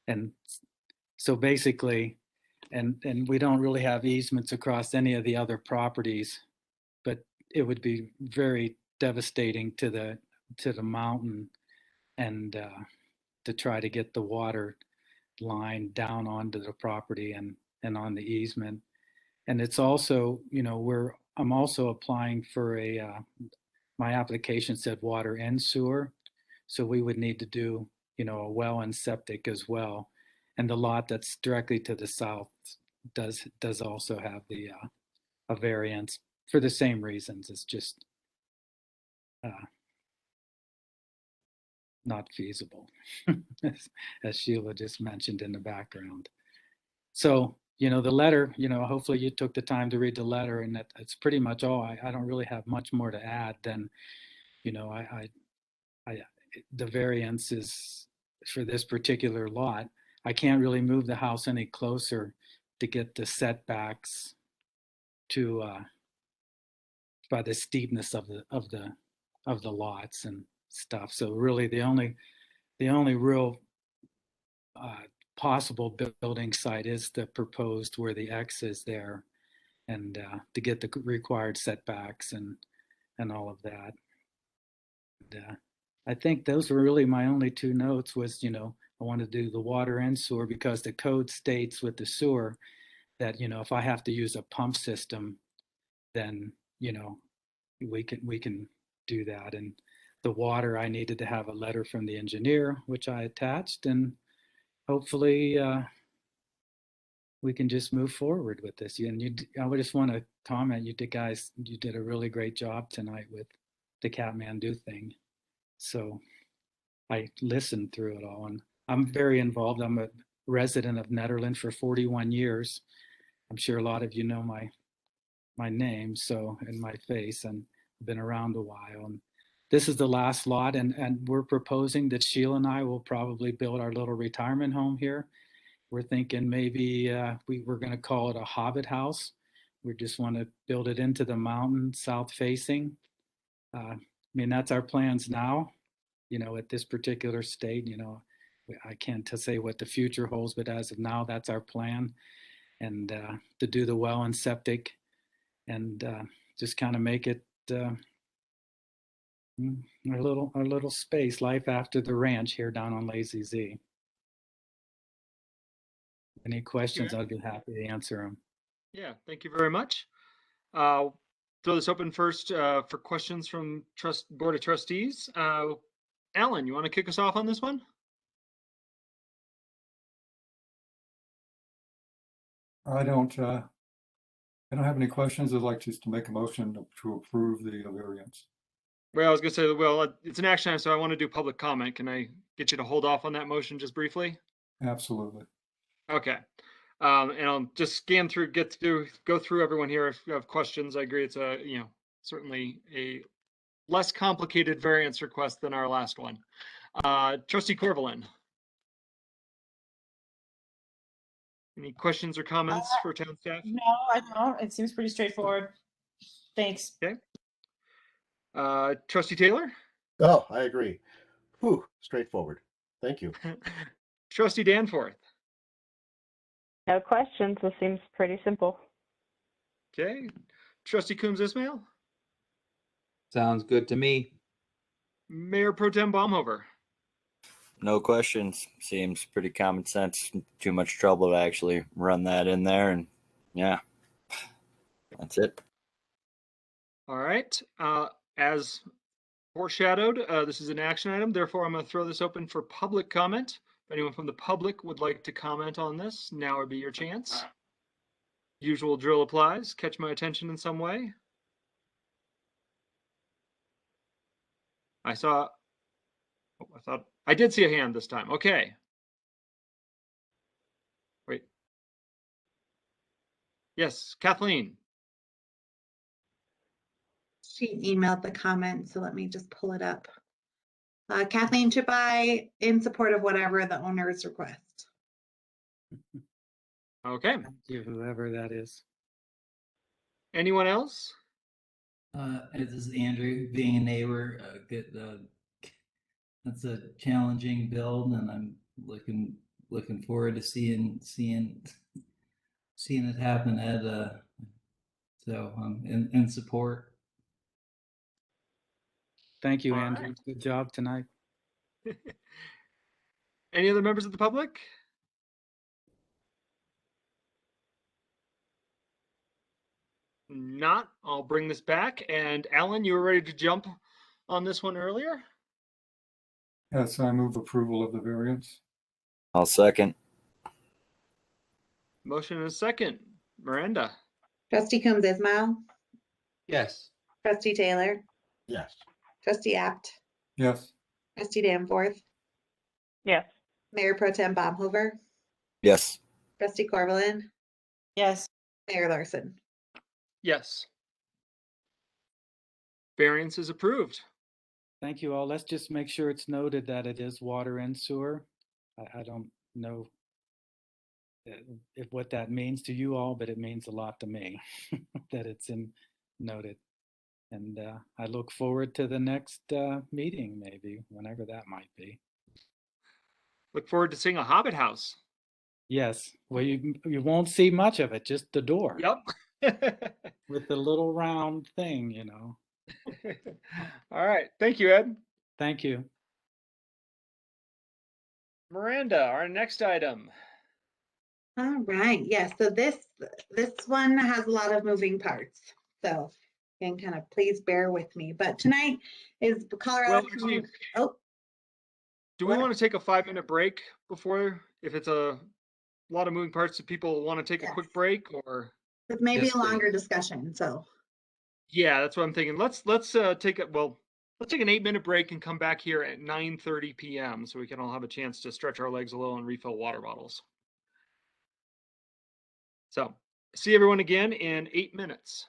And so basically, and we don't really have easements across any of the other properties, but it would be very devastating to the mountain and to try to get the water line down onto the property and on the easement. And it's also, I'm also applying for my application said water and sewer. So we would need to do, a well and septic as well. And the lot that's directly to the south does also have a variance for the same reasons. It's just not feasible, as Sheila just mentioned in the background. So, the letter, hopefully you took the time to read the letter, and that's pretty much all. I don't really have much more to add than, the variance is for this particular lot. I can't really move the house any closer to get the setbacks to by the steepness of the lots and stuff. So really, the only real possible building site is the proposed where the X is there, and to get the required setbacks and all of that. And, I think those were really my only two notes. Was I want to do the water and sewer because the code states with the sewer that if I have to use a pump system, then we can do that. And the water, I needed to have a letter from the engineer, which I attached, and hopefully we can just move forward with this. And I would just want to comment, you did a really great job tonight with the Kathmandu thing. So I listened through it all, and I'm very involved. I'm a resident of Nederland for 41 years. I'm sure a lot of you know my name, so, and my face, and I've been around a while. And this is the last lot, and we're proposing that Sheila and I will probably build our little retirement home here. We're thinking maybe we're going to call it a hobbit house. We just want to build it into the mountain, south facing. I mean, that's our plans now. At this particular state, I can't say what the future holds, but as of now, that's our plan. And to do the well and septic, and just kind of make it our little space, life after the ranch here down on Lazy Z. Any questions, I'd be happy to answer them. Yeah, thank you very much. Throw this open first for questions from Board of Trustees. Alan, you want to kick us off on this one? I don't have any questions. I'd like just to make a motion to approve the variance. Well, I was going to say, well, it's an action item, so I want to do public comment. Can I get you to hold off on that motion just briefly? Absolutely. Okay. And I'll just scan through, go through everyone here if you have questions. I agree. It's certainly a less complicated variance request than our last one. Trustee Corvallin. Any questions or comments for town staff? No, I don't. It seems pretty straightforward. Thanks. Okay. Trustee Taylor? Oh, I agree. Whew, straightforward. Thank you. Trustee Danforth? No questions. This seems pretty simple. Okay. Trustee Coombs Ismail? Sounds good to me. Mayor Pro Tem Baumhover. No questions. Seems pretty common sense. Too much trouble to actually run that in there. And yeah, that's it. All right. As foreshadowed, this is an action item. Therefore, I'm going to throw this open for public comment. If anyone from the public would like to comment on this, now would be your chance. Usual drill applies. Catch my attention in some way. I thought I did see a hand this time. Okay. Wait. Yes, Kathleen. She emailed the comment, so let me just pull it up. Kathleen Chipai, in support of whatever the owner's request. Okay. Thank you, whoever that is. Anyone else? This is Andrew. Being a neighbor, that's a challenging build, and I'm looking forward to seeing it happen. So I'm in support. Thank you, All Andrew. right. Good job tonight. Any other members of the public? Not. I'll bring this back. And Alan, you were ready to jump on this one earlier? Yes, I move approval of the variance. I'll second. Motion and a second. Miranda. Trustee Coombs Ismail, Yes. Trustee Taylor, Yes. Trustee Apt, Yes. Trustee Danforth, Yes. Mayor Pro Tem Baumhover, Yes. Trustee Corvallin, Yes. Mayor Larson. Yes. Variance is approved. Thank you all. Let's just make sure it's noted that it is water and sewer. I don't know if what that means to you all, but it means a lot to me that it's noted. And I look forward to the next meeting, maybe, whenever that might be. Look forward to seeing a Hobbit house. Yes, well, you won't see much of it, just the door. Yep. With the little round thing, you know. All right. Thank you, Ed. Thank you. Miranda, our next item. All right, yes, so this one has a lot of moving parts. So you can kind of please bear with me. But tonight is Colorado. Well, actually, do we want to take a 5-minute break before, if it's a lot of moving parts, do people want to take a quick break or? It may be a longer discussion, so. Yeah, that's what I'm thinking. Let's take an 8-minute break and come back here at 9:30 p.m. so we can all have a chance to stretch our legs a little and refill water bottles. So, see everyone again in 8 minutes.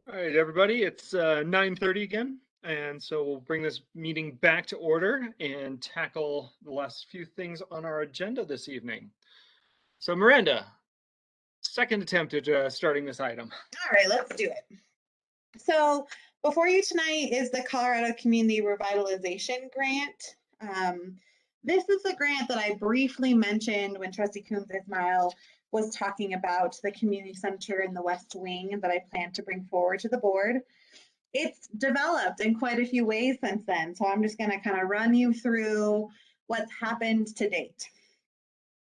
All right, everybody, it's 9:30 again, and so we'll bring this meeting back to order and tackle the last few things on our agenda this evening. So Miranda, second attempt at starting this item. All right, let's do it. So before you tonight is the Colorado Community Revitalization Grant. This is the grant that I briefly mentioned when Trustee Coombs Ismail was talking about the community center in the West Wing that I plan to bring forward to the board. It's developed in quite a few ways since then, so I'm just going to kind of run you through what's happened to date.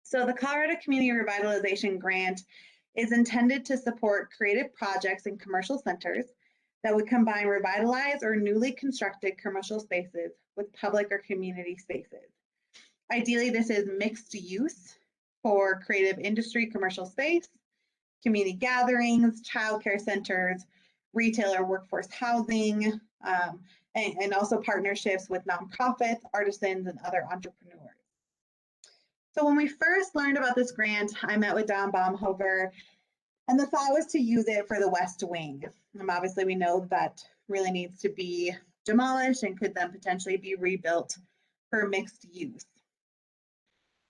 So the Colorado Community Revitalization Grant is intended to support creative projects in commercial centers that would combine revitalized or newly constructed commercial spaces with public or community spaces. Ideally, this is mixed use for creative industry commercial space, community gatherings, childcare centers, retail or workforce housing, and also partnerships with nonprofits, artisans, and other entrepreneurs. So when we first learned about this grant, I met with Don Baumhover, and the thought was to use it for the West Wing. Obviously, we know that really needs to be demolished and could then potentially be rebuilt for mixed use.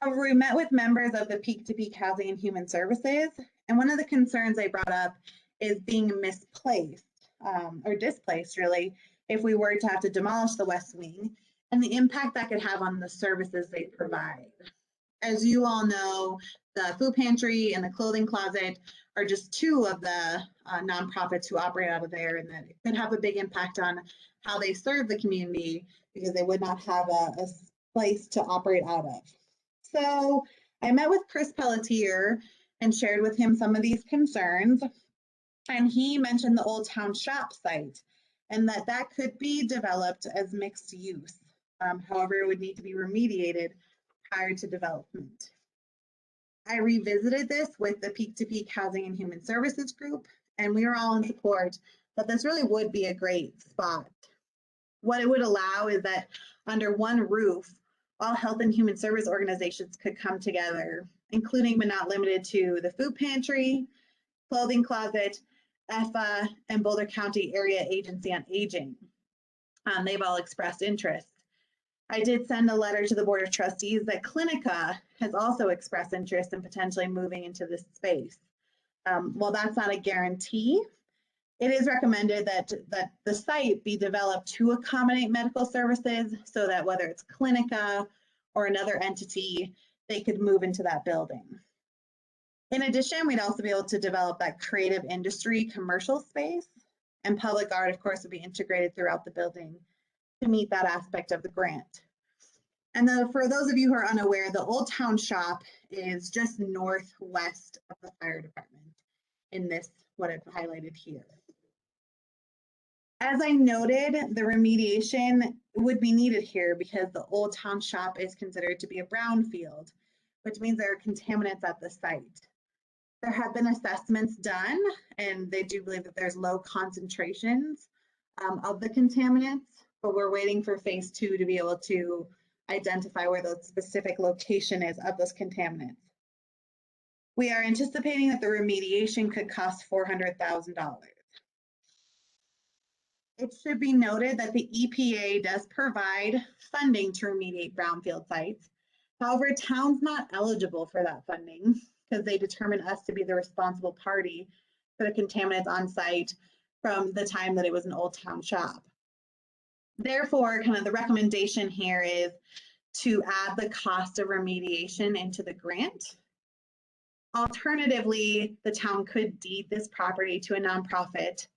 However, we met with members of the Peak to Peak Housing and Human Services, and one of the concerns they brought up is being misplaced or displaced, really, if we were to have to demolish the West Wing and the impact that could have on the services they provide. As you all know, the food pantry and the clothing closet are just two of the nonprofits who operate out of there, and that it could have a big impact on how they serve the community because they would not have a place to operate out of. So I met with Chris Pelletier and shared with him some of these concerns, and he mentioned the Old Town Shop site and that could be developed as mixed use. However, it would need to be remediated prior to development. I revisited this with the Peak to Peak Housing and Human Services group, and we were all in support that this really would be a great spot. What it would allow is that under one roof, all health and human service organizations could come together, including but not limited to the food pantry, clothing closet, EFA, and Boulder County Area Agency on Aging. They've all expressed interest. I did send a letter to the Board of Trustees that Clinica has also expressed interest in potentially moving into this space. While that's not a guarantee, it is recommended that the site be developed to accommodate medical services so that whether it's Clinica or another entity, they could move into that building. In addition, we'd also be able to develop that creative industry commercial space, and public art, of course, would be integrated throughout the building to meet that aspect of the grant. And then for those of you who are unaware, the Old Town Shop is just northwest of the fire department in this, what I've highlighted here. As I noted, the remediation would be needed here because the Old Town Shop is considered to be a brownfield, which means there are contaminants at the site. There have been assessments done, and they do believe that there's low concentrations of the contaminants, but we're waiting for phase 2 to be able to identify where the specific location is of those contaminants. We are anticipating that the remediation could cost $400,000. It should be noted that the EPA does provide funding to remediate brownfield sites. However, town's not eligible for that funding because they determine us to be the responsible party for the contaminants on site from the time that it was an Old Town Shop. Therefore, kind of the recommendation here is to add the cost of remediation into the grant. Alternatively, the town could deed this property to a nonprofit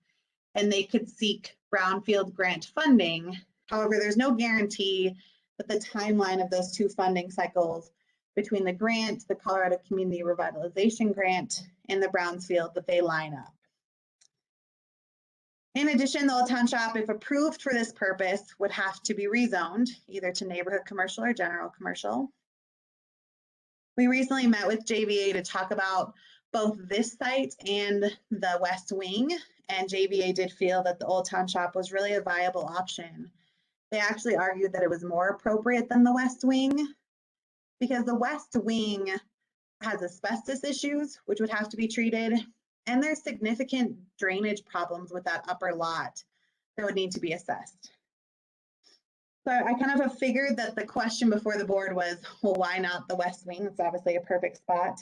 and they could seek brownfield grant funding. However, there's no guarantee that the timeline of those two funding cycles between the grant, the Colorado Community Revitalization Grant, and the brownfield, that they line up. In addition, the Old Town Shop, if approved for this purpose, would have to be rezoned either to neighborhood commercial or general commercial. We recently met with JVA to talk about both this site and the West Wing, and JVA did feel that the Old Town Shop was really a viable option. They actually argued that it was more appropriate than the West Wing because the West Wing has asbestos issues, which would have to be treated, And there's significant drainage problems with that upper lot that would need to be assessed. So I kind of figured that the question before the board was, well, why not the west wing? It's obviously a perfect spot.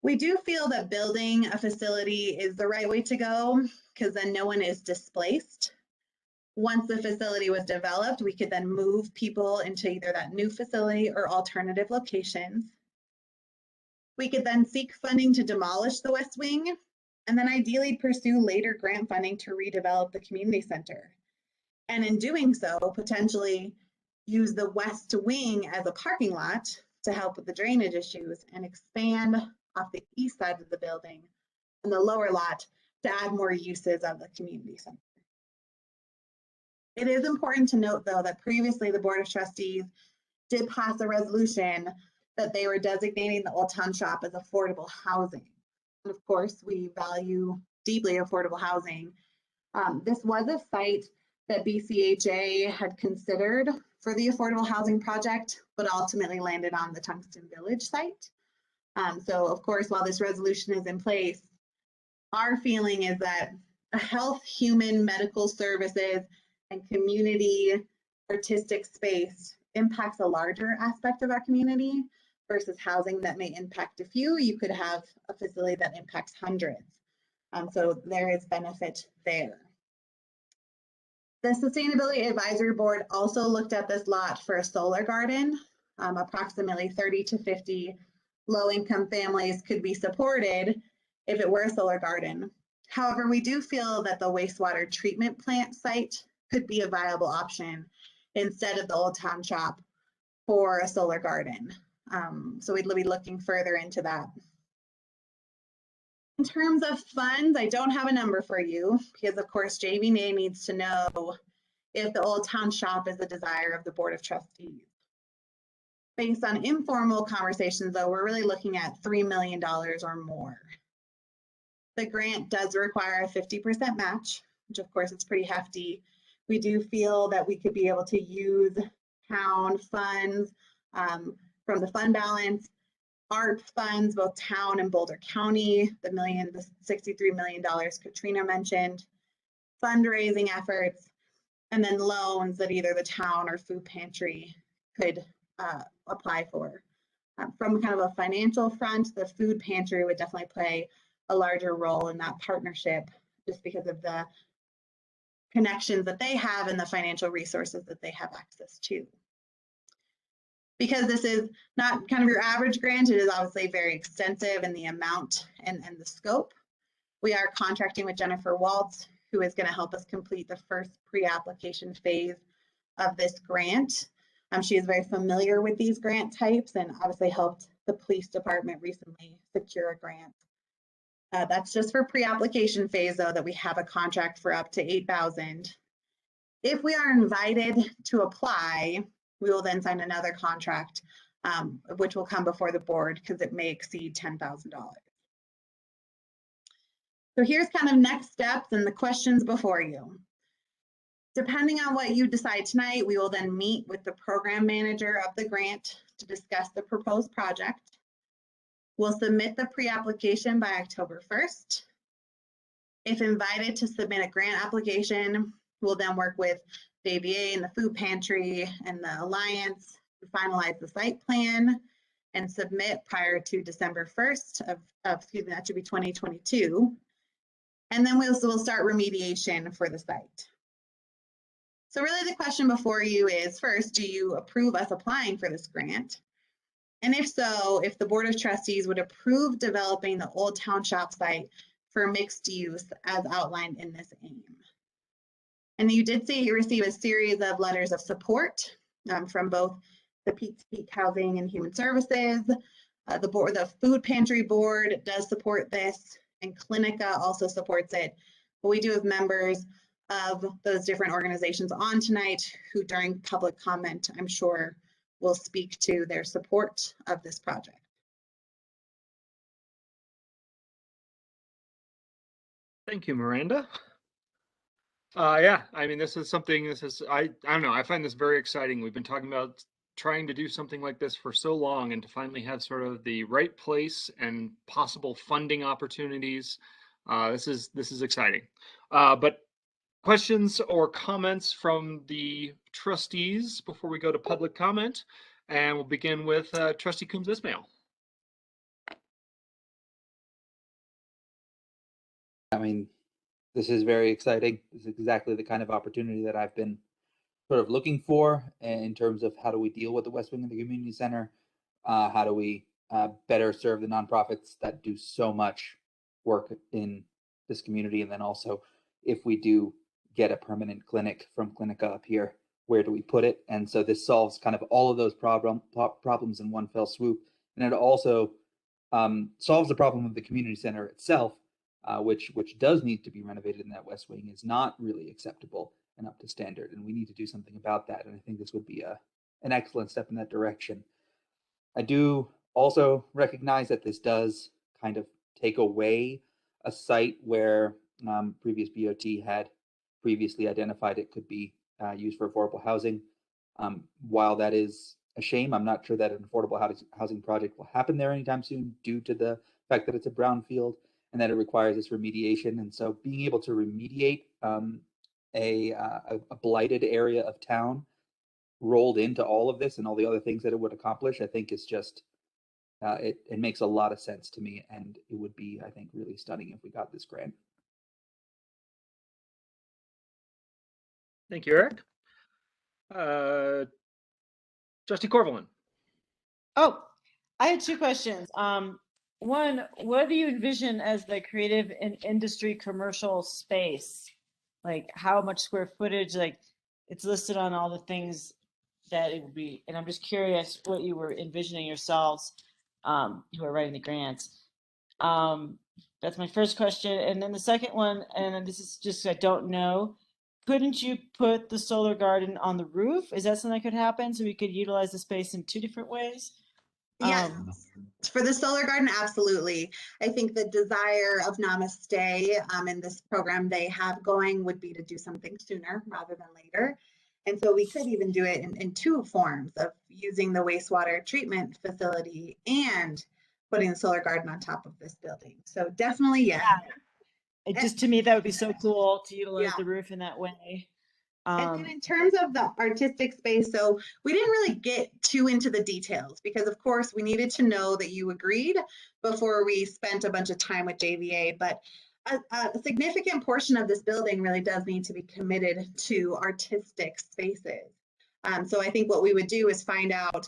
We do feel that building a facility is the right way to go because then no one is displaced. Once the facility was developed, we could then move people into either that new facility or alternative locations. We could then seek funding to demolish the west wing and then ideally pursue later grant funding to redevelop the community center. And in doing so, potentially use the west wing as a parking lot to help with the drainage issues and expand off the east side of the building and the lower lot to add more uses of the community center. It is important to note, though, that previously the Board of Trustees did pass a resolution that they were designating the Old Town Shop as affordable housing. And of course, we value deeply affordable housing. This was a site that BCHA had considered for the affordable housing project, but ultimately landed on the Tungsten Village site. So of course, while this resolution is in place, our feeling is that a health, human, medical services, and community artistic space impacts a larger aspect of our community versus housing that may impact a few. You could have a facility that impacts hundreds. So there is benefit there. The Sustainability Advisory Board also looked at this lot for a solar garden. Approximately 30 to 50 low-income families could be supported if it were a solar garden. However, we do feel that the wastewater treatment plant site could be a viable option instead of the Old Town Shop for a solar garden. So we'd be looking further into that. In terms of funds, I don't have a number for you because of course JVNA needs to know if the Old Town Shop is the desire of the Board of Trustees. Based on informal conversations though, we're really looking at $3 million or more. The grant does require a 50% match, which of course is pretty hefty. We do feel that we could be able to use town funds from the fund balance, ARP funds, both town and Boulder County, the $63 million Katrina mentioned, fundraising efforts, and then loans that either the town or food pantry could apply for. From kind of a financial front, the food pantry would definitely play a larger role in that partnership just because of the connections that they have and the financial resources that they have access to. Because this is not kind of your average grant, it is obviously very extensive in the amount and the scope. We are contracting with Jennifer Waltz, who is going to help us complete the first pre-application phase of this grant. She is very familiar with these grant types and obviously helped the police department recently secure a grant. That's just for pre-application phase though, that we have a contract for up to $8,000. If we are invited to apply, we will then sign another contract, which will come before the board because it may exceed $10,000. So here's kind of next steps and the questions before you. Depending on what you decide tonight, we will then meet with the program manager of the grant to discuss the proposed project. We'll submit the pre-application by October 1st. If invited to submit a grant application, we'll then work with the AVA and the food pantry and the Alliance to finalize the site plan and submit prior to December 1st of excuse me, that should be 2022. And then we'll start remediation for the site. So really the question before you is, first, do you approve us applying for this grant? And if so, if the Board of Trustees would approve developing the Old Town Shop site for mixed use as outlined in this aim. And you did see you receive a series of letters of support from both the Peak to Peak Housing and Human Services. The Food Pantry Board does support this, and Clinica also supports it. But we do have members of those different organizations on tonight who during public comment, I'm sure, will speak to their support of this project. Thank you, Miranda. Yeah, I mean, I don't know, I find this very exciting. We've been talking about trying to do something like this for so long, and to finally have sort of the right place and possible funding opportunities This is exciting. But questions or comments from the trustees before we go to public comment? And we'll begin with Trustee Coombs Ismail. I mean, this is very exciting. This is exactly the kind of opportunity that I've been sort of looking for in terms of how do we deal with the West Wing and the community center? How do we better serve the nonprofits that do so much work in this community? And then also, if we do get a permanent clinic from Clinica up here, where do we put it? And so this solves kind of all of those problems in one fell swoop. And it also solves the problem of the community center itself, which does need to be renovated, and that West Wing is not really acceptable and up to standard, and we need to do something about that. And I think this would be an excellent step in that direction. I do also recognize that this does kind of take away a site where previous BOT had previously identified it could be used for affordable housing. While that is a shame, I'm not sure that an affordable housing project will happen there anytime soon due to the fact that it's a brownfield and that it requires this remediation. And so being able to remediate a blighted area of town rolled into all of this and all the other things that it would accomplish, I think is just, it makes a lot of sense to me, and it would be, I think, really stunning if we got this grant. Thank you, Eric. Trustee Corvallin. Oh, I had two questions. One, what do you envision as the creative and industry commercial space? Like how much square footage, like it's listed on all the things that it would be, and I'm just curious what you were envisioning yourselves, who are writing the grants. That's my first question. And then the second one, and this is just, I don't know, couldn't you put the solar garden on the roof? Is that something that could happen so we could utilize the space in two different ways? Yes, for the solar garden, absolutely. I think the desire of Namaste in this program they have going would be to do something sooner rather than later. And so we could even do it in two forms of using the wastewater treatment facility and putting the solar garden on top of this building. So definitely, yes. It just, to me, that would be so cool to utilize the roof in that way. And then in terms of the artistic space, so we didn't really get too into the details because, of course, we needed to know that you agreed before we spent a bunch of time with JVA. But a significant portion of this building really does need to be committed to artistic spaces. So I think what we would do is find out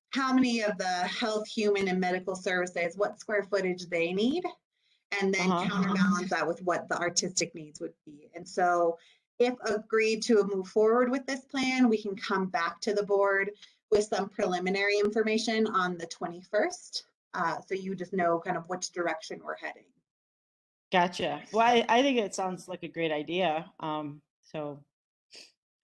how many of the health, human, and medical services, what square footage they need, and then counterbalance that with what the artistic needs would be. And so if agreed to move forward with this plan, we can come back to the board with some preliminary information on the 21st. So you just know kind of which direction we're heading. Gotcha. Well, I think it sounds like a great idea. So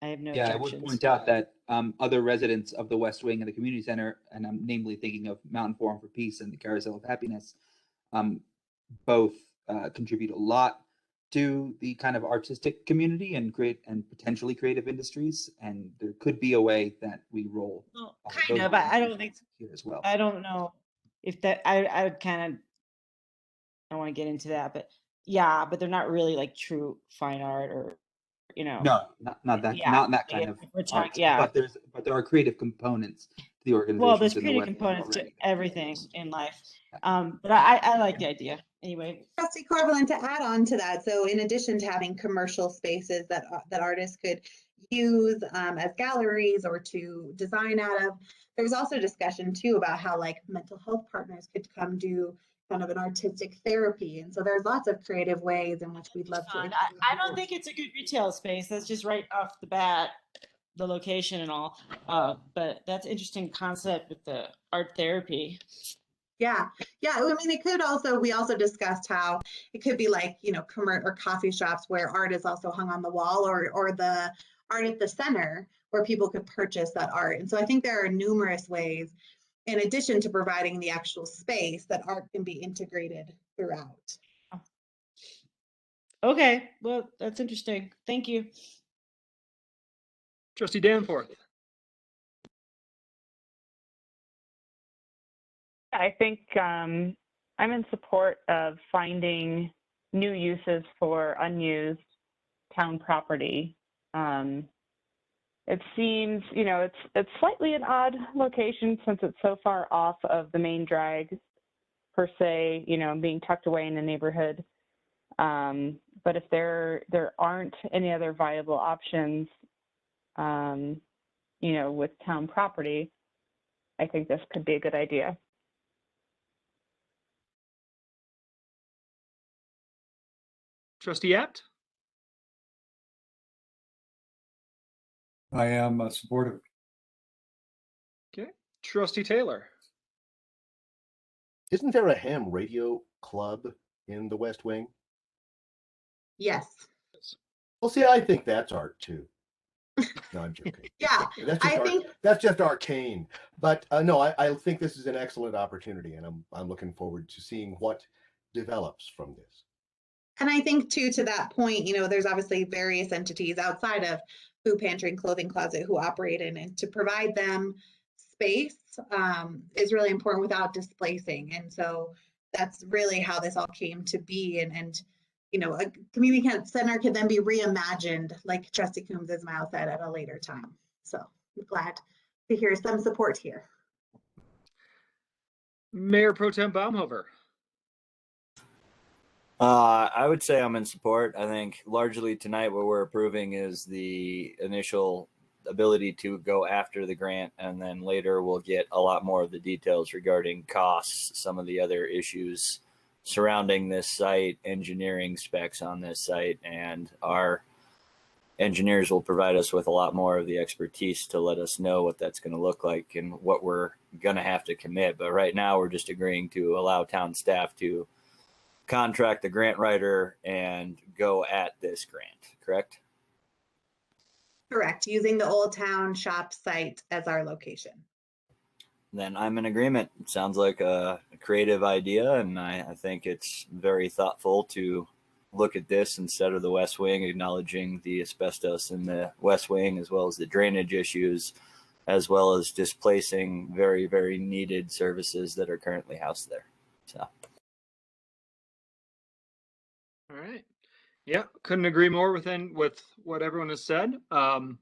I have no objections. I would point out that other residents of the West Wing and the community center, and I'm namely thinking of Mountain Forum for Peace and the Carousel of Happiness, both contribute a lot to the kind of artistic community and potentially creative industries, and there could be a way that we roll. Well, kind of, but I don't think here as well. I don't know if that I would kind of, I don't want to get into that, but yeah, but they're not really like true fine art or, you know. No, not that, not that kind of art. But there are creative components to the organization. Well, there's creative components to everything in life. But I like the idea anyway. Trustee Corvallin, to add on to that, so in addition to having commercial spaces that artists could use as galleries or to design out of, there was also discussion too about how like mental health partners could come do kind of an artistic therapy. And so there's lots of creative ways in which we'd love to. I don't think it's a good retail space. That's just right off the bat, the location and all. But that's an interesting concept with the art therapy. Yeah. I mean, it could also, we also discussed how it could be like, you know, or coffee shops where art is also hung on the wall, or the art at the center where people could purchase that art. And so I think there are numerous ways, in addition to providing the actual space, that art can be integrated throughout. Okay, well, that's interesting. Thank you. Trustee Danforth. I think I'm in support of finding new uses for unused town property. It seems, you know, it's slightly an odd location since it's so far off of the main drag per se, you know, being tucked away in the neighborhood. But if there aren't any other viable options, you know, with town property, I think this could be a good idea. Trustee Apt? I am supportive. Okay. Trustee Taylor? Isn't there a ham radio club in the West Wing? Yes. Well, see, I think that's art too. No, I'm joking. Yeah, That's just arcane. But no, I think this is an excellent opportunity, and I'm looking forward to seeing what develops from this. And I think too, to that point, you know, there's obviously various entities outside of food pantry and clothing closet who operate in it. To provide them space is really important without displacing. And so that's really how this all came to be. And you know, a community center can then be reimagined, like Trustee Coombs Ismail said, at a later time. So I'm glad to hear some support here. Mayor Pro Tem Baumhover? I would say I'm in support. I think largely tonight what we're approving is the initial ability to go after the grant, and then later we'll get a lot more of the details regarding costs, some of the other issues surrounding this site, engineering specs on this site, and our engineers will provide us with a lot more of the expertise to let us know what that's going to look like and what we're going to have to commit. But right now we're just agreeing to allow town staff to contract the grant writer and go at this grant, correct? Correct, using the Old Town Shop site as our location. Then I'm in agreement. It sounds like a creative idea, and I think it's very thoughtful to look at this instead of the West Wing, acknowledging the asbestos in the West Wing, as well as the drainage issues, as well as displacing very, very needed services that are currently housed there. So. All right. Yeah, couldn't agree more with what everyone has said. Going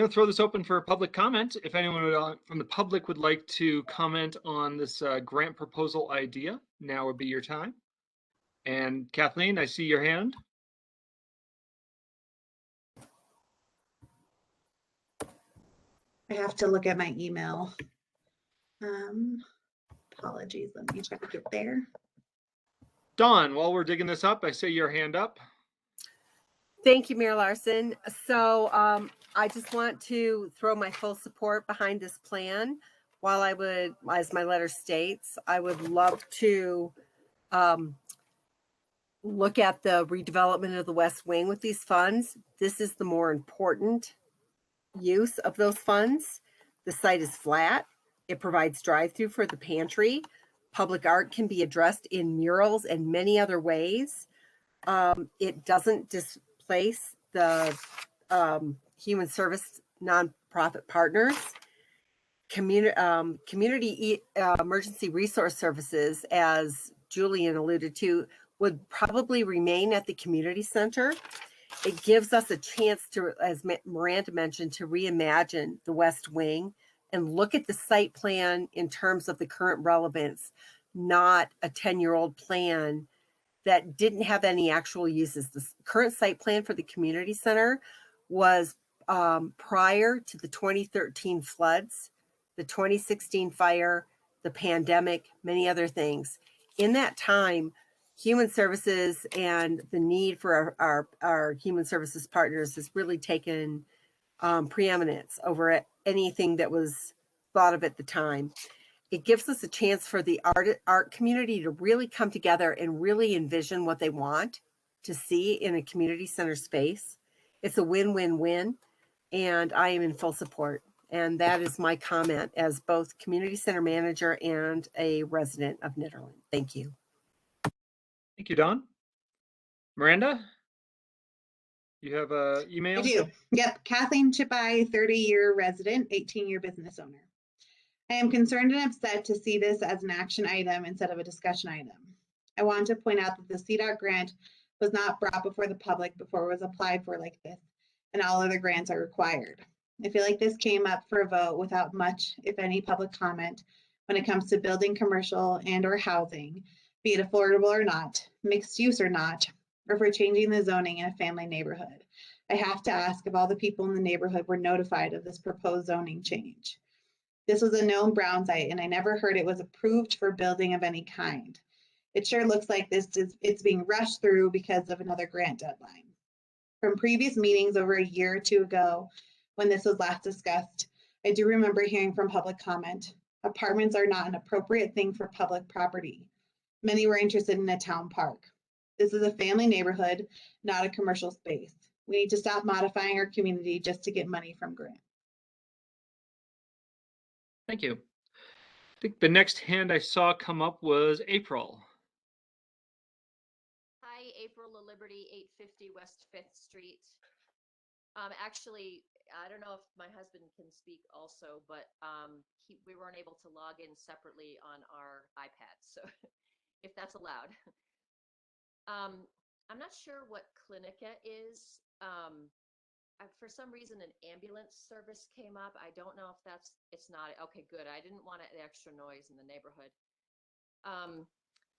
to throw this open for public comment. If anyone from the public would like to comment on this grant proposal idea, now would be your time. And Kathleen, I see your hand. I have to look at my email. Apologies, let me check it there. Dawn, while we're digging this up, I see your hand up. Thank you, Mayor Larson. So I just want to throw my full support behind this plan. While I would, as my letter states, I would love to look at the redevelopment of the West Wing with these funds. This is the more important use of those funds. The site is flat. It provides drive-through for the pantry. Public art can be addressed in murals and many other ways. It doesn't displace the human service nonprofit partners. Community emergency resource services, as Julian alluded to, would probably remain at the community center. It gives us a chance to, as Miranda mentioned, to reimagine the West Wing and look at the site plan in terms of the current relevance, not a 10-year-old plan that didn't have any actual uses. The current site plan for the community center was prior to the 2013 floods, the 2016 fire, the pandemic, many other things. In that time, human services and the need for our human services partners has really taken preeminence over anything that was thought of at the time. It gives us a chance for the art community to really come together and really envision what they want to see in a community center space. It's a win-win-win, and I am in full support. And that is my comment as both community center manager and a resident of Nederland. Thank you. Thank you, Dawn. Miranda, you have an email? I do. Yep. Kathleen Chipai, 30-year resident, 18-year business owner. I am concerned and upset to see this as an action item instead of a discussion item. I wanted to point out that the CDOT grant was not brought before the public before it was applied for like this, and all other grants are required. I feel like this came up for a vote without much, if any, public comment when it comes to building commercial and or housing, be it affordable or not, mixed use or not, or for changing the zoning in a family neighborhood. I have to ask if all the people in the neighborhood were notified of this proposed zoning change. This was a known brown site, and I never heard it was approved for building of any kind. It sure looks like it's being rushed through because of another grant deadline. From previous meetings over a year or two ago, when this was last discussed, I do remember hearing from public comment, apartments are not an appropriate thing for public property. Many were interested in a town park. This is a family neighborhood, not a commercial space. We need to stop modifying our community just to get money from grants. Thank you. I think the next hand I saw come up was April. Hi, April LaLiberty, 850 West 5th Street. Actually, I don't know if my husband can speak also, but we weren't able to log in separately on our iPad, so if that's allowed. I'm not sure what Clinica is. For some reason, an ambulance service came up. I don't know if it's not. Okay, good. I didn't want the extra noise in the neighborhood.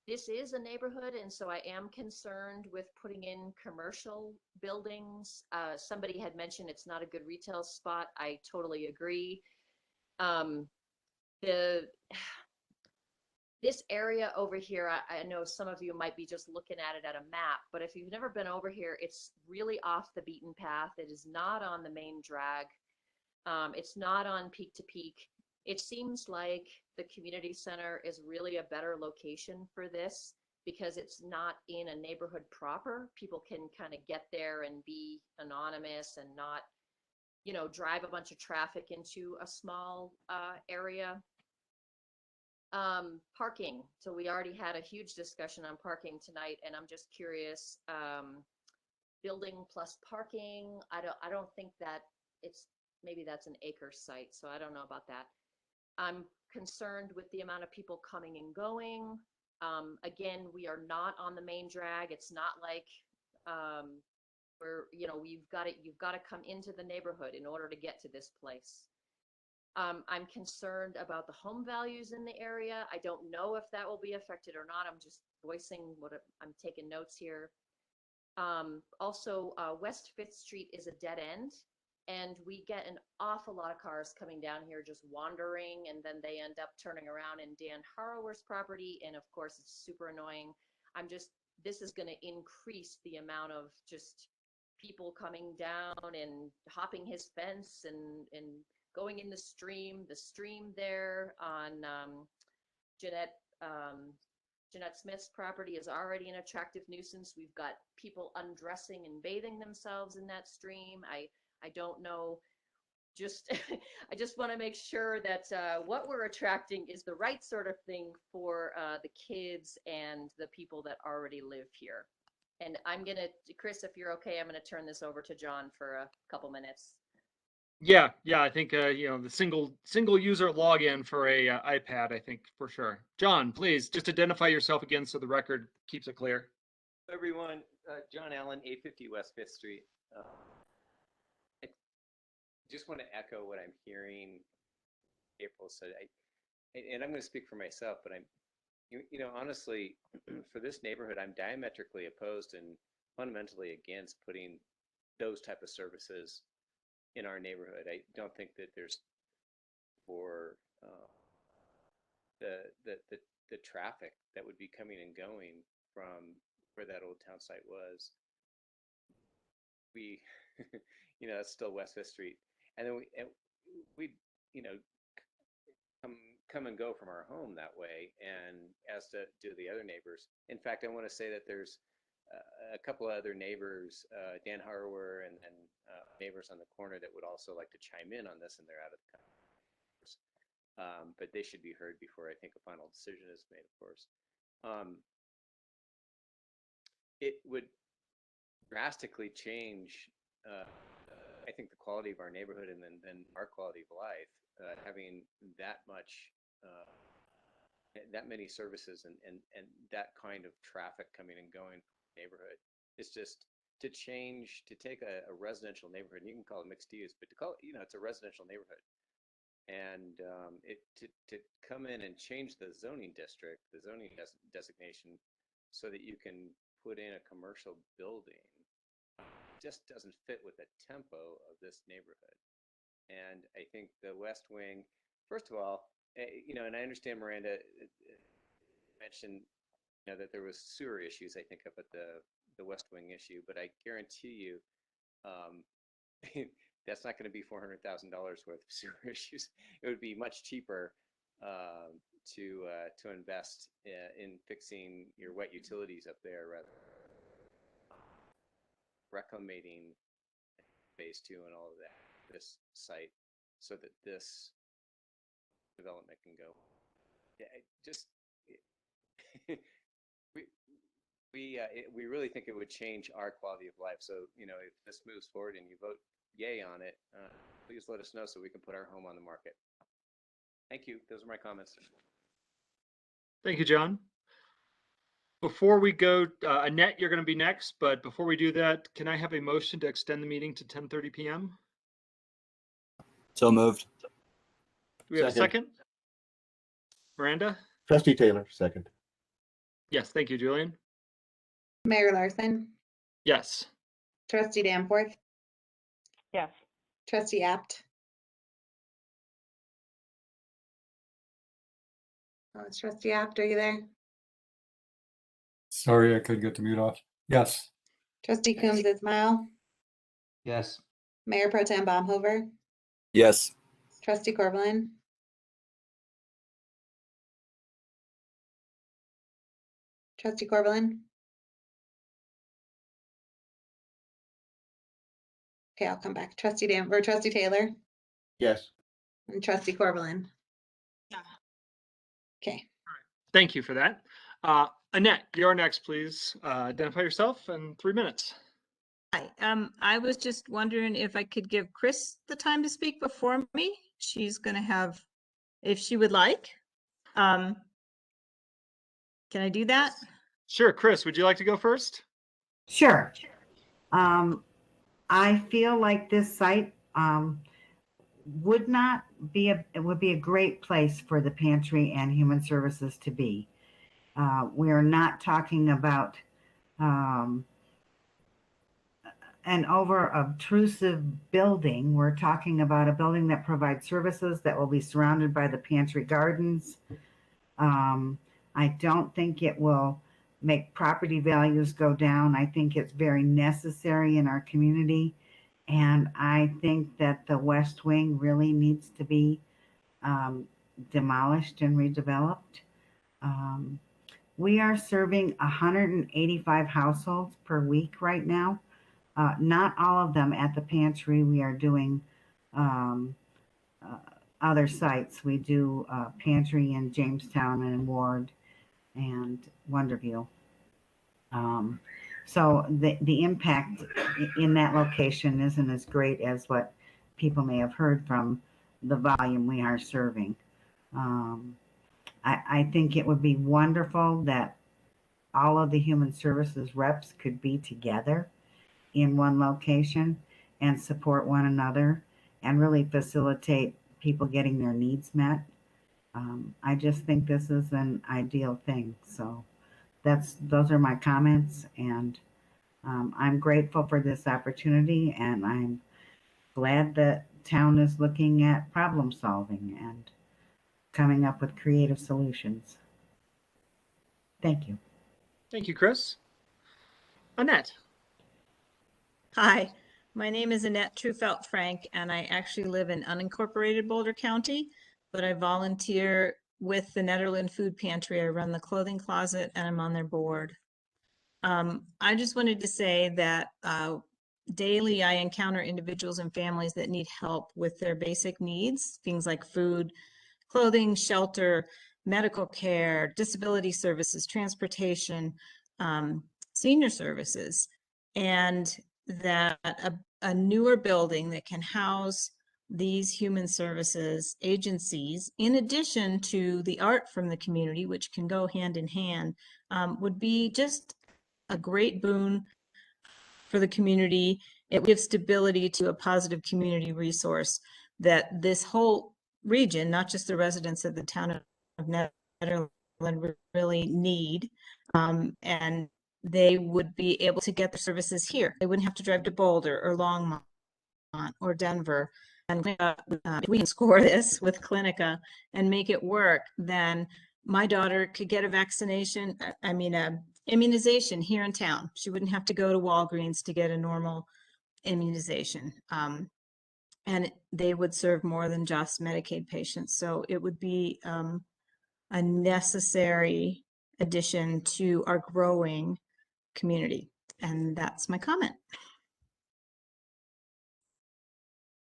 This is a neighborhood, and so I am concerned with putting in commercial buildings. Somebody had mentioned it's not a good retail spot. I totally agree. This area over here, I know some of you might be just looking at it at a map, but if you've never been over here, it's really off the beaten path. It is not on the main drag. It's not on Peak to Peak. It seems like the community center is really a better location for this because it's not in a neighborhood proper. People can kind of get there and be anonymous and not, drive a bunch of traffic into a small area. Parking. So we already had a huge discussion on parking tonight, and I'm just curious, building plus parking. I don't think that maybe that's an acre site, so I don't know about that. I'm concerned with the amount of people coming and going. Again, we are not on the main drag. It's not like you've got to come into the neighborhood in order to get to this place. I'm concerned about the home values in the area. I don't know if that will be affected or not. I'm just voicing I'm taking notes here. Also, West 5th Street is a dead end, and we get an awful lot of cars coming down here just wandering, and then they end up turning around in Dan Harrower's property, and of course it's super annoying. This is going to increase the amount of just people coming down and hopping his fence and going in the stream there on Jeanette Smith's property is already an attractive nuisance. We've got people undressing and bathing themselves in that stream. I don't know, I just want to make sure that what we're attracting is the right sort of thing for the kids and the people that already live here. And Chris, if you're okay, I'm gonna turn this over to John for a couple minutes. Yeah, I think the single user login for a iPad, I think for sure. John, please just identify yourself again so the record keeps it clear. Everyone, John Allen, 850 West 5th Street. I just want to echo what I'm hearing April said. And I'm going to speak for myself, but honestly, for this neighborhood, I'm diametrically opposed and fundamentally against putting those type of services in our neighborhood. I don't think that there's for the traffic that would be coming and going from where that old town site was. We, that's still West 5th Street, and then we come and go from our home that way, and as do the other neighbors. In fact, I want to say that there's a couple of other neighbors, Dan Harrower and neighbors on the corner that would also like to chime in on this, and they're out of the country. But they should be heard before I think a final decision is made, of course. It would drastically change, I think, the quality of our neighborhood and then our quality of life, having that much that many services and that kind of traffic coming and going neighborhood. It's just to change, to take a residential neighborhood, and you can call it mixed use, but to call it, it's a residential neighborhood. And to come in and change the zoning district, the zoning designation, so that you can put in a commercial building, just doesn't fit with the tempo of this neighborhood. And I think the West Wing, first of all, and I understand Miranda mentioned, that there was sewer issues, I think, up at the West Wing issue, but I guarantee you, that's not going to be $400,000 worth of sewer issues. It would be much cheaper to invest in fixing your wet utilities up there, rather reclamating phase 2 and all of that, this site, so that this development can go. Yeah, we really think it would change our quality of life. So if this moves forward and you vote yay on it, please let us know so we can put our home on the market. Thank you. Those are my comments. Thank you, John. Before we go, Annette, you're going to be next, but before we do that, can I have a motion to extend the meeting to 10:30 p.m.? So moved. Do we have a second? Miranda? Trustee Taylor, second. Yes, thank you, Julian. Mayor Larson, Yes. Trustee Danforth, Yes. Trustee Apt. Oh, it's Trustee Apt, are you there? Sorry, I couldn't get the mute off. Yes. Trustee Coombs Ismail, Yes. Mayor Pro Tem Baumhover, Yes. Trustee Corvallin, Trustee Corvallin. Okay, I'll come back. Trustee Taylor Yes. and Trustee Corvallin. Yeah. Okay. Thank you for that. Annette, you're next, please. Identify yourself in 3 minutes. Hi, I was just wondering if I could give Chris the time to speak before me. She's going to have, if she would like. Can I do that? Sure. Chris, would you like to go first? Sure. I feel like this site would be a great place for the pantry and human services to be. We are not talking about an over-obtrusive building. We're talking about a building that provides services that will be surrounded by the pantry gardens. I don't think it will make property values go down. I think it's very necessary in our community. And I think that the West Wing really needs to be demolished and redeveloped. We are serving 185 households per week right now. Not all of them at the pantry. We are doing other sites. We do pantry in Jamestown and Ward and Wonderville. So the impact in that location isn't as great as what people may have heard from the volume we are serving. I think it would be wonderful that all of the human services reps could be together in one location and support one another and really facilitate people getting their needs met. I just think this is an ideal thing. So those are my comments, and I'm grateful for this opportunity, and I'm glad that town is looking at problem solving and coming up with creative solutions. Thank you. Thank you, Chris. Annette. Hi, my name is Annette Trufelt Frank, and I actually live in unincorporated Boulder County, but I volunteer with the Nederland Food Pantry. I run the clothing closet, and I'm on their board. I just wanted to say that daily I encounter individuals and families that need help with their basic needs, things like food, clothing, shelter, medical care, disability services, transportation, senior services, and that a newer building that can house these human services agencies, in addition to the art from the community, which can go hand in hand, would be just a great boon for the community. It gives stability to a positive community resource that this whole region, not just the residents of the town of Nederland, really need. And they would be able to get the services here. They wouldn't have to drive to Boulder or Longmont or Denver. And if we can score this with Clinica and make it work, then my daughter could get a vaccination, immunization here in town. She wouldn't have to go to Walgreens to get a normal immunization. And they would serve more than just Medicaid patients. So it would be a necessary addition to our growing community. And that's my comment.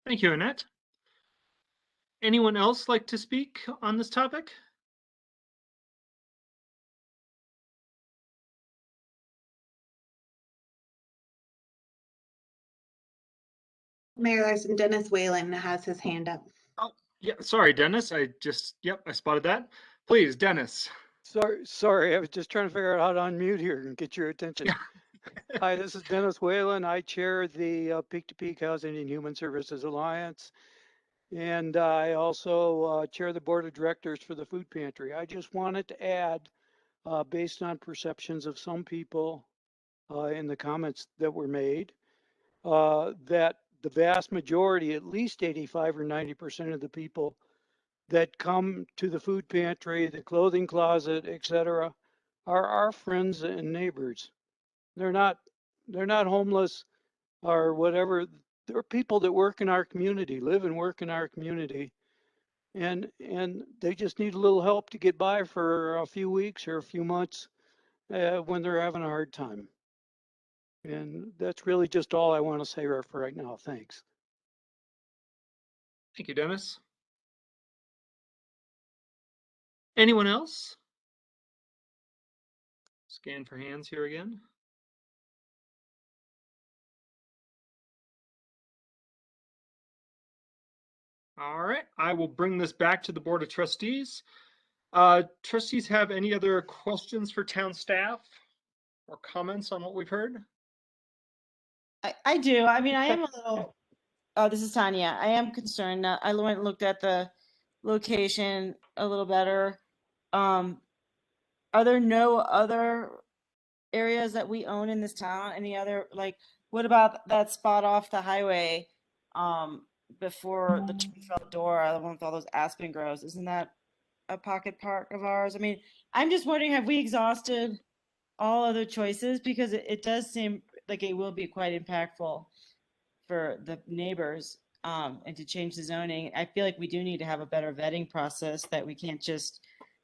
Thank you, Annette. Anyone else like to speak on this topic? Mayor Larson, Dennis Whalen has his hand up. Oh, yeah, sorry, Dennis. I spotted that. Please, Dennis. Sorry, I was just trying to figure out how to unmute here and get your attention. Hi, this is Dennis Whalen. I chair the Peak to Peak Housing and Human Services Alliance. And I also chair the board of directors for the food pantry. I just wanted to add, based on perceptions of some people in the comments that were made, that the vast majority, at least 85 or 90% of the people that come to the food pantry, the clothing closet, etc., are our friends and neighbors. They're not homeless or whatever. They're people that work in our community, live and work in our community, and they just need a little help to get by for a few weeks or a few months when they're having a hard time. And that's really just all I want to say for right now. Thanks. Thank you, Dennis. Anyone else? Scan for hands here again. All right, I will bring this back to the Board of Trustees. Trustees have any other questions for town staff or comments on what we've heard? I do. I mean, I am a little, oh, this is Tanya. I am concerned. I went and looked at the location a little better. Are there no other areas that we own in this town? Any other, like, what about that spot off the highway before the Turnfelt door, the one with all those aspen groves? Isn't that a pocket park of ours? I mean, I'm just wondering, have we exhausted all other choices? Because it does seem like it will be quite impactful for the neighbors, and to change the zoning. I feel like we do need to have a better vetting process, that we can't just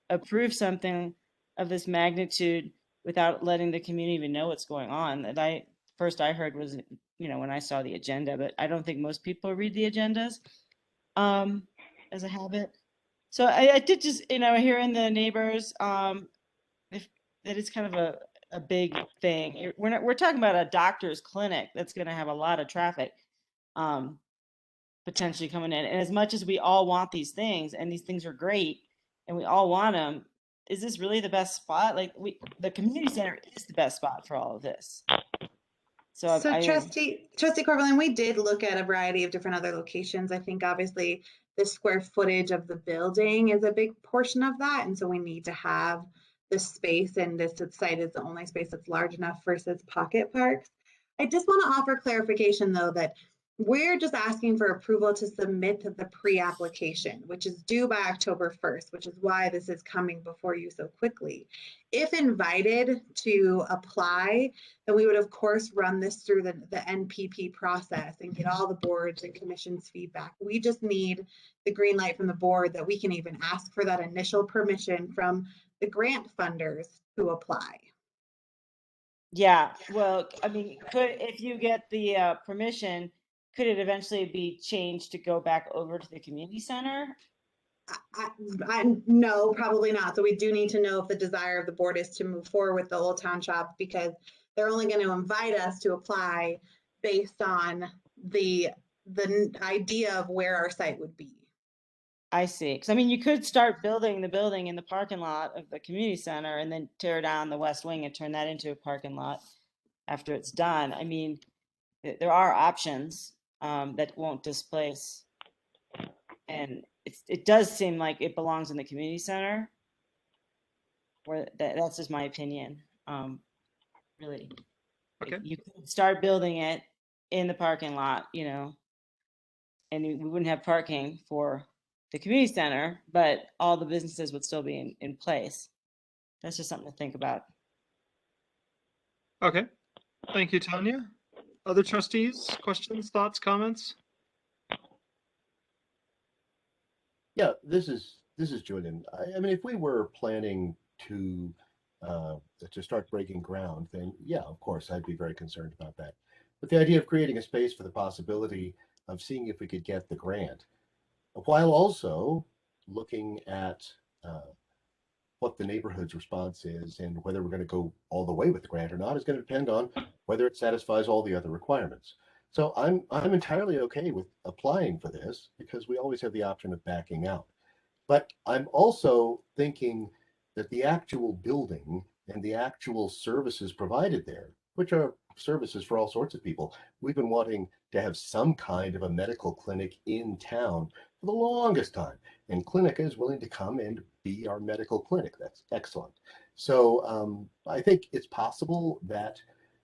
approve something of this magnitude without letting the community even know what's going on. That I heard was, when I saw the agenda, but I don't think most people read the agendas as a habit. So I did just, hearing the neighbors, that is kind of a big thing. We're talking about a doctor's clinic that's going to have a lot of traffic potentially coming in. And as much as we all want these things, and these things are great, and we all want them, is this really the best spot? Like, the community center is the best spot for all of this. So Trustee Corvallin, we did look at a variety of different other locations. I think obviously the square footage of the building is a big portion of that. And so we need to have the space, and this site is the only space that's large enough versus pocket parks. I just want to offer clarification though, that we're just asking for approval to submit the pre-application, which is due by October 1st, which is why this is coming before you so quickly. If invited to apply, then we would of course run this through the NPP process and get all the boards and commissions feedback. We just need the green light from the board that we can even ask for that initial permission from the grant funders to apply. Yeah, well, I mean, if you get the permission, could it eventually be changed to go back over to the community center? No, probably not. So we do need to know if the desire of the board is to move forward with the Old Town Shop, because they're only going to invite us to apply based on the the idea of where our site would be. I see. Because I mean, you could start building the building in the parking lot of the community center and then tear down the west wing and turn that into a parking lot after it's done. I mean, there are options that won't displace. And it does seem like it belongs in the community center. Where that's just my opinion. Really, Okay. you could start building it in the parking lot, and we wouldn't have parking for the community center, but all the businesses would still be in place. That's just something to think about. Okay. Thank you, Tanya. Other trustees, questions, thoughts, comments? Yeah, this is Julian. I mean, if we were planning to start breaking ground, then yeah, of course, I'd be very concerned about that. But the idea of creating a space for the possibility of seeing if we could get the grant, while also looking at what the neighborhood's response is and whether we're going to go all the way with the grant or not is going to depend on whether it satisfies all the other requirements. So I'm entirely okay with applying for this because we always have the option of backing out. But I'm also thinking that the actual building and the actual services provided there, which are services for all sorts of people, we've been wanting to have some kind of a medical clinic in town for the longest time. And Clinica is willing to come and be our medical clinic. That's excellent. So I think it's possible that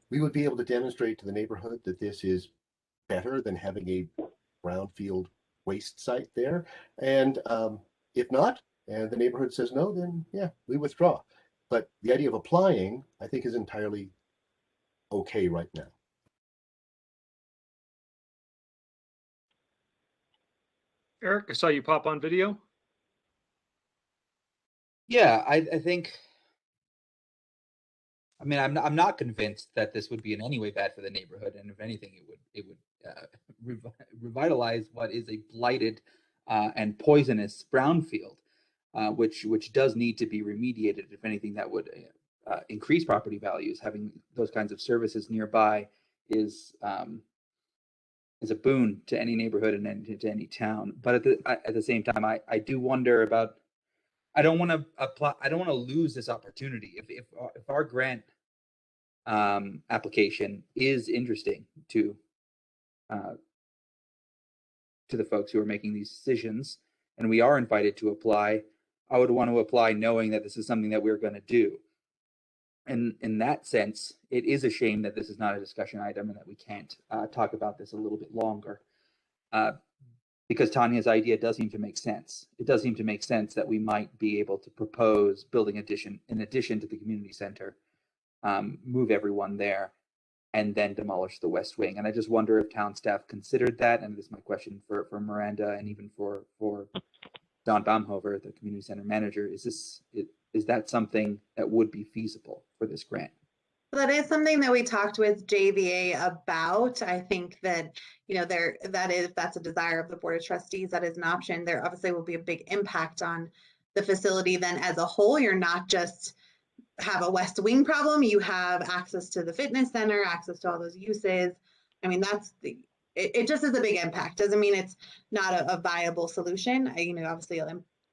we would be able to demonstrate to the neighborhood that this is better than having a brownfield waste site there. And if not, and the neighborhood says no, then yeah, we withdraw. But the idea of applying, I think, is entirely okay right now. Eric, I saw you pop on video. Yeah, I think. I mean, I'm not convinced that this would be in any way bad for the neighborhood, and if anything, it would revitalize what is a blighted and poisonous brownfield, which does need to be remediated. If anything, that would increase property values. Having those kinds of services nearby is a boon to any neighborhood and to any town. But at the same time, I do wonder about. I don't want to apply. I don't want to lose this opportunity. If our grant application is interesting to the folks who are making these decisions, and we are invited to apply, I would want to apply knowing that this is something that we're going to do. And in that sense, it is a shame that this is not a discussion item and that we can't talk about this a little bit longer. Because Tanya's idea does seem to make sense. It does seem to make sense that we might be able to propose building addition in addition to the community center, move everyone there, and then demolish the west wing. And I just wonder if town staff considered that. And this is my question for Miranda and even for Don Baumhover, the community center manager. Is that something that would be feasible for this grant? That is something that we talked with JVA about. I think that, that's a desire of the Board of Trustees, that is an option. There obviously will be a big impact on the facility then as a whole. You're not just have a west wing problem, you have access to the fitness center, access to all those uses. I mean, it just is a big impact. Doesn't mean it's not a viable solution. Obviously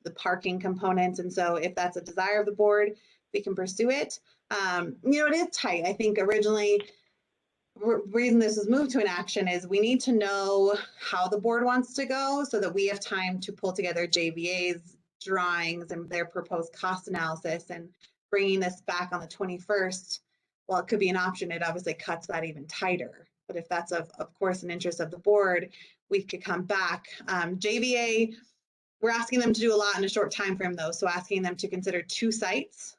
the parking components. And so if that's a desire of the board, we can pursue it. It is tight. I think originally, reason this was moved to an action is we need to know how the board wants to go so that we have time to pull together JVA's drawings and their proposed cost analysis, and bringing this back on the 21st, while it could be an option, it obviously cuts that even tighter. But if that's of course an interest of the board, we could come back. JVA, we're asking them to do a lot in a short time frame though. So asking them to consider 2 sites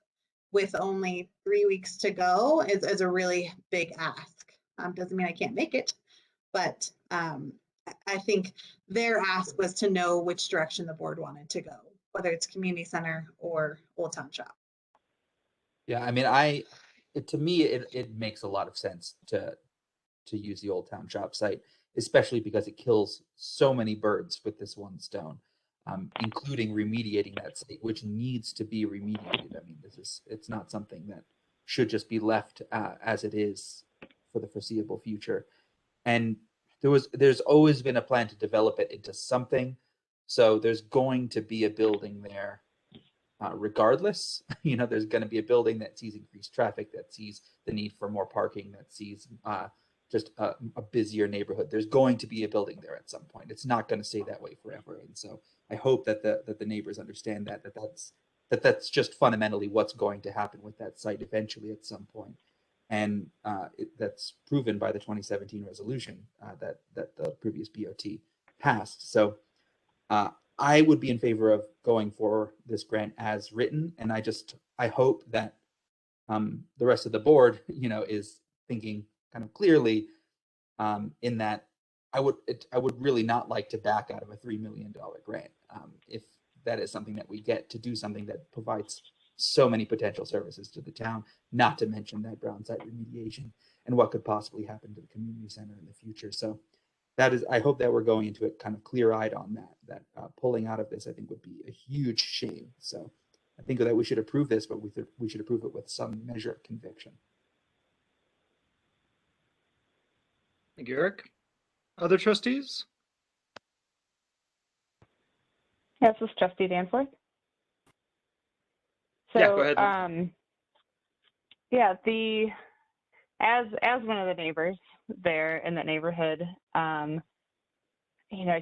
with only 3 weeks to go is a really big ask. Doesn't mean I can't make it, but I think their ask was to know which direction the board wanted to go, whether it's community center or Old Town Shop. Yeah, I mean, to me, it makes a lot of sense to use the Old Town Shop site, especially because it kills so many birds with this one stone, including remediating that site, which needs to be remediated. I mean, it's not something that should just be left as it is for the foreseeable future. And there's always been a plan to develop it into something. So there's going to be a building there regardless. There's going to be a building that sees increased traffic, that sees the need for more parking, that sees just a busier neighborhood. There's going to be a building there at some point. It's not going to stay that way forever. And so I hope that the neighbors understand that's just fundamentally what's going to happen with that site eventually at some point. And that's proven by the 2017 resolution that the previous BOT passed. So I would be in favor of going for this grant as written, and I hope that the rest of the board, is thinking kind of clearly in that I would really not like to back out of a $3 million grant if that is something that we get to do something that provides so many potential services to the town, not to mention that brown site remediation and what could possibly happen to the community center in the future. So I hope that we're going into it kind of clear-eyed on that pulling out of this, I think, would be a huge shame. So I think that we should approve this, but we should approve it with some measure of conviction. Thank you, Eric. Other trustees? Yes, this is Trustee Danforth. So, yeah, go ahead. Yeah, as one of the neighbors there in that neighborhood, I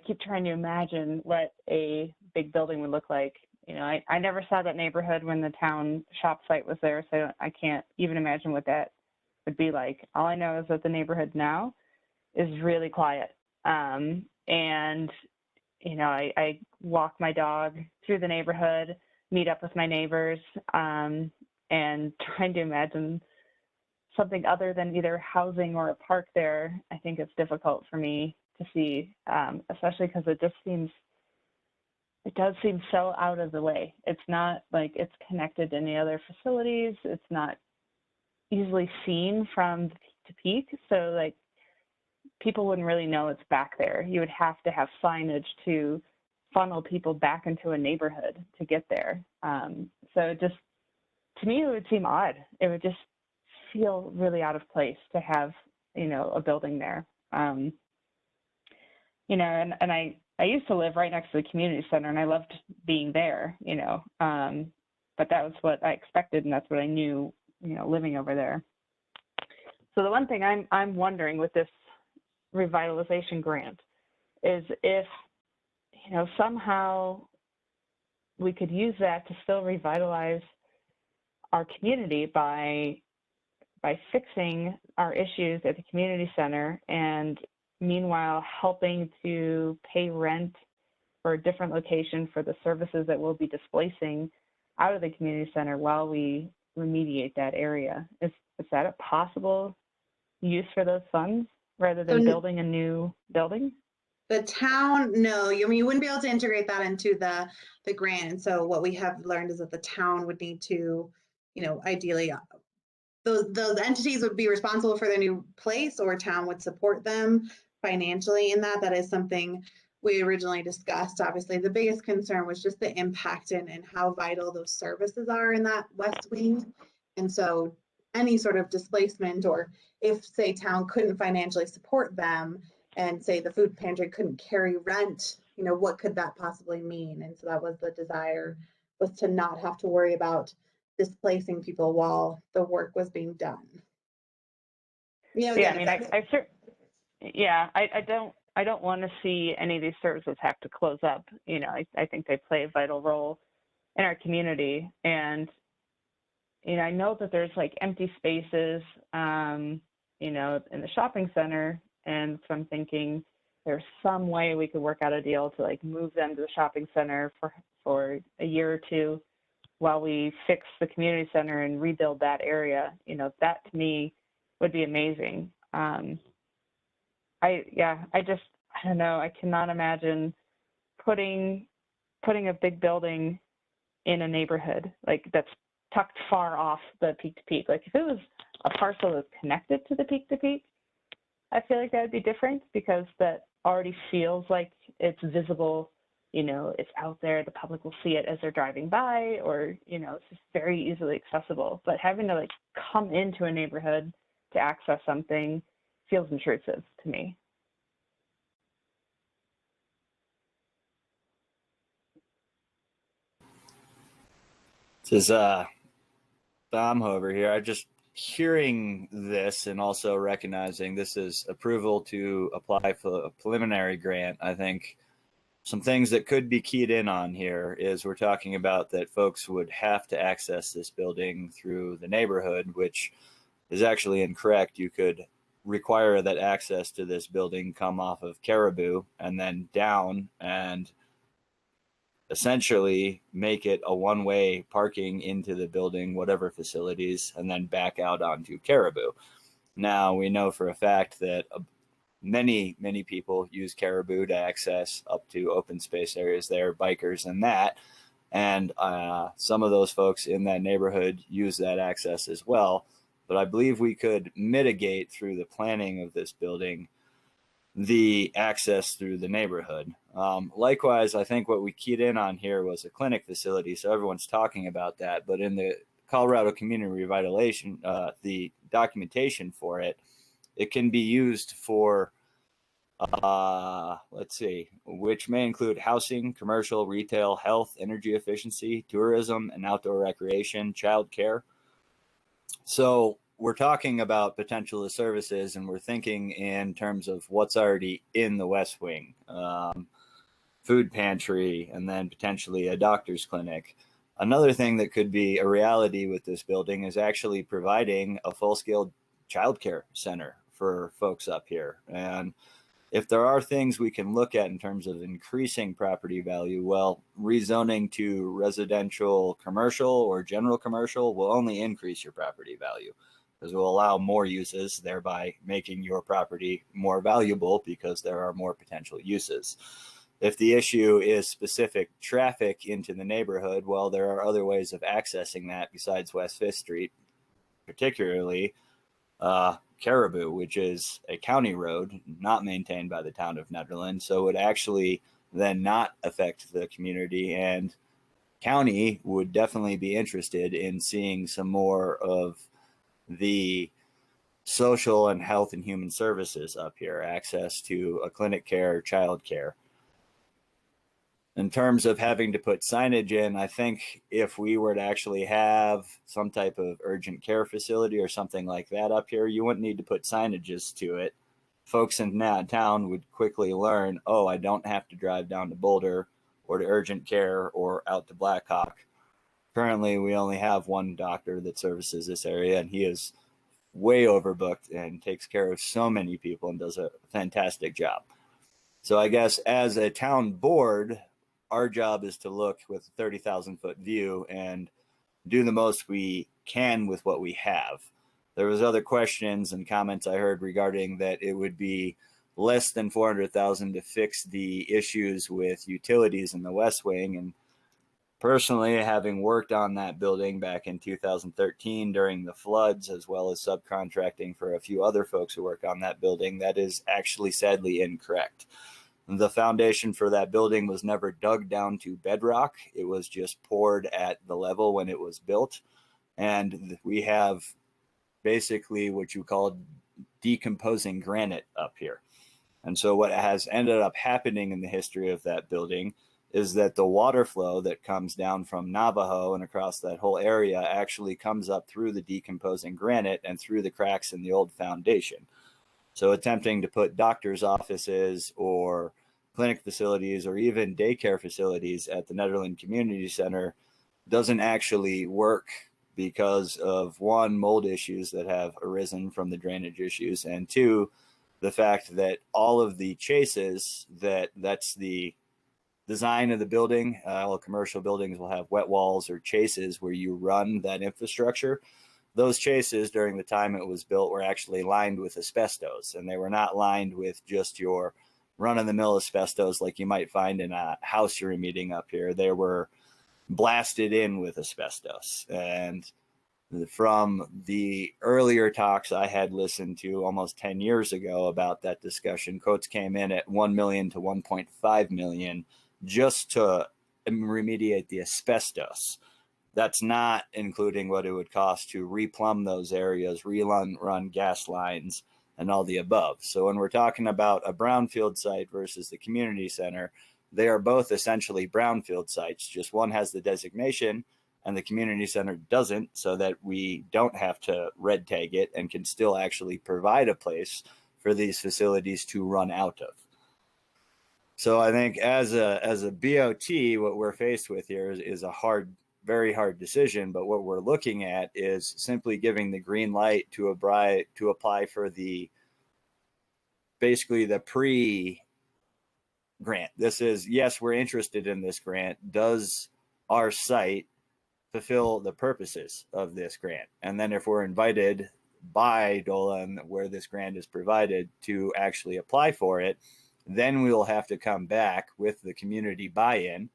keep trying to imagine what a big building would look like. I never saw that neighborhood when the town shop site was there, so I can't even imagine what that would be like. All I know is that the neighborhood now is really quiet. I walk my dog through the neighborhood, meet up with my neighbors, and trying to imagine something other than either housing or a park there, I think it's difficult for me to see, especially because it does seem so out of the way. It's not like it's connected to any other facilities. It's not easily seen from peak to peak. So like people wouldn't really know it's back there. You would have to have signage to funnel people back into a neighborhood to get there. So just, to me, it would seem odd. It would just feel really out of place to have, a building there. And I used to live right next to the community center and I loved being there, but that was what I expected and that's what I knew, living over there. So the one thing I'm wondering with this revitalization grant is if, somehow we could use that to still revitalize our community by fixing our issues at the community center and meanwhile helping to pay rent for a different location for the services that we'll be displacing out of the community center while we remediate that area. Is that a possible use for those funds rather than building a new building? The town, no, you wouldn't be able to integrate that into the grant. And so what we have learned is that the town would need to, ideally, those entities would be responsible for their new place or town would support them financially in that. That is something we originally discussed. Obviously, the biggest concern was just the impact and how vital those services are in that west wing. And so any sort of displacement, or if, say, town couldn't financially support them and say the food pantry couldn't carry rent, what could that possibly mean? And so that was the desire, was to not have to worry about displacing people while the work was being done. I don't want to see any of these services have to close up. I think they play a vital role in our community. And, I know that there's like empty spaces, in the shopping center. And so I'm thinking there's some way we could work out a deal to like move them to the shopping center for a year or two while we fix the community center and rebuild that area. That to me would be amazing. I don't know. I cannot imagine putting a big building in a neighborhood like that's tucked far off the peak to peak. Like if it was a parcel that's connected to the peak to peak, I feel like that would be different because that already feels like it's visible. It's out there, the public will see it as they're driving by, or, it's just very easily accessible. But having to like come into a neighborhood to access something feels intrusive to me. This is Baumhover here. I just hearing this and also recognizing this is approval to apply for a preliminary grant. I think some things that could be keyed in on here is we're talking about that folks would have to access this building through the neighborhood, which is actually incorrect. You could require that access to this building come off of Caribou and then down and essentially make it a one-way parking into the building, whatever facilities, and then back out onto Caribou. Now, we know for a fact that many people use Caribou to access up to open space areas there, bikers and that. And some of those folks in that neighborhood use that access as well. But I believe we could mitigate through the planning of this building the access through the neighborhood. Likewise, I think what we keyed in on here was a clinic facility. So everyone's talking about that. But in the Colorado Community Revitalization, the documentation for it, it can be used for, let's see, which may include housing, commercial, retail, health, energy efficiency, tourism, and outdoor recreation, childcare. So we're talking about potential services, and we're thinking in terms of what's already in the West Wing, food pantry, and then potentially a doctor's clinic. Another thing that could be a reality with this building is actually providing a full-scale childcare center for folks up here. And if there are things we can look at in terms of increasing property value, well, rezoning to residential commercial or general commercial will only increase your property value because it will allow more uses, thereby making your property more valuable because there are more potential uses. If the issue is specific traffic into the neighborhood, well, there are other ways of accessing that besides West 5th Street, particularly Caribou, which is a county road not maintained by the town of Nederland, so it would actually then not affect the community, and county would definitely be interested in seeing some more of the social and health and human services up here, access to a clinic care, child care. In terms of having to put signage in, I think if we were to actually have some type of urgent care facility or something like that up here, you wouldn't need to put signages to it. Folks in that town would quickly learn, oh, I don't have to drive down to Boulder or to urgent care or out to Blackhawk. Currently, we only have one doctor that services this area, and he is way overbooked and takes care of so many people and does a fantastic job. So I guess as a town board, our job is to look with a 30,000-foot view and do the most we can with what we have. There was other questions and comments I heard regarding that it would be less than $400,000 to fix the issues with utilities in the West Wing. And personally, having worked on that building back in 2013 during the floods, as well as subcontracting for a few other folks who work on that building, that is actually sadly incorrect. The foundation for that building was never dug down to bedrock. It was just poured at the level when it was built. And we have basically what you call decomposing granite up here. And so what has ended up happening in the history of that building is that the water flow that comes down from Navajo and across that whole area actually comes up through the decomposing granite and through the cracks in the old foundation. So attempting to put doctor's offices or clinic facilities or even daycare facilities at the Nederland Community Center doesn't actually work because of, one, mold issues that have arisen from the drainage issues, and two, the fact that all of the chases, that's the design of the building. All commercial buildings will have wet walls or chases where you run that infrastructure. Those chases during the time it was built were actually lined with asbestos, and they were not lined with just your run-of-the-mill asbestos like you might find in a house you're meeting up here. They were blasted in with asbestos. And from the earlier talks I had listened to almost 10 years ago about that discussion, quotes came in at 1 million to 1.5 million just to remediate the asbestos. That's not including what it would cost to replumb those areas, run gas lines, and all the above. So when we're talking about a brownfield site versus the community center, they are both essentially brownfield sites. Just one has the designation and the community center doesn't, so that we don't have to red tag it and can still actually provide a place for these facilities to run out of. So I think as a BOT, what we're faced with here is a very hard decision. But what we're looking at is simply giving the green light to apply for basically the pre-grant. This is, yes, we're interested in this grant. Does our site fulfill the purposes of this grant? And then if we're invited by DOLA, where this grant is provided, to actually apply for it, then we'll have to come back with the community buy-in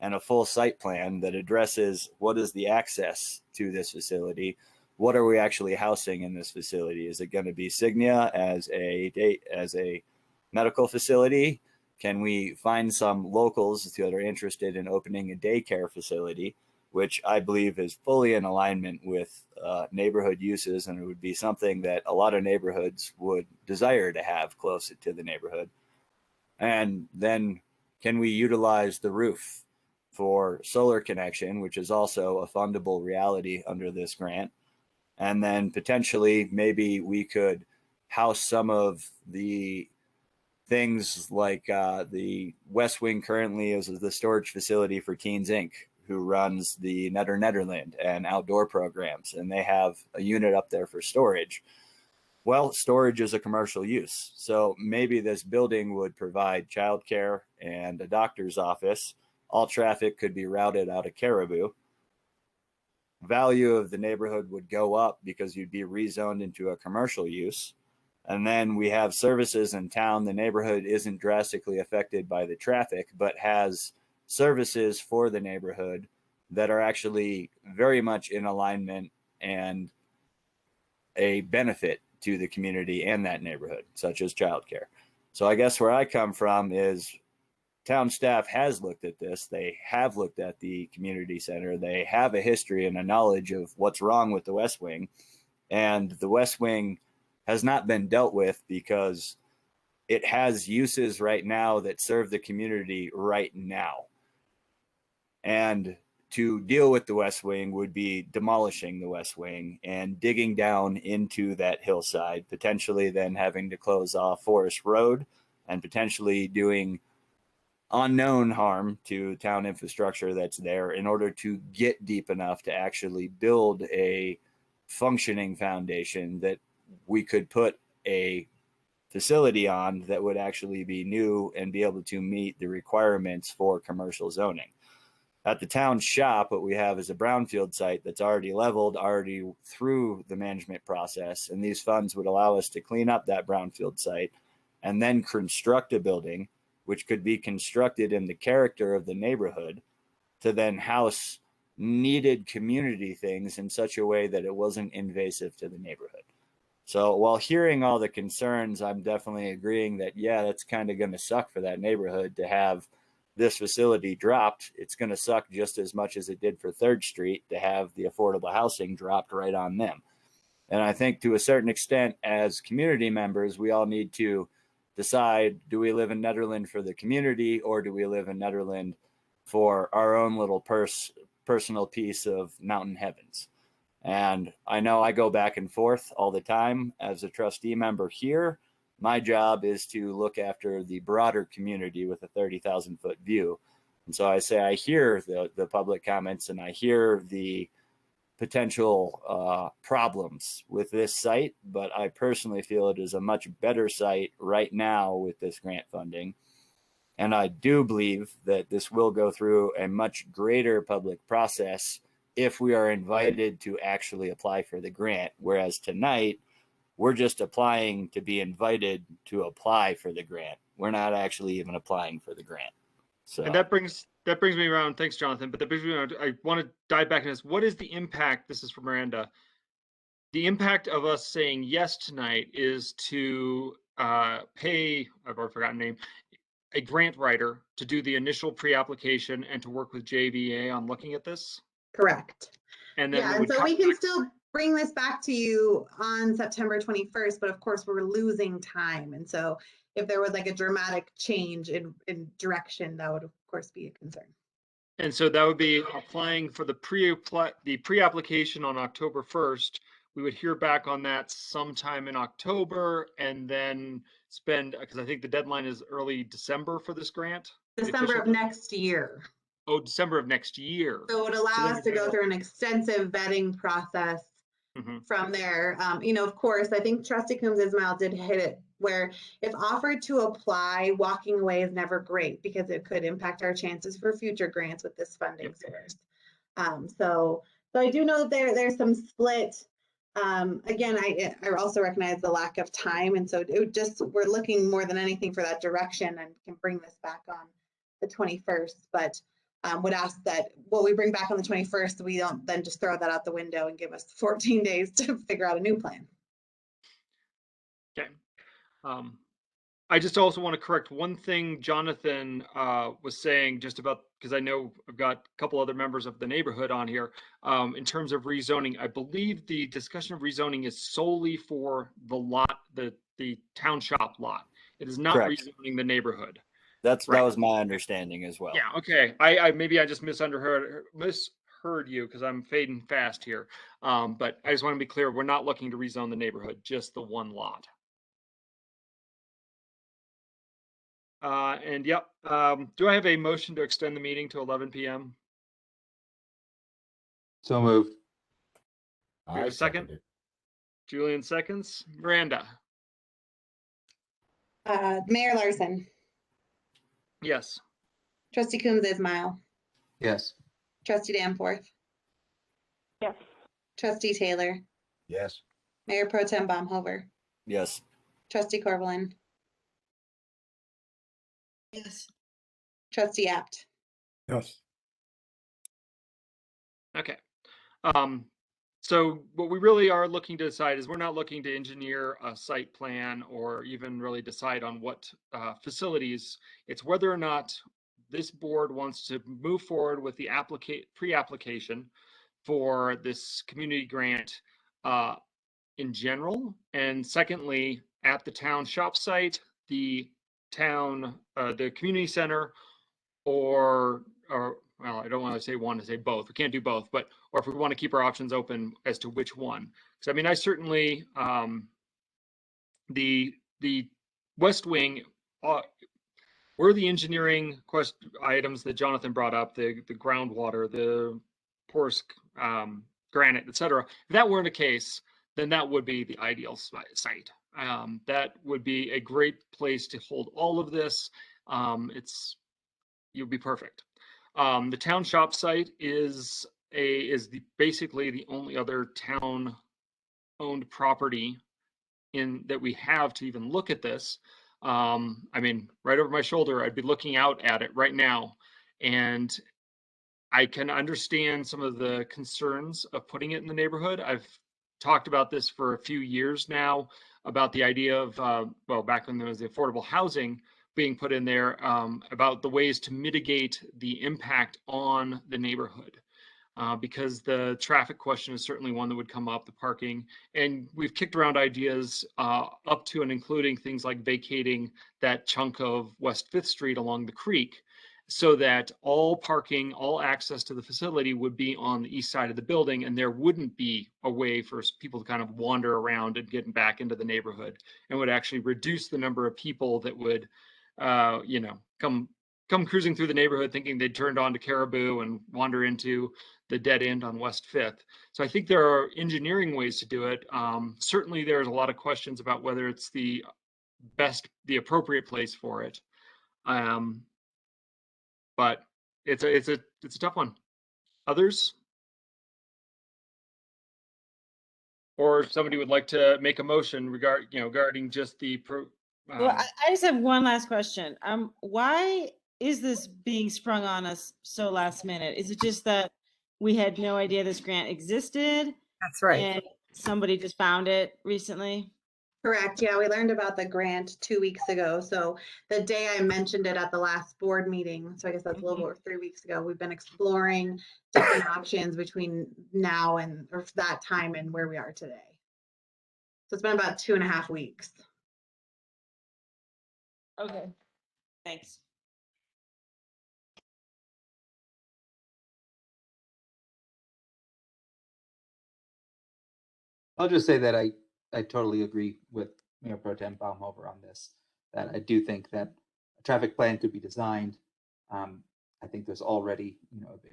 and a full site plan that addresses what is the access to this facility, what are we actually housing in this facility? Is it going to be Signia as a medical facility? Can we find some locals that are interested in opening a daycare facility, which I believe is fully in alignment with neighborhood uses, and it would be something that a lot of neighborhoods would desire to have close to the neighborhood. And then can we utilize the roof for solar connection, which is also a fundable reality under this grant? And then potentially maybe we could house some of the things like the West Wing currently is the storage facility for Teens Inc., who runs the Nederland and outdoor programs, and they have a unit up there for storage. Well, storage is a commercial use, so maybe this building would provide childcare and a doctor's office. All traffic could be routed out of Caribou. Value of the neighborhood would go up because you'd be rezoned into a commercial use. And then we have services in town. The neighborhood isn't drastically affected by the traffic, but has services for the neighborhood that are actually very much in alignment and a benefit to the community and that neighborhood, such as childcare. So I guess where I come from is town staff has looked at this. They have looked at the community center. They have a history and a knowledge of what's wrong with the West Wing. And the West Wing has not been dealt with because it has uses right now that serve the community right now. And to deal with the West Wing would be demolishing the West Wing and digging down into that hillside, potentially then having to close off Forest Road and potentially doing unknown harm to town infrastructure that's there in order to get deep enough to actually build a functioning foundation that we could put a facility on that would actually be new and be able to meet the requirements for commercial zoning. At the town shop, what we have is a brownfield site that's already leveled, already through the management process, and these funds would allow us to clean up that brownfield site and then construct a building which could be constructed in the character of the neighborhood to then house needed community things in such a way that it wasn't invasive to the neighborhood. So while hearing all the concerns, I'm definitely agreeing that, yeah, that's kind of going to suck for that neighborhood to have this facility dropped. It's going to suck just as much as it did for 3rd Street to have the affordable housing dropped right on them. And I think to a certain extent, as community members, we all need to decide, do we live in Nederland for the community, or do we live in Nederland for our own little personal piece of mountain heavens? And I know I go back and forth all the time as a trustee member here. My job is to look after the broader community with a 30,000 foot view. And so I say, I hear the public comments and I hear the potential problems with this site, but I personally feel it is a much better site right now with this grant funding. And I do believe that this will go through a much greater public process if we are invited to actually apply for the grant. Whereas tonight, we're just applying to be invited to apply for the grant. We're not actually even applying for the grant. So, and that brings me around. Thanks, Jonathan. But that brings me around. I want to dive back into this. What is the impact? This is for Miranda. The impact of us saying yes tonight is to pay, I've already forgotten the name, a grant writer to do the initial pre-application and to work with JVA on looking at this? Correct. And then yeah, and so we can still bring this back to you on September 21st, but of course we're losing time. And so if there was like a dramatic change in direction, that would of course be a concern. And so that would be applying for the pre-application on October 1st. We would hear back on that sometime in October and then spend, because I think the deadline is early December for this grant. December of next year. Oh, December of next year. So it would allow us to go through an extensive vetting process from there. Of course, I think Trustee Coombs Ismail did hit it where if offered to apply, walking away is never great because it could impact our chances for future grants with this funding source. So I do know that there's some split. Again, I also recognize the lack of time. And so we're looking more than anything for that direction and can bring this back on the 21st, but would ask that what we bring back on the 21st, we don't then just throw that out the window and give us 14 days to figure out a new plan. Okay. I just also want to correct one thing Jonathan was saying just about, because I know I've got a couple other members of the neighborhood on here. In terms of rezoning, I believe the discussion of rezoning is solely for the lot, the town shop lot. It is not Correct. rezoning the neighborhood. That Right. was my understanding as well. Yeah, okay. I maybe I just misheard you because I'm fading fast here. But I just want to be clear, we're not looking to rezone the neighborhood, just the one lot. And yep, do I have a motion to extend the meeting to 11 p.m.? So moved. Do we have a second? Julian seconds. Miranda? Mayor Larson, Yes. Trustee Coombs Ismail, Yes. Trustee Danforth, Yes. Trustee Taylor, Yes. Mayor Pro Tem Baumhover, Yes. Trustee Corvallin, Yes. Trustee Apt. Yes. Okay. So what we really are looking to decide is we're not looking to engineer a site plan or even really decide on what facilities. It's whether or not this board wants to move forward with the pre-application for this community grant in general. And secondly, at the town shop site, the town, the community center, or well, I don't want to say one, to say both. We can't do both, but or if we want to keep our options open as to which one. Because I mean, I certainly the West Wing were the engineering items that Jonathan brought up, the groundwater, the porous granite, etc. If that weren't the case, then that would be the ideal site. That would be a great place to hold all of this. You'll be perfect. The town shop site is basically the only other town owned property that we have to even look at this. I mean, right over my shoulder, I'd be looking out at it right now, and I can understand some of the concerns of putting it in the neighborhood. I've talked about this for a few years now about the idea of, well, back when there was the affordable housing being put in there, about the ways to mitigate the impact on the neighborhood. Because the traffic question is certainly one that would come up, the parking. And we've kicked around ideas up to and including things like vacating that chunk of West 5th Street along the creek so that all parking, all access to the facility would be on the east side of the building, and there wouldn't be a way for people to kind of wander around and get back into the neighborhood, and would actually reduce the number of people that would come cruising through the neighborhood thinking they'd turned on to Caribou and wander into the dead end on West 5th. So I think there are engineering ways to do it. Certainly there's a lot of questions about whether it's the appropriate place for it. But it's a tough one. Others? Or if somebody would like to make a motion regarding just the Well, I just have one last question. Why is this being sprung on us so last minute? Is it just that we had no idea this grant existed? That's right. And somebody just found it recently? Correct. Yeah, we learned about the grant 2 weeks ago. So the day I mentioned it at the last board meeting, so I guess that's a little over 3 weeks ago, we've been exploring different options between now and or that time and where we are today. So it's been about 2.5 weeks. Okay, thanks. I'll just say that I totally agree with Mayor Pro Tem Baumhofer on this, that I do think that a traffic plan could be designed. I think there's already, a big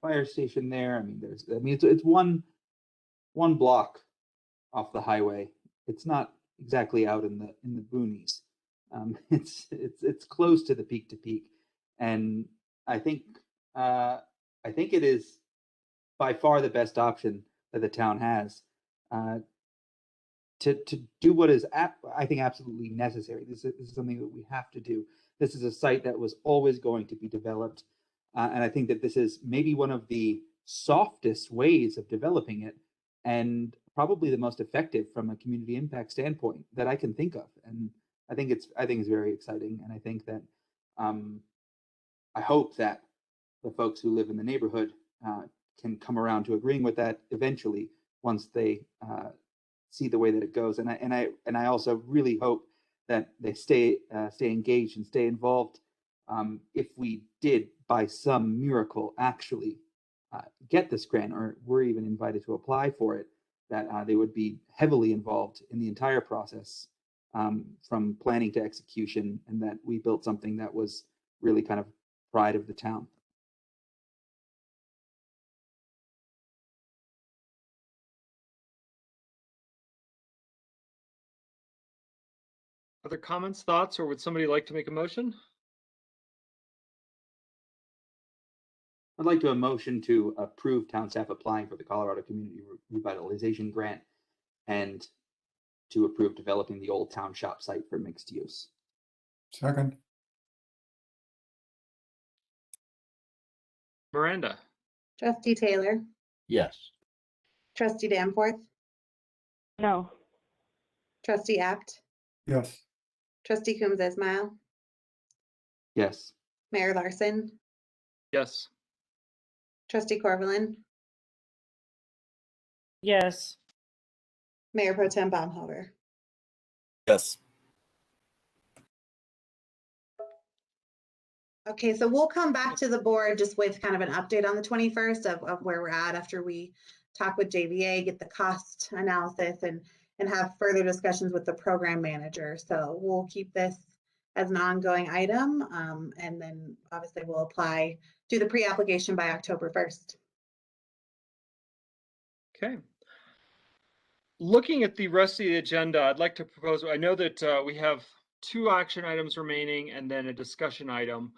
fire station there. I mean, it's one block off the highway. It's not exactly out in the boonies. It's close to the peak to peak, and I think it is by far the best option that the town has to do what is I think absolutely necessary. This is something that we have to do. This is a site that was always going to be developed, and I think that this is maybe one of the softest ways of developing it, and probably the most effective from a community impact standpoint that I can think of. And I think it's very exciting, and I think that I hope that the folks who live in the neighborhood can come around to agreeing with that eventually once they see the way that it goes. And I also really hope that they stay engaged and stay involved. If we did by some miracle actually get this grant, or were even invited to apply for it, that they would be heavily involved in the entire process, from planning to execution, and that we built something that was really kind of pride of the town. Other comments, thoughts, or would somebody like to make a motion? I'd like to motion to approve town staff applying for the Colorado Community Revitalization Grant and to approve developing the old town shop site for mixed use. Second. Miranda? Trustee Taylor, Yes. Trustee Danforth, No. Trustee Apt, Yes. Trustee Coombs Ismail, Yes. Mayor Larson, Yes. Trustee Corvallin, Yes. Mayor Pro Tem Baumhofer. Yes. Okay, so we'll come back to the board just with kind of an update on the 21st of where we're at after we talk with JVA, get the cost analysis, and have further discussions with the program manager. So we'll keep this as an ongoing item, and then obviously we'll apply, do the pre-application by October 1st. Okay. Looking at the rest of the agenda, I'd like to propose, I know that we have 2 action items remaining and then a discussion item.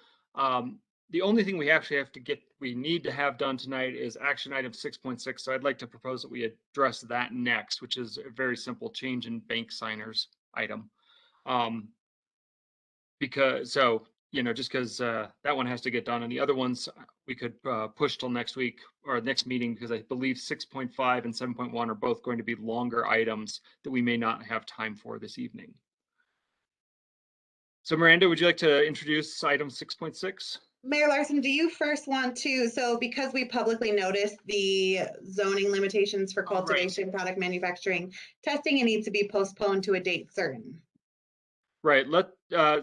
The only thing we need to have done tonight is action item 6.6. So I'd like to propose that we address that next, which is a very simple change in bank signers item. Just because that one has to get done, and the other ones we could push till next week or next meeting, because I believe 6.5 and 7.1 are both going to be longer items that we may not have time for this evening. So Miranda, would you like to introduce item 6.6? Mayor Larson, do you first want to, so because we publicly noticed the zoning limitations for cultivation, product manufacturing, testing, it needs to be postponed to a date certain. Right.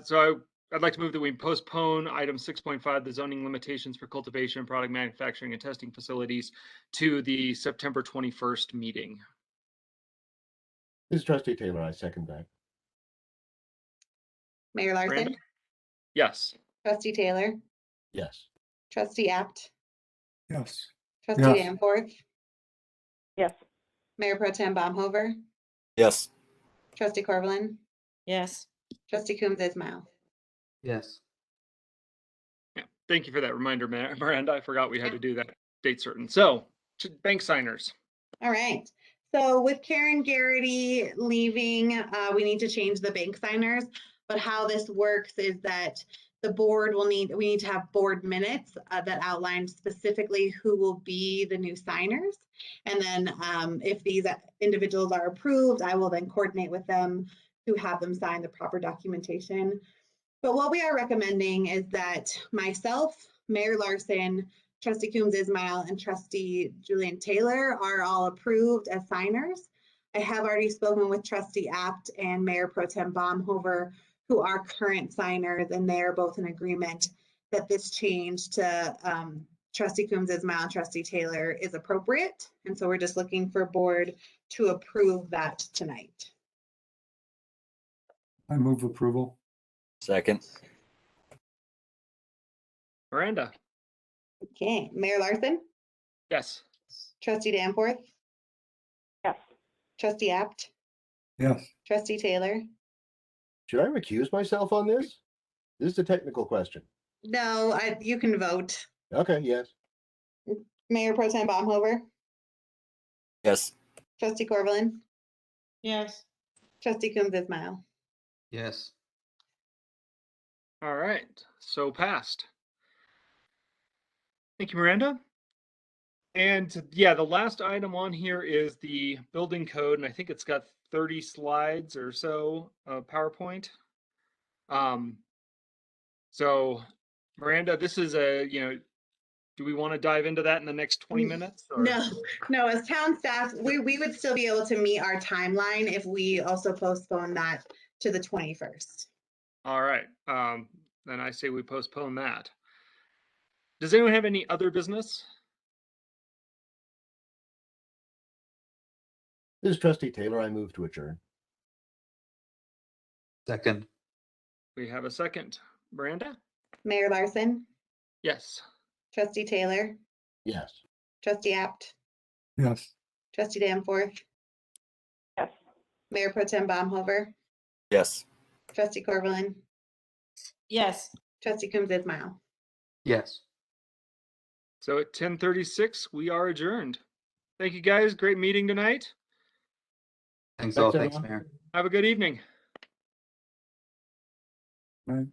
So I'd like to move that we postpone item 6.5, the zoning limitations for cultivation, product manufacturing, and testing facilities, to the September 21st meeting. This is Trustee Taylor. I second that. Mayor Larson? Miranda? Yes. Trustee Taylor? Yes. Trustee Apt? Yes. Trustee Yes. Danforth? Yes. Mayor Pro Tem Baumhofer? Yes. Trustee Corvallin? Yes. Trustee Coombs Ismail? Yes. Yeah. Thank you for that reminder, Miranda. I forgot we had to do that date certain. So, bank signers. All right. So with Karen Garrity leaving, we need to change the bank signers. But how this works is that the board we need to have board minutes that outline specifically who will be the new signers. And then if these individuals are approved, I will then coordinate with them to have them sign the proper documentation. But what we are recommending is that myself, Mayor Larson, Trustee Coombs Ismail, and Trustee Julian Taylor are all approved as signers. I have already spoken with Trustee Apt and Mayor Pro Tem Baumhofer, who are current signers, and they are both in agreement that this change to trustee Coombs Ismail, trustee Taylor is appropriate. And so we're just looking for board to approve that tonight. I move approval. Second. Miranda? Okay, Mayor Larson, Yes. trustee Danforth, Yes. trustee Apt, Yes. trustee Taylor. Should I recuse myself on this? This is a technical question. No, you can vote. Okay, yes. Mayor Pro Tem Baumhover, Yes. trustee Corvallin, Yes. trustee Coombs Ismail. Yes. All right, so passed. Thank you, Miranda. And yeah, the last item on here is the building code, and I think it's got 30 slides or so of PowerPoint. So Miranda, this is do we want to dive into that in the next 20 minutes? Or? No, as town staff, we would still be able to meet our timeline if we also postpone that to the 21st. All right, then I say we postpone that. Does anyone have any other business? This is trustee Taylor. I move to adjourn. Second. We have a second. Miranda? Mayor Larson, Yes. trustee Taylor, Yes. trustee Apt, Yes. trustee Danforth, Yes. Mayor Pro Tem Baumhover, Yes. trustee Corvallin, Yes. trustee Coombs Ismail. Yes. So at 10:36, we are adjourned. Thank you guys. Great meeting tonight. Thanks all. Thanks, Thanks, everyone. Mayor. Have a good evening. Right.